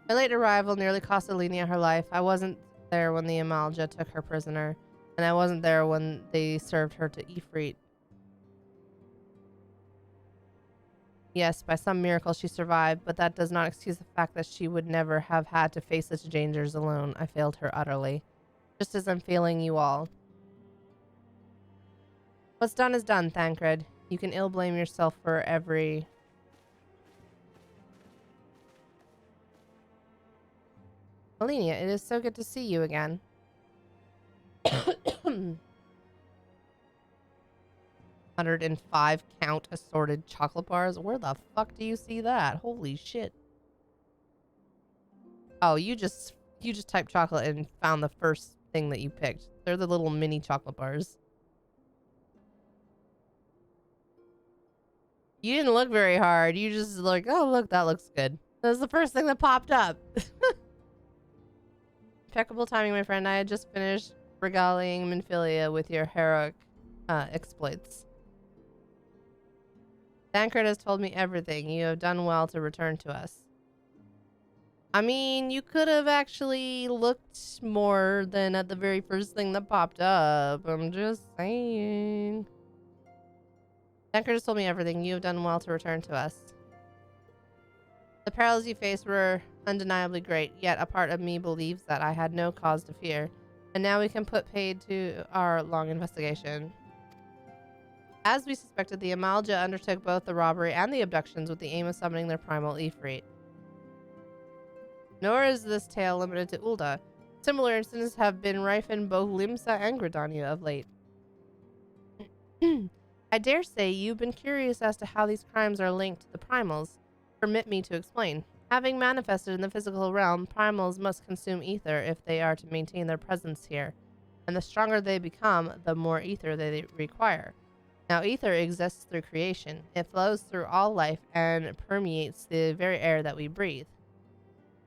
My late arrival nearly cost Alenia her life. I wasn't there when the Amalja took her prisoner, and I wasn't there when they served her to Ifrit. Yes, by some miracle she survived, but that does not excuse the fact that she would never have had to face such dangers alone. I failed her utterly. Just as I'm failing you all. What's done is done, Thancred. You can ill blame yourself for every... Alenia, it is so good to see you again. 105 count assorted chocolate bars. Where the fuck do you see that? Holy shit. Oh, you just typed chocolate and found the first thing that you picked. They're the little mini chocolate bars. You didn't look very hard. You just like, oh look, that looks good. That was the first thing that popped up. Impeccable timing, my friend. I had just finished regaling Minfilia with your heroic exploits. Tancred has told me everything. You have done well to return to us. I mean, you could have actually looked more than at the very first thing that popped up. I'm just saying. Tancred has told me everything. You have done well to return to us. The perils you faced were undeniably great, yet a part of me believes that I had no cause to fear. And now we can put paid to our long investigation. As we suspected, the Amalja undertook both the robbery and the abductions with the aim of summoning their primal Ifrit. Nor is this tale limited to Ul'dah. Similar incidents have been rife in both Limsa and Gridania of late. I dare say you've been curious as to how these crimes are linked to the primals. Permit me to explain. Having manifested in the physical realm, primals must consume ether if they are to maintain their presence here. And the stronger they become, the more ether they require. Now, ether exists through creation. It flows through all life and permeates the very air that we breathe.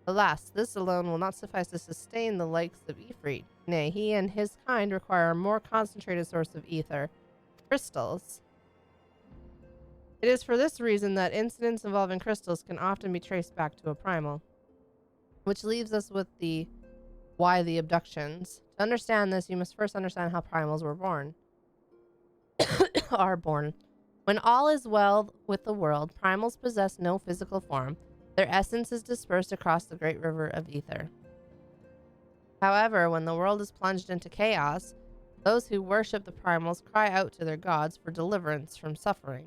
Alas, this alone will not suffice to sustain the likes of Ifrit. Nay, he and his kind require a more concentrated source of ether. Crystals. It is for this reason that incidents involving crystals can often be traced back to a primal. Which leaves us with the why the abductions. To understand this, you must first understand how primals were born. Are born. When all is well with the world, primals possess no physical form. Their essence is dispersed across the great river of ether. However, when the world is plunged into chaos, those who worship the primals cry out to their gods for deliverance from suffering.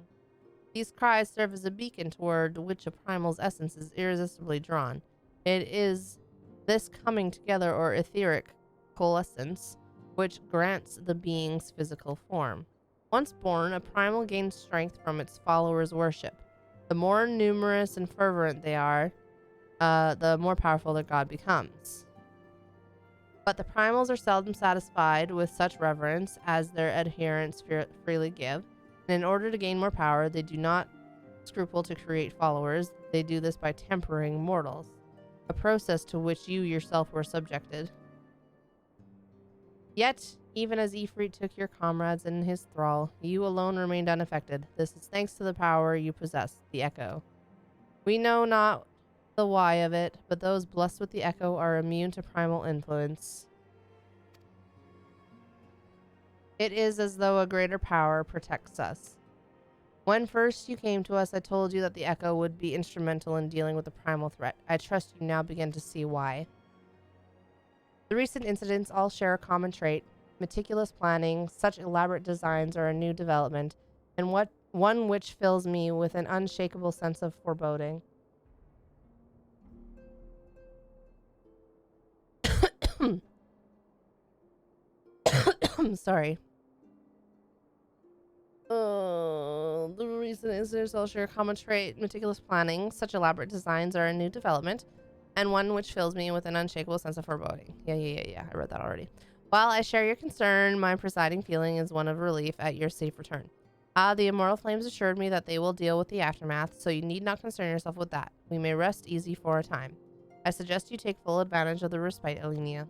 These cries serve as a beacon toward which a primal's essence is irresistibly drawn. It is this coming together or etheric coalescence which grants the being's physical form. Once born, a primal gains strength from its followers' worship. The more numerous and fervent they are, the more powerful their god becomes. But the primals are seldom satisfied with such reverence as their adherents freely give, and in order to gain more power, they do not scruple to create followers. They do this by tempering mortals, a process to which you yourself were subjected. Yet, even as Ifrit took your comrades in his thrall, you alone remained unaffected. This is thanks to the power you possess, the Echo. We know not the why of it, but those blessed with the Echo are immune to primal influence. It is as though a greater power protects us. When first you came to us, I told you that the Echo would be instrumental in dealing with the primal threat. I trust you now begin to see why. The recent incidents all share a common trait. Meticulous planning, such elaborate designs are a new development, and one which fills me with an unshakable sense of foreboding. Sorry. The recent incidents all share a common trait. Meticulous planning, such elaborate designs are a new development, and one which fills me with an unshakable sense of foreboding. Yeah. I read that already. While I share your concern, my presiding feeling is one of relief at your safe return. The immortal flames assured me that they will deal with the aftermath, so you need not concern yourself with that. We may rest easy for a time. I suggest you take full advantage of the respite, Alenia.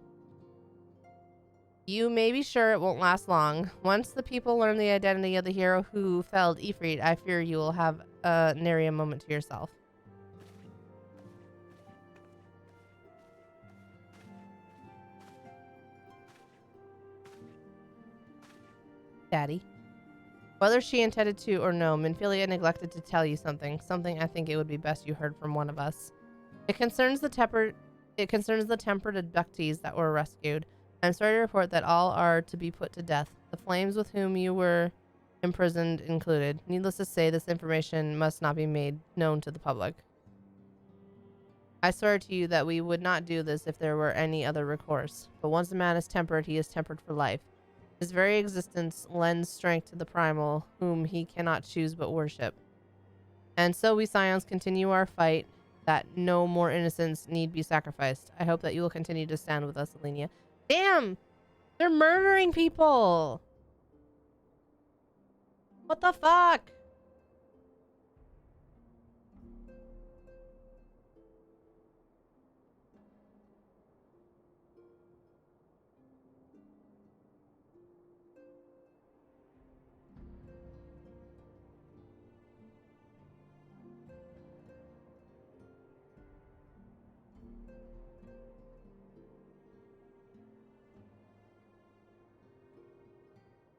You may be sure it won't last long. Once the people learn the identity of the hero who felled Ifrit, I fear you will have nary a moment to yourself. Daddy. Whether she intended to or no, Minfilia neglected to tell you something I think it would be best you heard from one of us. It concerns the tempered abductees that were rescued. I'm sorry to report that all are to be put to death, the flames with whom you were imprisoned included. Needless to say, this information must not be made known to the public. I swear to you that we would not do this if there were any other recourse. But once a man is tempered, he is tempered for life. His very existence lends strength to the primal, whom he cannot choose but worship. And so we Scions continue our fight, that no more innocents need be sacrificed. I hope that you will continue to stand with us, Alenia. Damn! They're murdering people! What the fuck?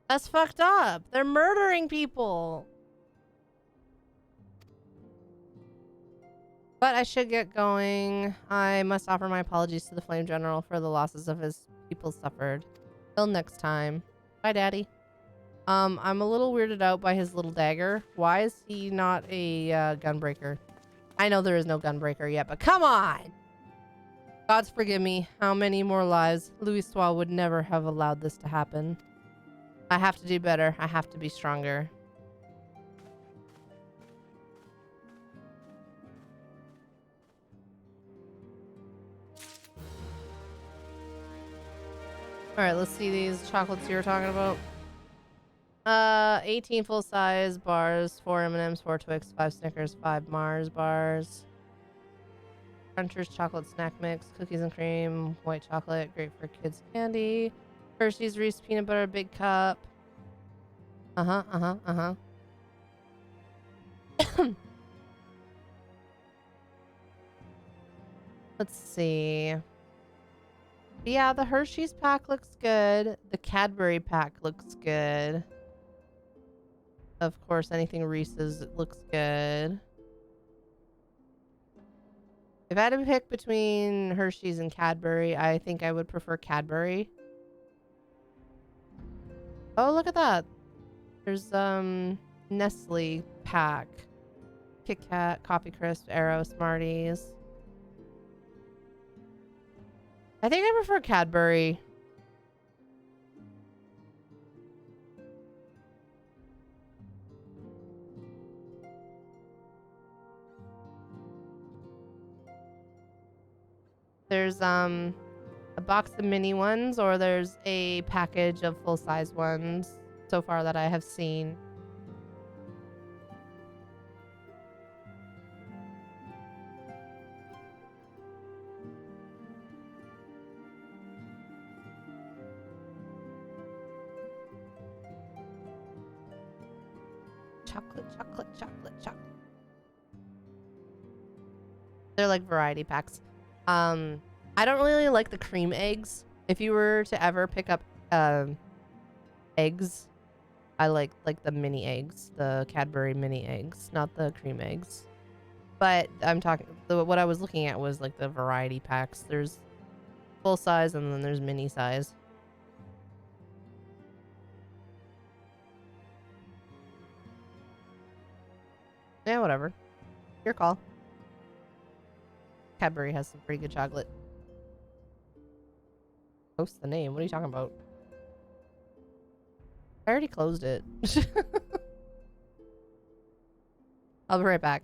That's fucked up. They're murdering people. But I should get going. I must offer my apologies to the Flame General for the losses of his people suffered. Till next time. Bye, Daddy. I'm a little weirded out by his little dagger. Why is he not a gunbreaker? I know there is no gunbreaker yet, but come on! Gods forgive me. How many more lives? Louis Sois would never have allowed this to happen. I have to do better. I have to be stronger. Alright, let's see these chocolates you were talking about. 18 full-size bars, 4 M&Ms, 4 Twix, 5 Snickers, 5 Mars bars. Crunchers chocolate snack mix, cookies and cream, white chocolate, great for kids candy. Hershey's Reese peanut butter, big cup. Let's see. Yeah, the Hershey's pack looks good. The Cadbury pack looks good. Of course, anything Reese's looks good. If I had to pick between Hershey's and Cadbury, I think I would prefer Cadbury. Oh, look at that. There's Nestle pack. Kit Kat, Coffee Crisp, Aero, Smarties. I think I prefer Cadbury. There's a box of mini ones, or there's a package of full-size ones so far that I have seen. Chocolate. They're like variety packs. I don't really like the cream eggs. If you were to ever pick up eggs, I like the mini eggs, the Cadbury mini eggs, not the cream eggs. But I'm talking, what I was looking at was like the variety packs. There's full size and then there's mini size. Yeah, whatever. Your call. Cadbury has some pretty good chocolate. Post the name. What are you talking about? I already closed it. I'll be right back.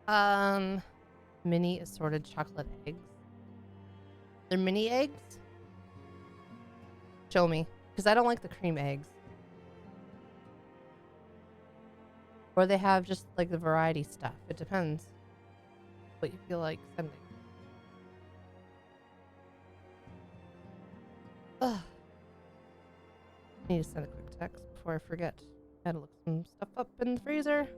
Mini assorted chocolate eggs. They're mini eggs? Show me. Because I don't like the cream eggs. Or they have just like the variety stuff. It depends what you feel like sending. Ugh. I need to send a quick text before I forget. I had to look some stuff up in the freezer.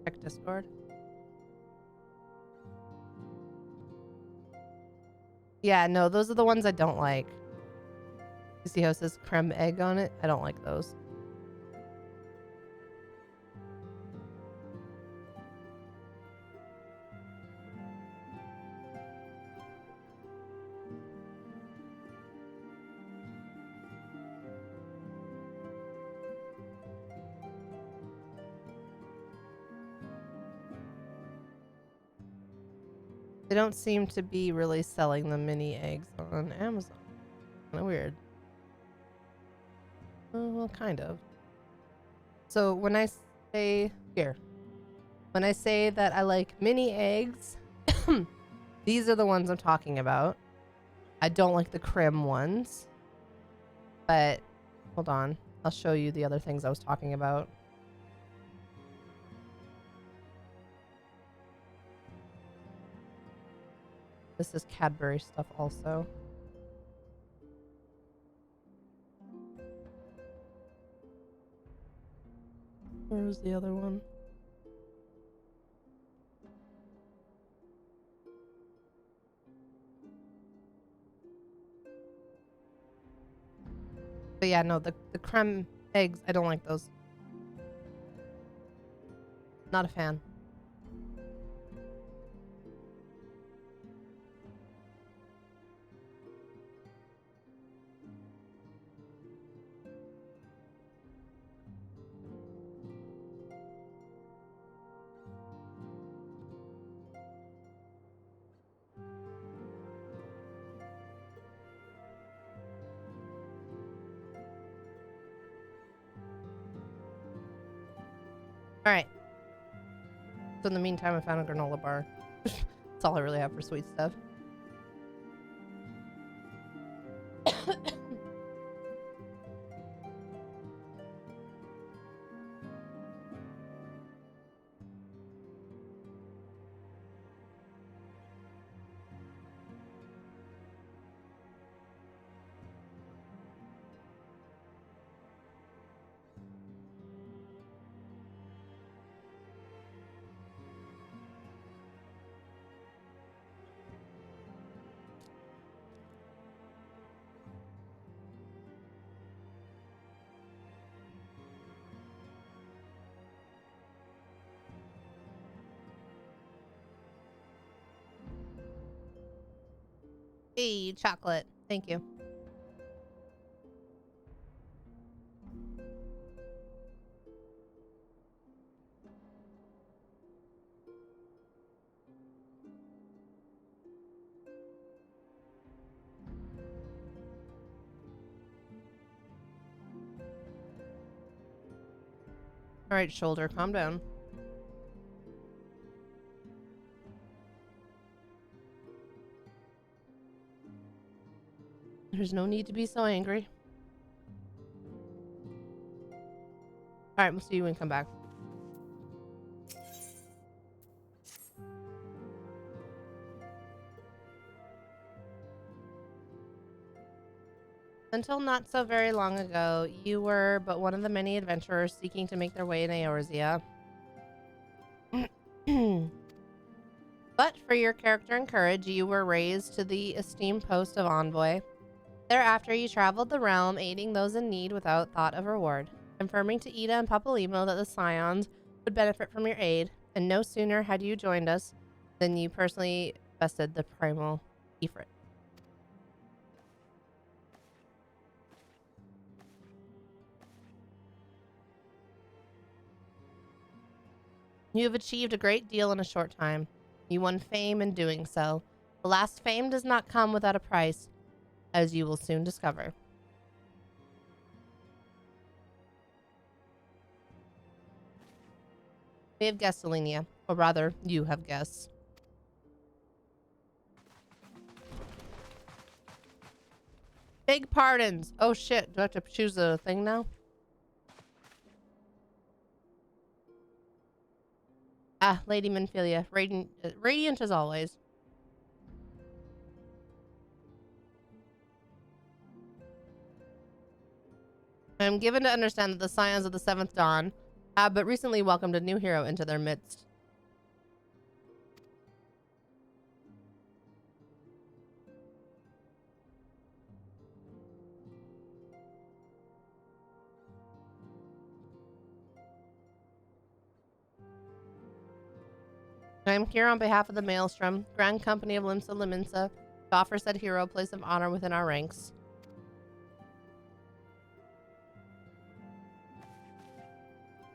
Check Discord. Yeah, no, those are the ones I don't like. You see how it says creme egg on it? I don't like those. They don't seem to be really selling the mini eggs on Amazon. Kind of weird. Well, kind of. So when I say here, when I say that I like mini eggs, these are the ones I'm talking about. I don't like the creme ones. But hold on. I'll show you the other things I was talking about. This is Cadbury stuff also. Where was the other one? But yeah, no, the creme eggs, I don't like those. Not a fan. All right. So in the meantime, I found a granola bar. That's all I really have for sweet stuff. Hey, chocolate. Thank you. All right, shoulder, calm down. There's no need to be so angry. All right, we'll see you when you come back. Until not so very long ago, you were but one of the many adventurers seeking to make their way in Eorzea. But for your character and courage, you were raised to the esteemed post of envoy. Thereafter, you traveled the realm, aiding those in need without thought of reward, confirming to Ida and Papalimo that the Scions would benefit from your aid, and no sooner had you joined us than you personally bested the primal Ifrit. You have achieved a great deal in a short time. You won fame in doing so. Alas, fame does not come without a price, as you will soon discover. We have guests, Alenia. Or rather, you have guests. Big pardons. Oh shit, do I have to choose a thing now? Ah, Lady Minfilia. Radiant as always. I am given to understand that the Scions of the Seventh Dawn have but recently welcomed a new hero into their midst. I am here on behalf of the Maelstrom, Grand Company of Limsa Liminsa, to offer said hero a place of honor within our ranks.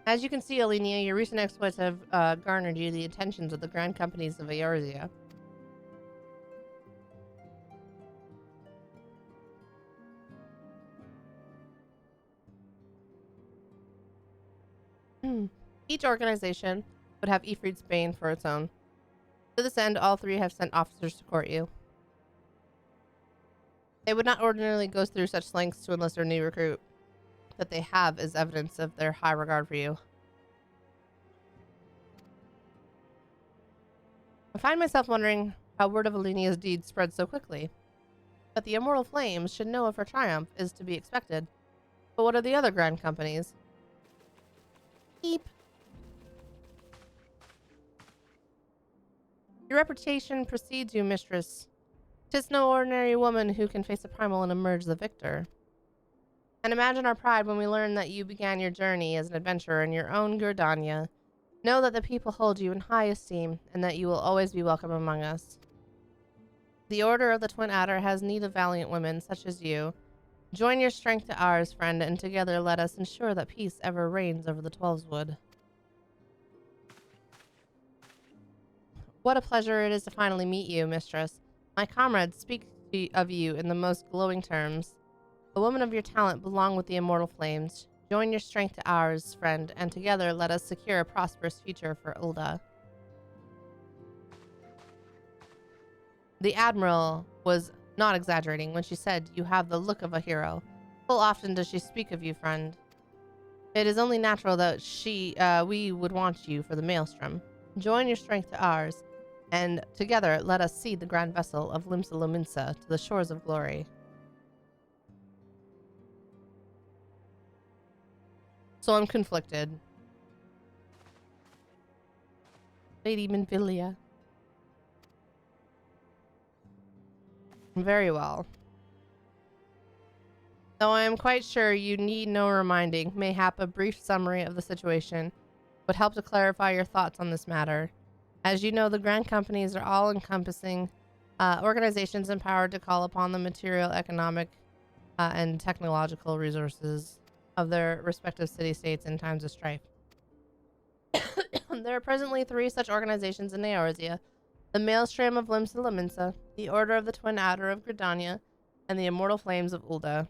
As you can see, Alenia, your recent exploits have garnered you the attentions of the Grand Companies of Eorzea. Each organization would have Ifrit's Bane for its own. To this end, all three have sent officers to court you. They would not ordinarily go through such lengths to enlist their new recruit. That they have is evidence of their high regard for you. I find myself wondering how word of Alenia's deeds spread so quickly. But the Immortal Flames should know if her triumph is to be expected. But what are the other grand companies? Beep. Your reputation precedes you, mistress. 'Tis no ordinary woman who can face a primal and emerge the victor. And imagine our pride when we learn that you began your journey as an adventurer in your own Gurdania. Know that the people hold you in high esteem, and that you will always be welcome among us. The Order of the Twin Adder has need of valiant women such as you. Join your strength to ours, friend, and together let us ensure that peace ever reigns over the Twelveswood. What a pleasure it is to finally meet you, mistress. My comrades speak of you in the most glowing terms. A woman of your talent belong with the Immortal Flames. Join your strength to ours, friend, and together let us secure a prosperous future for Ulda. The Admiral was not exaggerating when she said you have the look of a hero. Full often does she speak of you, friend. It is only natural that we would want you for the Maelstrom. Join your strength to ours, and together let us see the grand vessel of Limsa Lominsa to the shores of glory. So I'm conflicted. Lady Minfilia. Very well. Though I am quite sure you need no reminding, mayhap a brief summary of the situation would help to clarify your thoughts on this matter. As you know, the grand companies are all-encompassing organizations empowered to call upon the material, economic, and technological resources of their respective city-states in times of strife. There are presently 3 such organizations in Eorzea: the Maelstrom of Limsa Lominsa, the Order of the Twin Adder of Gridania, and the Immortal Flames of Ulda.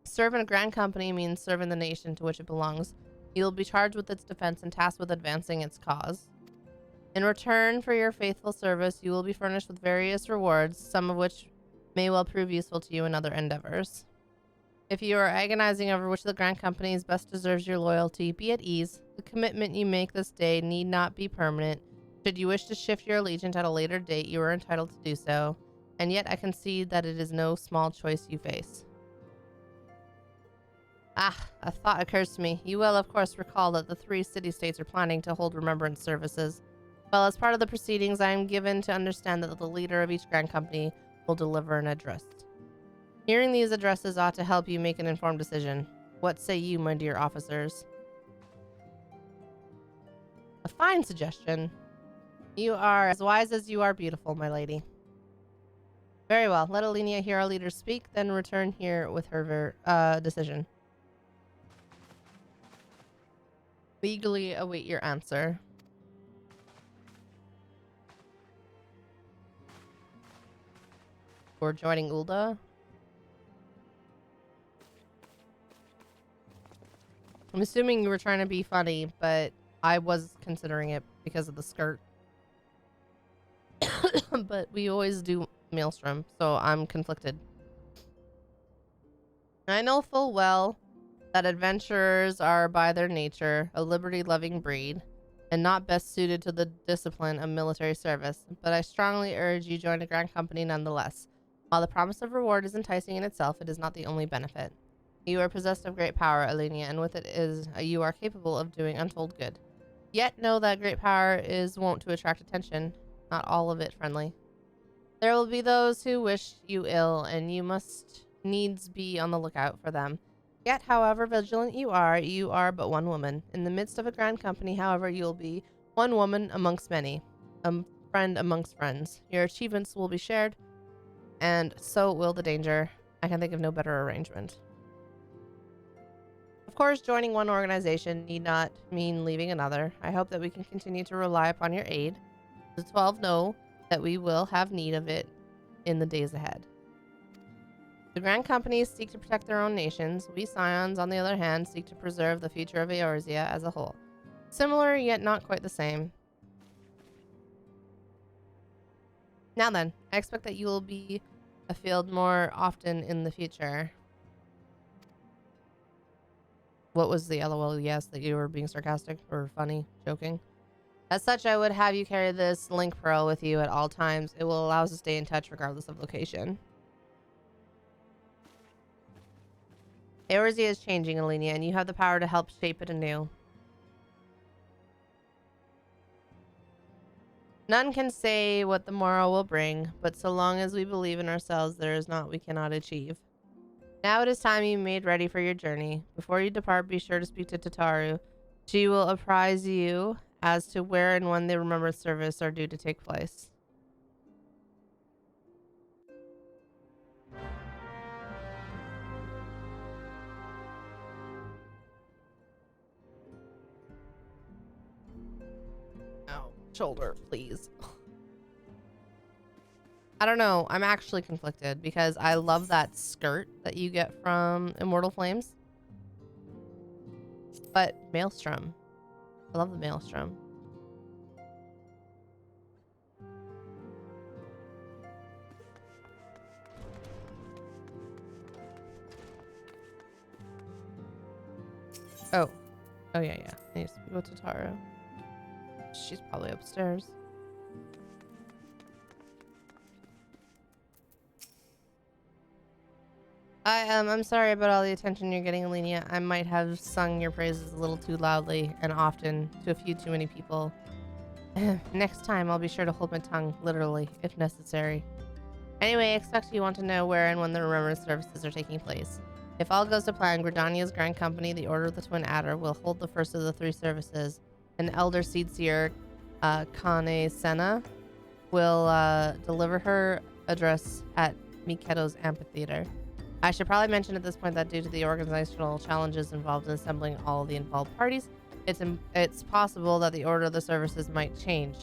Serving a grand company means serving the nation to which it belongs. You will be charged with its defense and tasked with advancing its cause. In return for your faithful service, you will be furnished with various rewards, some of which may well prove useful to you in other endeavors. If you are agonizing over which of the grand companies best deserves your loyalty, be at ease. The commitment you make this day need not be permanent. Should you wish to shift your allegiance at a later date, you are entitled to do so. And yet I concede that it is no small choice you face. A thought occurs to me. You will, of course, recall that the 3 city-states are planning to hold remembrance services. Well, as part of the proceedings, I am given to understand that the leader of each grand company will deliver an address. Hearing these addresses ought to help you make an informed decision. What say you, my dear officers? A fine suggestion. You are as wise as you are beautiful, my lady. Very well. Let Alenia hear our leaders speak, then return here with her decision. We eagerly await your answer. For joining Ulda. I'm assuming you were trying to be funny, but I was considering it because of the skirt. But we always do Maelstrom, so I'm conflicted. I know full well that adventurers are by their nature a liberty-loving breed and not best suited to the discipline of military service, but I strongly urge you join a grand company nonetheless. While the promise of reward is enticing in itself, it is not the only benefit. You are possessed of great power, Alenia, and with it is you are capable of doing untold good. Yet know that great power is wont to attract attention, not all of it friendly. There will be those who wish you ill, and you must needs be on the lookout for them. Yet, however vigilant you are but one woman. In the midst of a grand company, however, you'll be one woman amongst many, a friend amongst friends. Your achievements will be shared, and so will the danger. I can think of no better arrangement. Of course, joining one organization need not mean leaving another. I hope that we can continue to rely upon your aid. The 12 know that we will have need of it in the days ahead. The grand companies seek to protect their own nations. We Scions, on the other hand, seek to preserve the future of Eorzea as a whole. Similar, yet not quite the same. Now then, I expect that you will be afield more often in the future. What was the LOL yes that you were being sarcastic or funny, joking? As such, I would have you carry this link pearl with you at all times. It will allow us to stay in touch regardless of location. Eorzea is changing, Alenia, and you have the power to help shape it anew. None can say what the morrow will bring, but so long as we believe in ourselves, there is naught we cannot achieve. Now it is time you made ready for your journey. Before you depart, be sure to speak to Tataru. She will apprise you as to where and when the Remembrance Service are due to take place. Oh, shoulder, please. I don't know. I'm actually conflicted because I love that skirt that you get from Immortal Flames. But Maelstrom. I love the Maelstrom. Oh. Oh, yeah. I need to go to Taro. She's probably upstairs. I'm sorry about all the attention you're getting, Alenia. I might have sung your praises a little too loudly and often to a few too many people. Next time, I'll be sure to hold my tongue, literally, if necessary. Anyway, I expect you want to know where and when the Remembrance Services are taking place. If all goes to plan, Gridania's Grand Company, the Order of the Twin Adder, will hold the first of the 3 services. An Elder Seedseer, Kane Senna, will deliver her address at Miketo's amphitheater. I should probably mention at this point that due to the organizational challenges involved in assembling all of the involved parties, it's possible that the order of the services might change.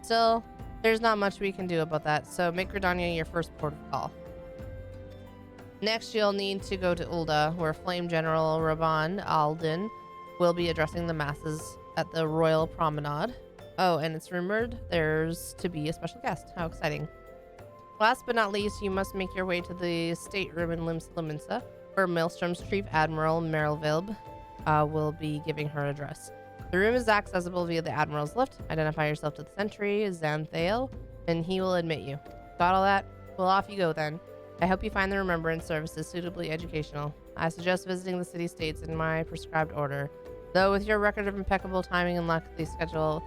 Still, there's not much we can do about that, so make Gridania your first port of call. Next, you'll need to go to Ulda, where Flame General Raban Alden will be addressing the masses at the Royal Promenade. Oh, and it's rumored there's to be a special guest. How exciting. Last but not least, you must make your way to the stateroom in Liminsa, where Maelstrom's Chief Admiral Merylvilb will be giving her address. The room is accessible via the Admiral's lift. Identify yourself to the sentry, Xanthael, and he will admit you. Got all that? Well, off you go then. I hope you find the Remembrance Services suitably educational. I suggest visiting the city-states in my prescribed order, though with your record of impeccable timing and luck, the schedule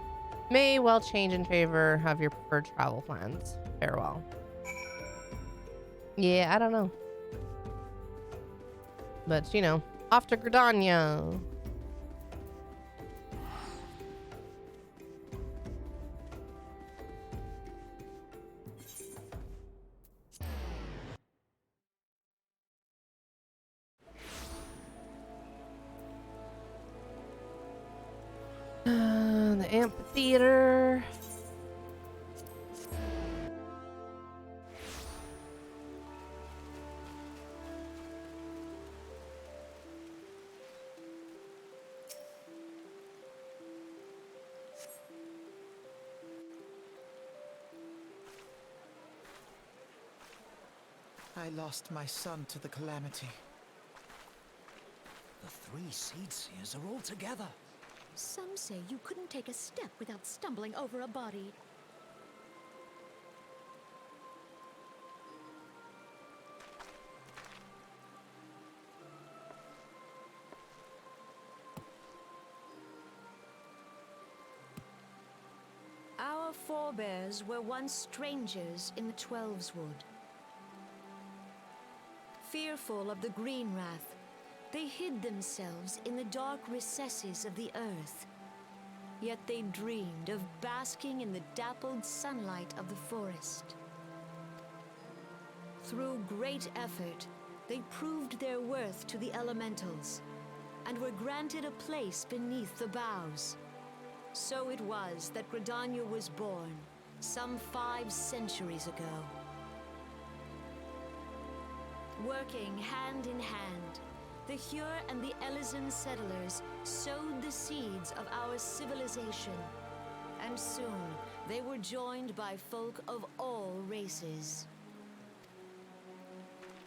may well change in favor of your preferred travel plans. Farewell. Yeah, I don't know. But, you know, Off to Gridania. The amphitheater. I lost my son to the calamity. The three seed seers are all together. Some say you couldn't take a step without stumbling over a body. Our forebears were once strangers in the Twelveswood. Fearful of the Green Wrath, they hid themselves in the dark recesses of the earth. Yet they dreamed of basking in the dappled sunlight of the forest. Through great effort, they proved their worth to the elementals, and were granted a place beneath the boughs. So it was that Gridania was born, some 5 centuries ago. Working hand in hand, the Hyur and the Elysian settlers sowed the seeds of our civilization, and soon they were joined by folk of all races.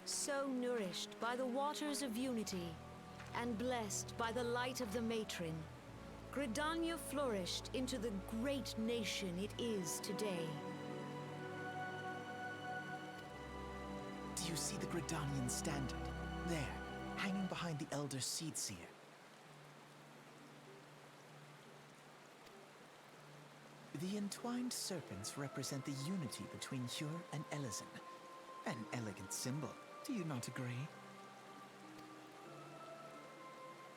So nourished by the waters of unity, and blessed by the light of the matron, Gridania flourished into the great nation it is today. Do you see the Gridanian standard? There, hanging behind the Elder Seedseer. The entwined serpents represent the unity between Hyur and Elysian. An elegant symbol, do you not agree?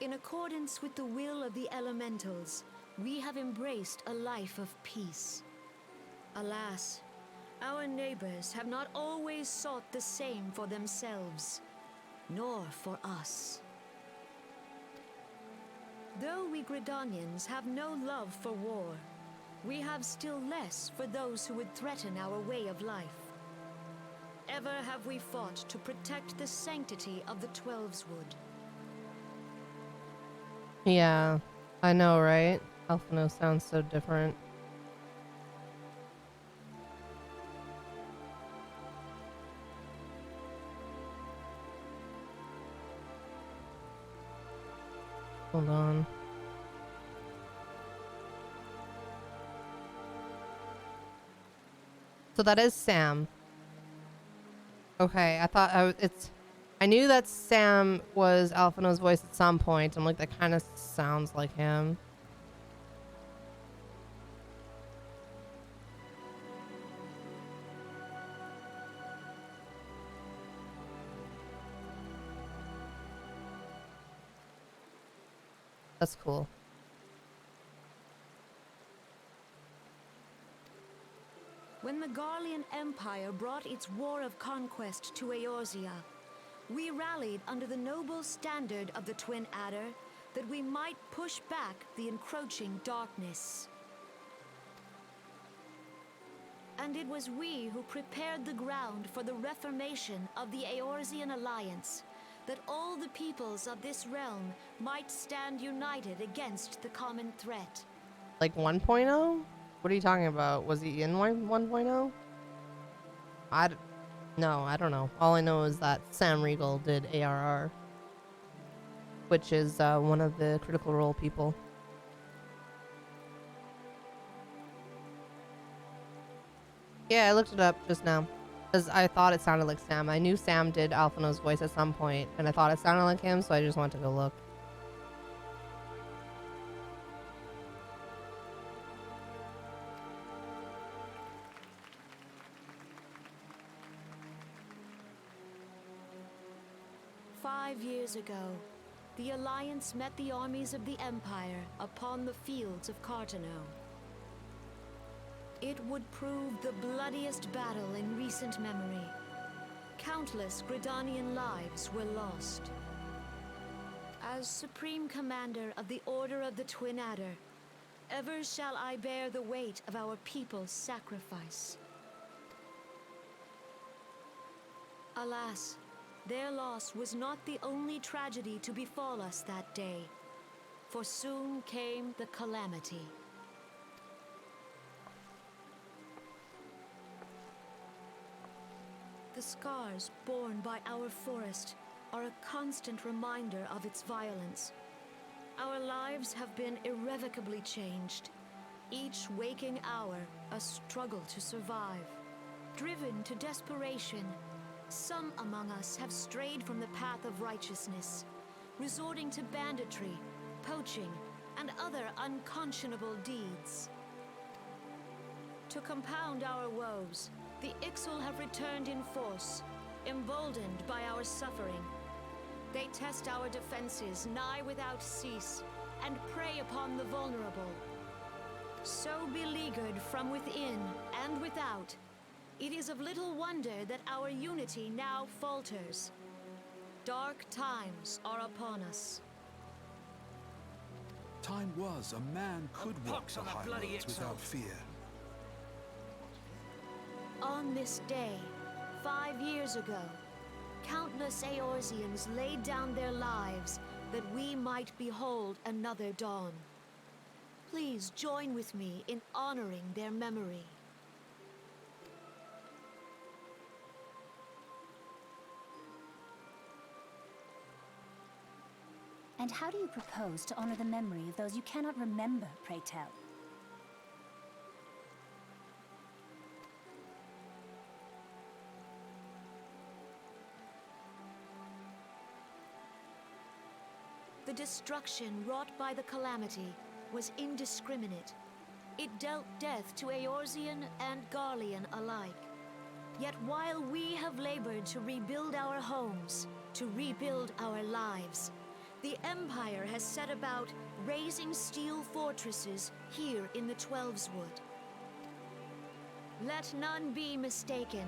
In accordance with the will of the elementals, we have embraced a life of peace. Alas, our neighbors have not always sought the same for themselves, nor for us. Though we Gridanians have no love for war, we have still less for those who would threaten our way of life. Ever have we fought to protect the sanctity of the Twelveswood. Yeah, I know, right? Alphino sounds so different. Hold on. So that is Sam. Okay, I thought I knew that Sam was Alphino's voice at some point. I'm like, that kind of sounds like him. That's cool. When the Garlean Empire brought its war of conquest to Eorzea, we rallied under the noble standard of the Twin Adder that we might push back the encroaching darkness. And it was we who prepared the ground for the reformation of the Eorzean Alliance, that all the peoples of this realm might stand united against the common threat. Like 1.0? What are you talking about? Was he in 1.0? No, I don't know. All I know is that Sam Riegel did ARR, which is one of the Critical Role people. Yeah, I looked it up just now because I thought it sounded like Sam. I knew Sam did Alphino's voice at some point, and I thought it sounded like him, so I just wanted to go look. "5 years ago, the Alliance met the armies of the Empire upon the fields of Cartano. It would prove the bloodiest battle in recent memory. Countless Gridanian lives were lost. As Supreme Commander of the Order of the Twin Adder, ever shall I bear the weight of our people's sacrifice. Alas, their loss was not the only tragedy to befall us that day, for soon came the calamity. The scars borne by our forest are a constant reminder of its violence. Our lives have been irrevocably changed, each waking hour a struggle to survive. Driven to desperation, some among us have strayed from the path of righteousness, resorting to banditry, poaching, and other unconscionable deeds. To compound our woes, the Ixal have returned in force, emboldened by our suffering. They test our defenses nigh without cease, and prey upon the vulnerable. So beleaguered from within and without, it is of little wonder that our unity now falters. Dark times are upon us. Time was a man could walk pox the on that high bloody roads Ixal. without fear. On this day, 5 years ago, countless Eorzeans laid down their lives that we might behold another dawn. Please join with me in honoring their memory. And how do you propose to honor the memory of those you cannot remember, pray tell? The destruction wrought by the calamity was indiscriminate. It dealt death to Eorzean and Garlean alike. Yet while we have labored to rebuild our homes, to rebuild our lives, the Empire has set about raising steel fortresses here in the Twelveswood. Let none be mistaken.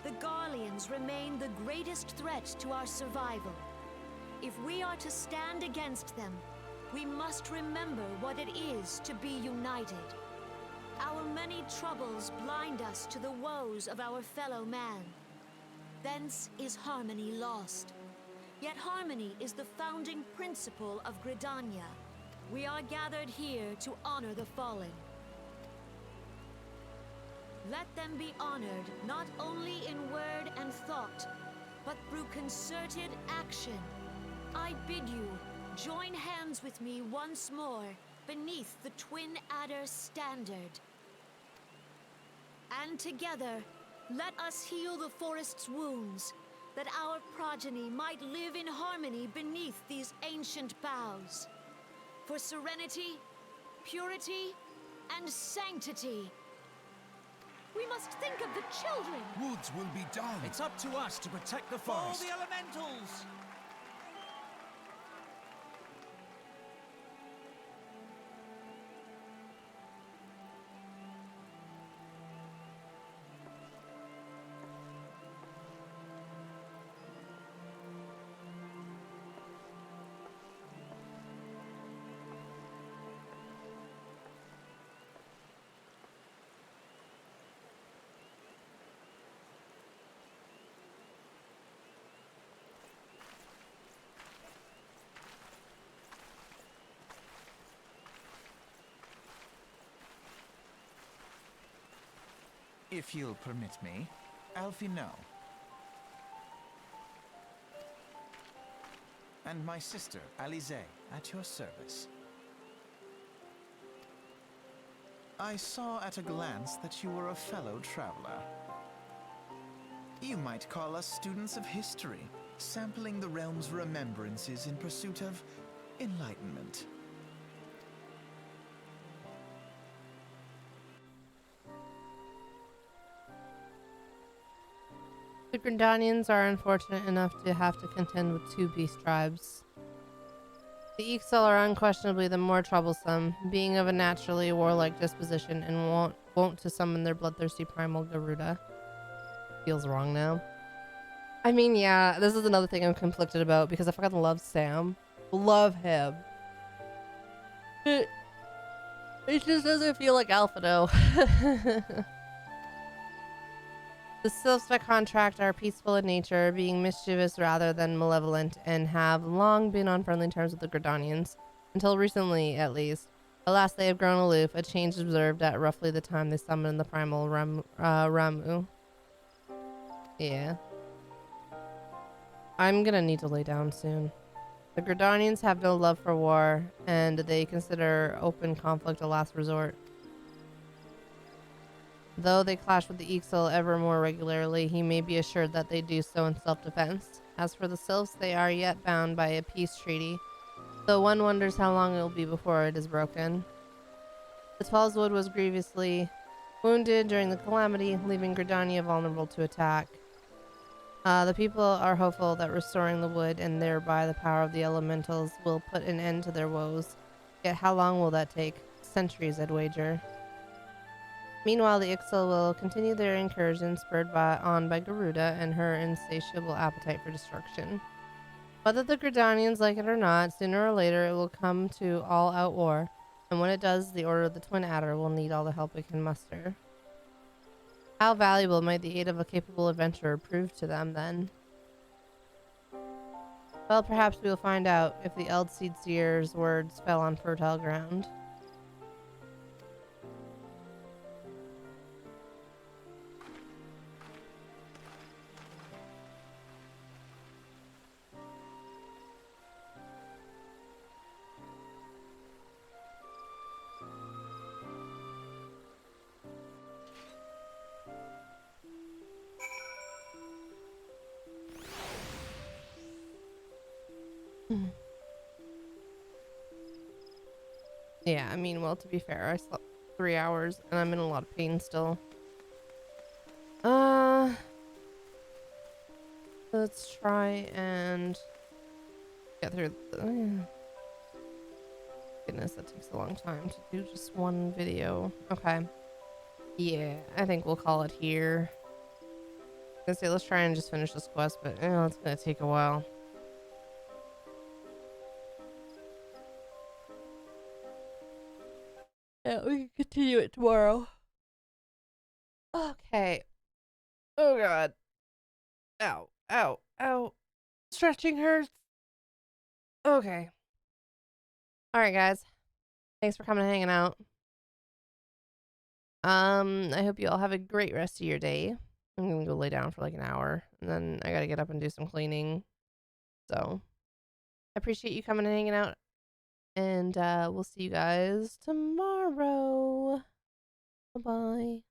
The Garleans remain the greatest threat to our survival. If we are to stand against them, we must remember what it is to be united. Our many troubles blind us to the woes of our fellow man. Thence is harmony lost. Yet harmony is the founding principle of Gridania. We are gathered here to honor the fallen. Let them be honored not only in word and thought, but through concerted action. I bid you join hands with me once more beneath the Twin Adder standard. And together, let us heal the forest's wounds, that our progeny might live in harmony beneath these ancient boughs. For serenity, purity, and sanctity. We must think of the children! Woods will be done. It's up to us to protect the All forest. the elementals! If you'll permit me, Alfie no. And my sister, Alize, at your service. I saw at a glance that you were a fellow traveler. You might call us students of history, sampling the realm's remembrances in pursuit of enlightenment. The Gridanians are unfortunate enough to have to contend with two beast tribes. The Ixal are unquestionably the more troublesome, being of a naturally warlike disposition and wont to summon their bloodthirsty primal Garuda. Feels wrong now. I mean, yeah, this is another thing I'm conflicted about because I fucking love Sam. Love him. It just doesn't feel like Alphado. The sylphs by contract are peaceful in nature, being mischievous rather than malevolent, and have long been on friendly terms with the Gridanians. Until recently, at least. Alas, they have grown aloof, a change observed at roughly the time they summoned the primal Ramu. Yeah. I'm gonna need to lay down soon. The Gridanians have no love for war, and they consider open conflict a last resort. Though they clash with the Ixal ever more regularly, he may be assured that they do so in self-defense. As for the Sylphs, they are yet bound by a peace treaty, though one wonders how long it will be before it is broken. The Twelveswood was grievously wounded during the calamity, leaving Gridania vulnerable to attack. The people are hopeful that restoring the wood and thereby the power of the elementals will put an end to their woes. Yet how long will that take? Centuries, I'd wager. Meanwhile, the Ixal will continue their incursion, spurred on by Garuda and her insatiable appetite for destruction. Whether the Gridanians like it or not, sooner or later it will come to all-out war, and when it does, the Order of the Twin Adder will need all the help it can muster. How valuable might the aid of a capable adventurer prove to them, then? Well, perhaps we will find out if the Eldseed Seer's words fell on fertile ground. Yeah, I mean, well, to be fair, I slept 3 hours and I'm in a lot of pain still. Let's try and get through the... Goodness, that takes a long time to do just one video. Okay. Yeah, I think we'll call it here. I was gonna say, let's try and just finish this quest, but it's gonna take a while. Yeah, we can continue it tomorrow. Okay. Oh god. Ow, ow, ow. Stretching hurts. Okay. Alright, guys. Thanks for coming and hanging out. I hope you all have a great rest of your day. I'm gonna go lay down for like an hour, and then I gotta get up and do some cleaning. So, I appreciate you coming and hanging out, and we'll see you guys tomorrow. Bye-bye.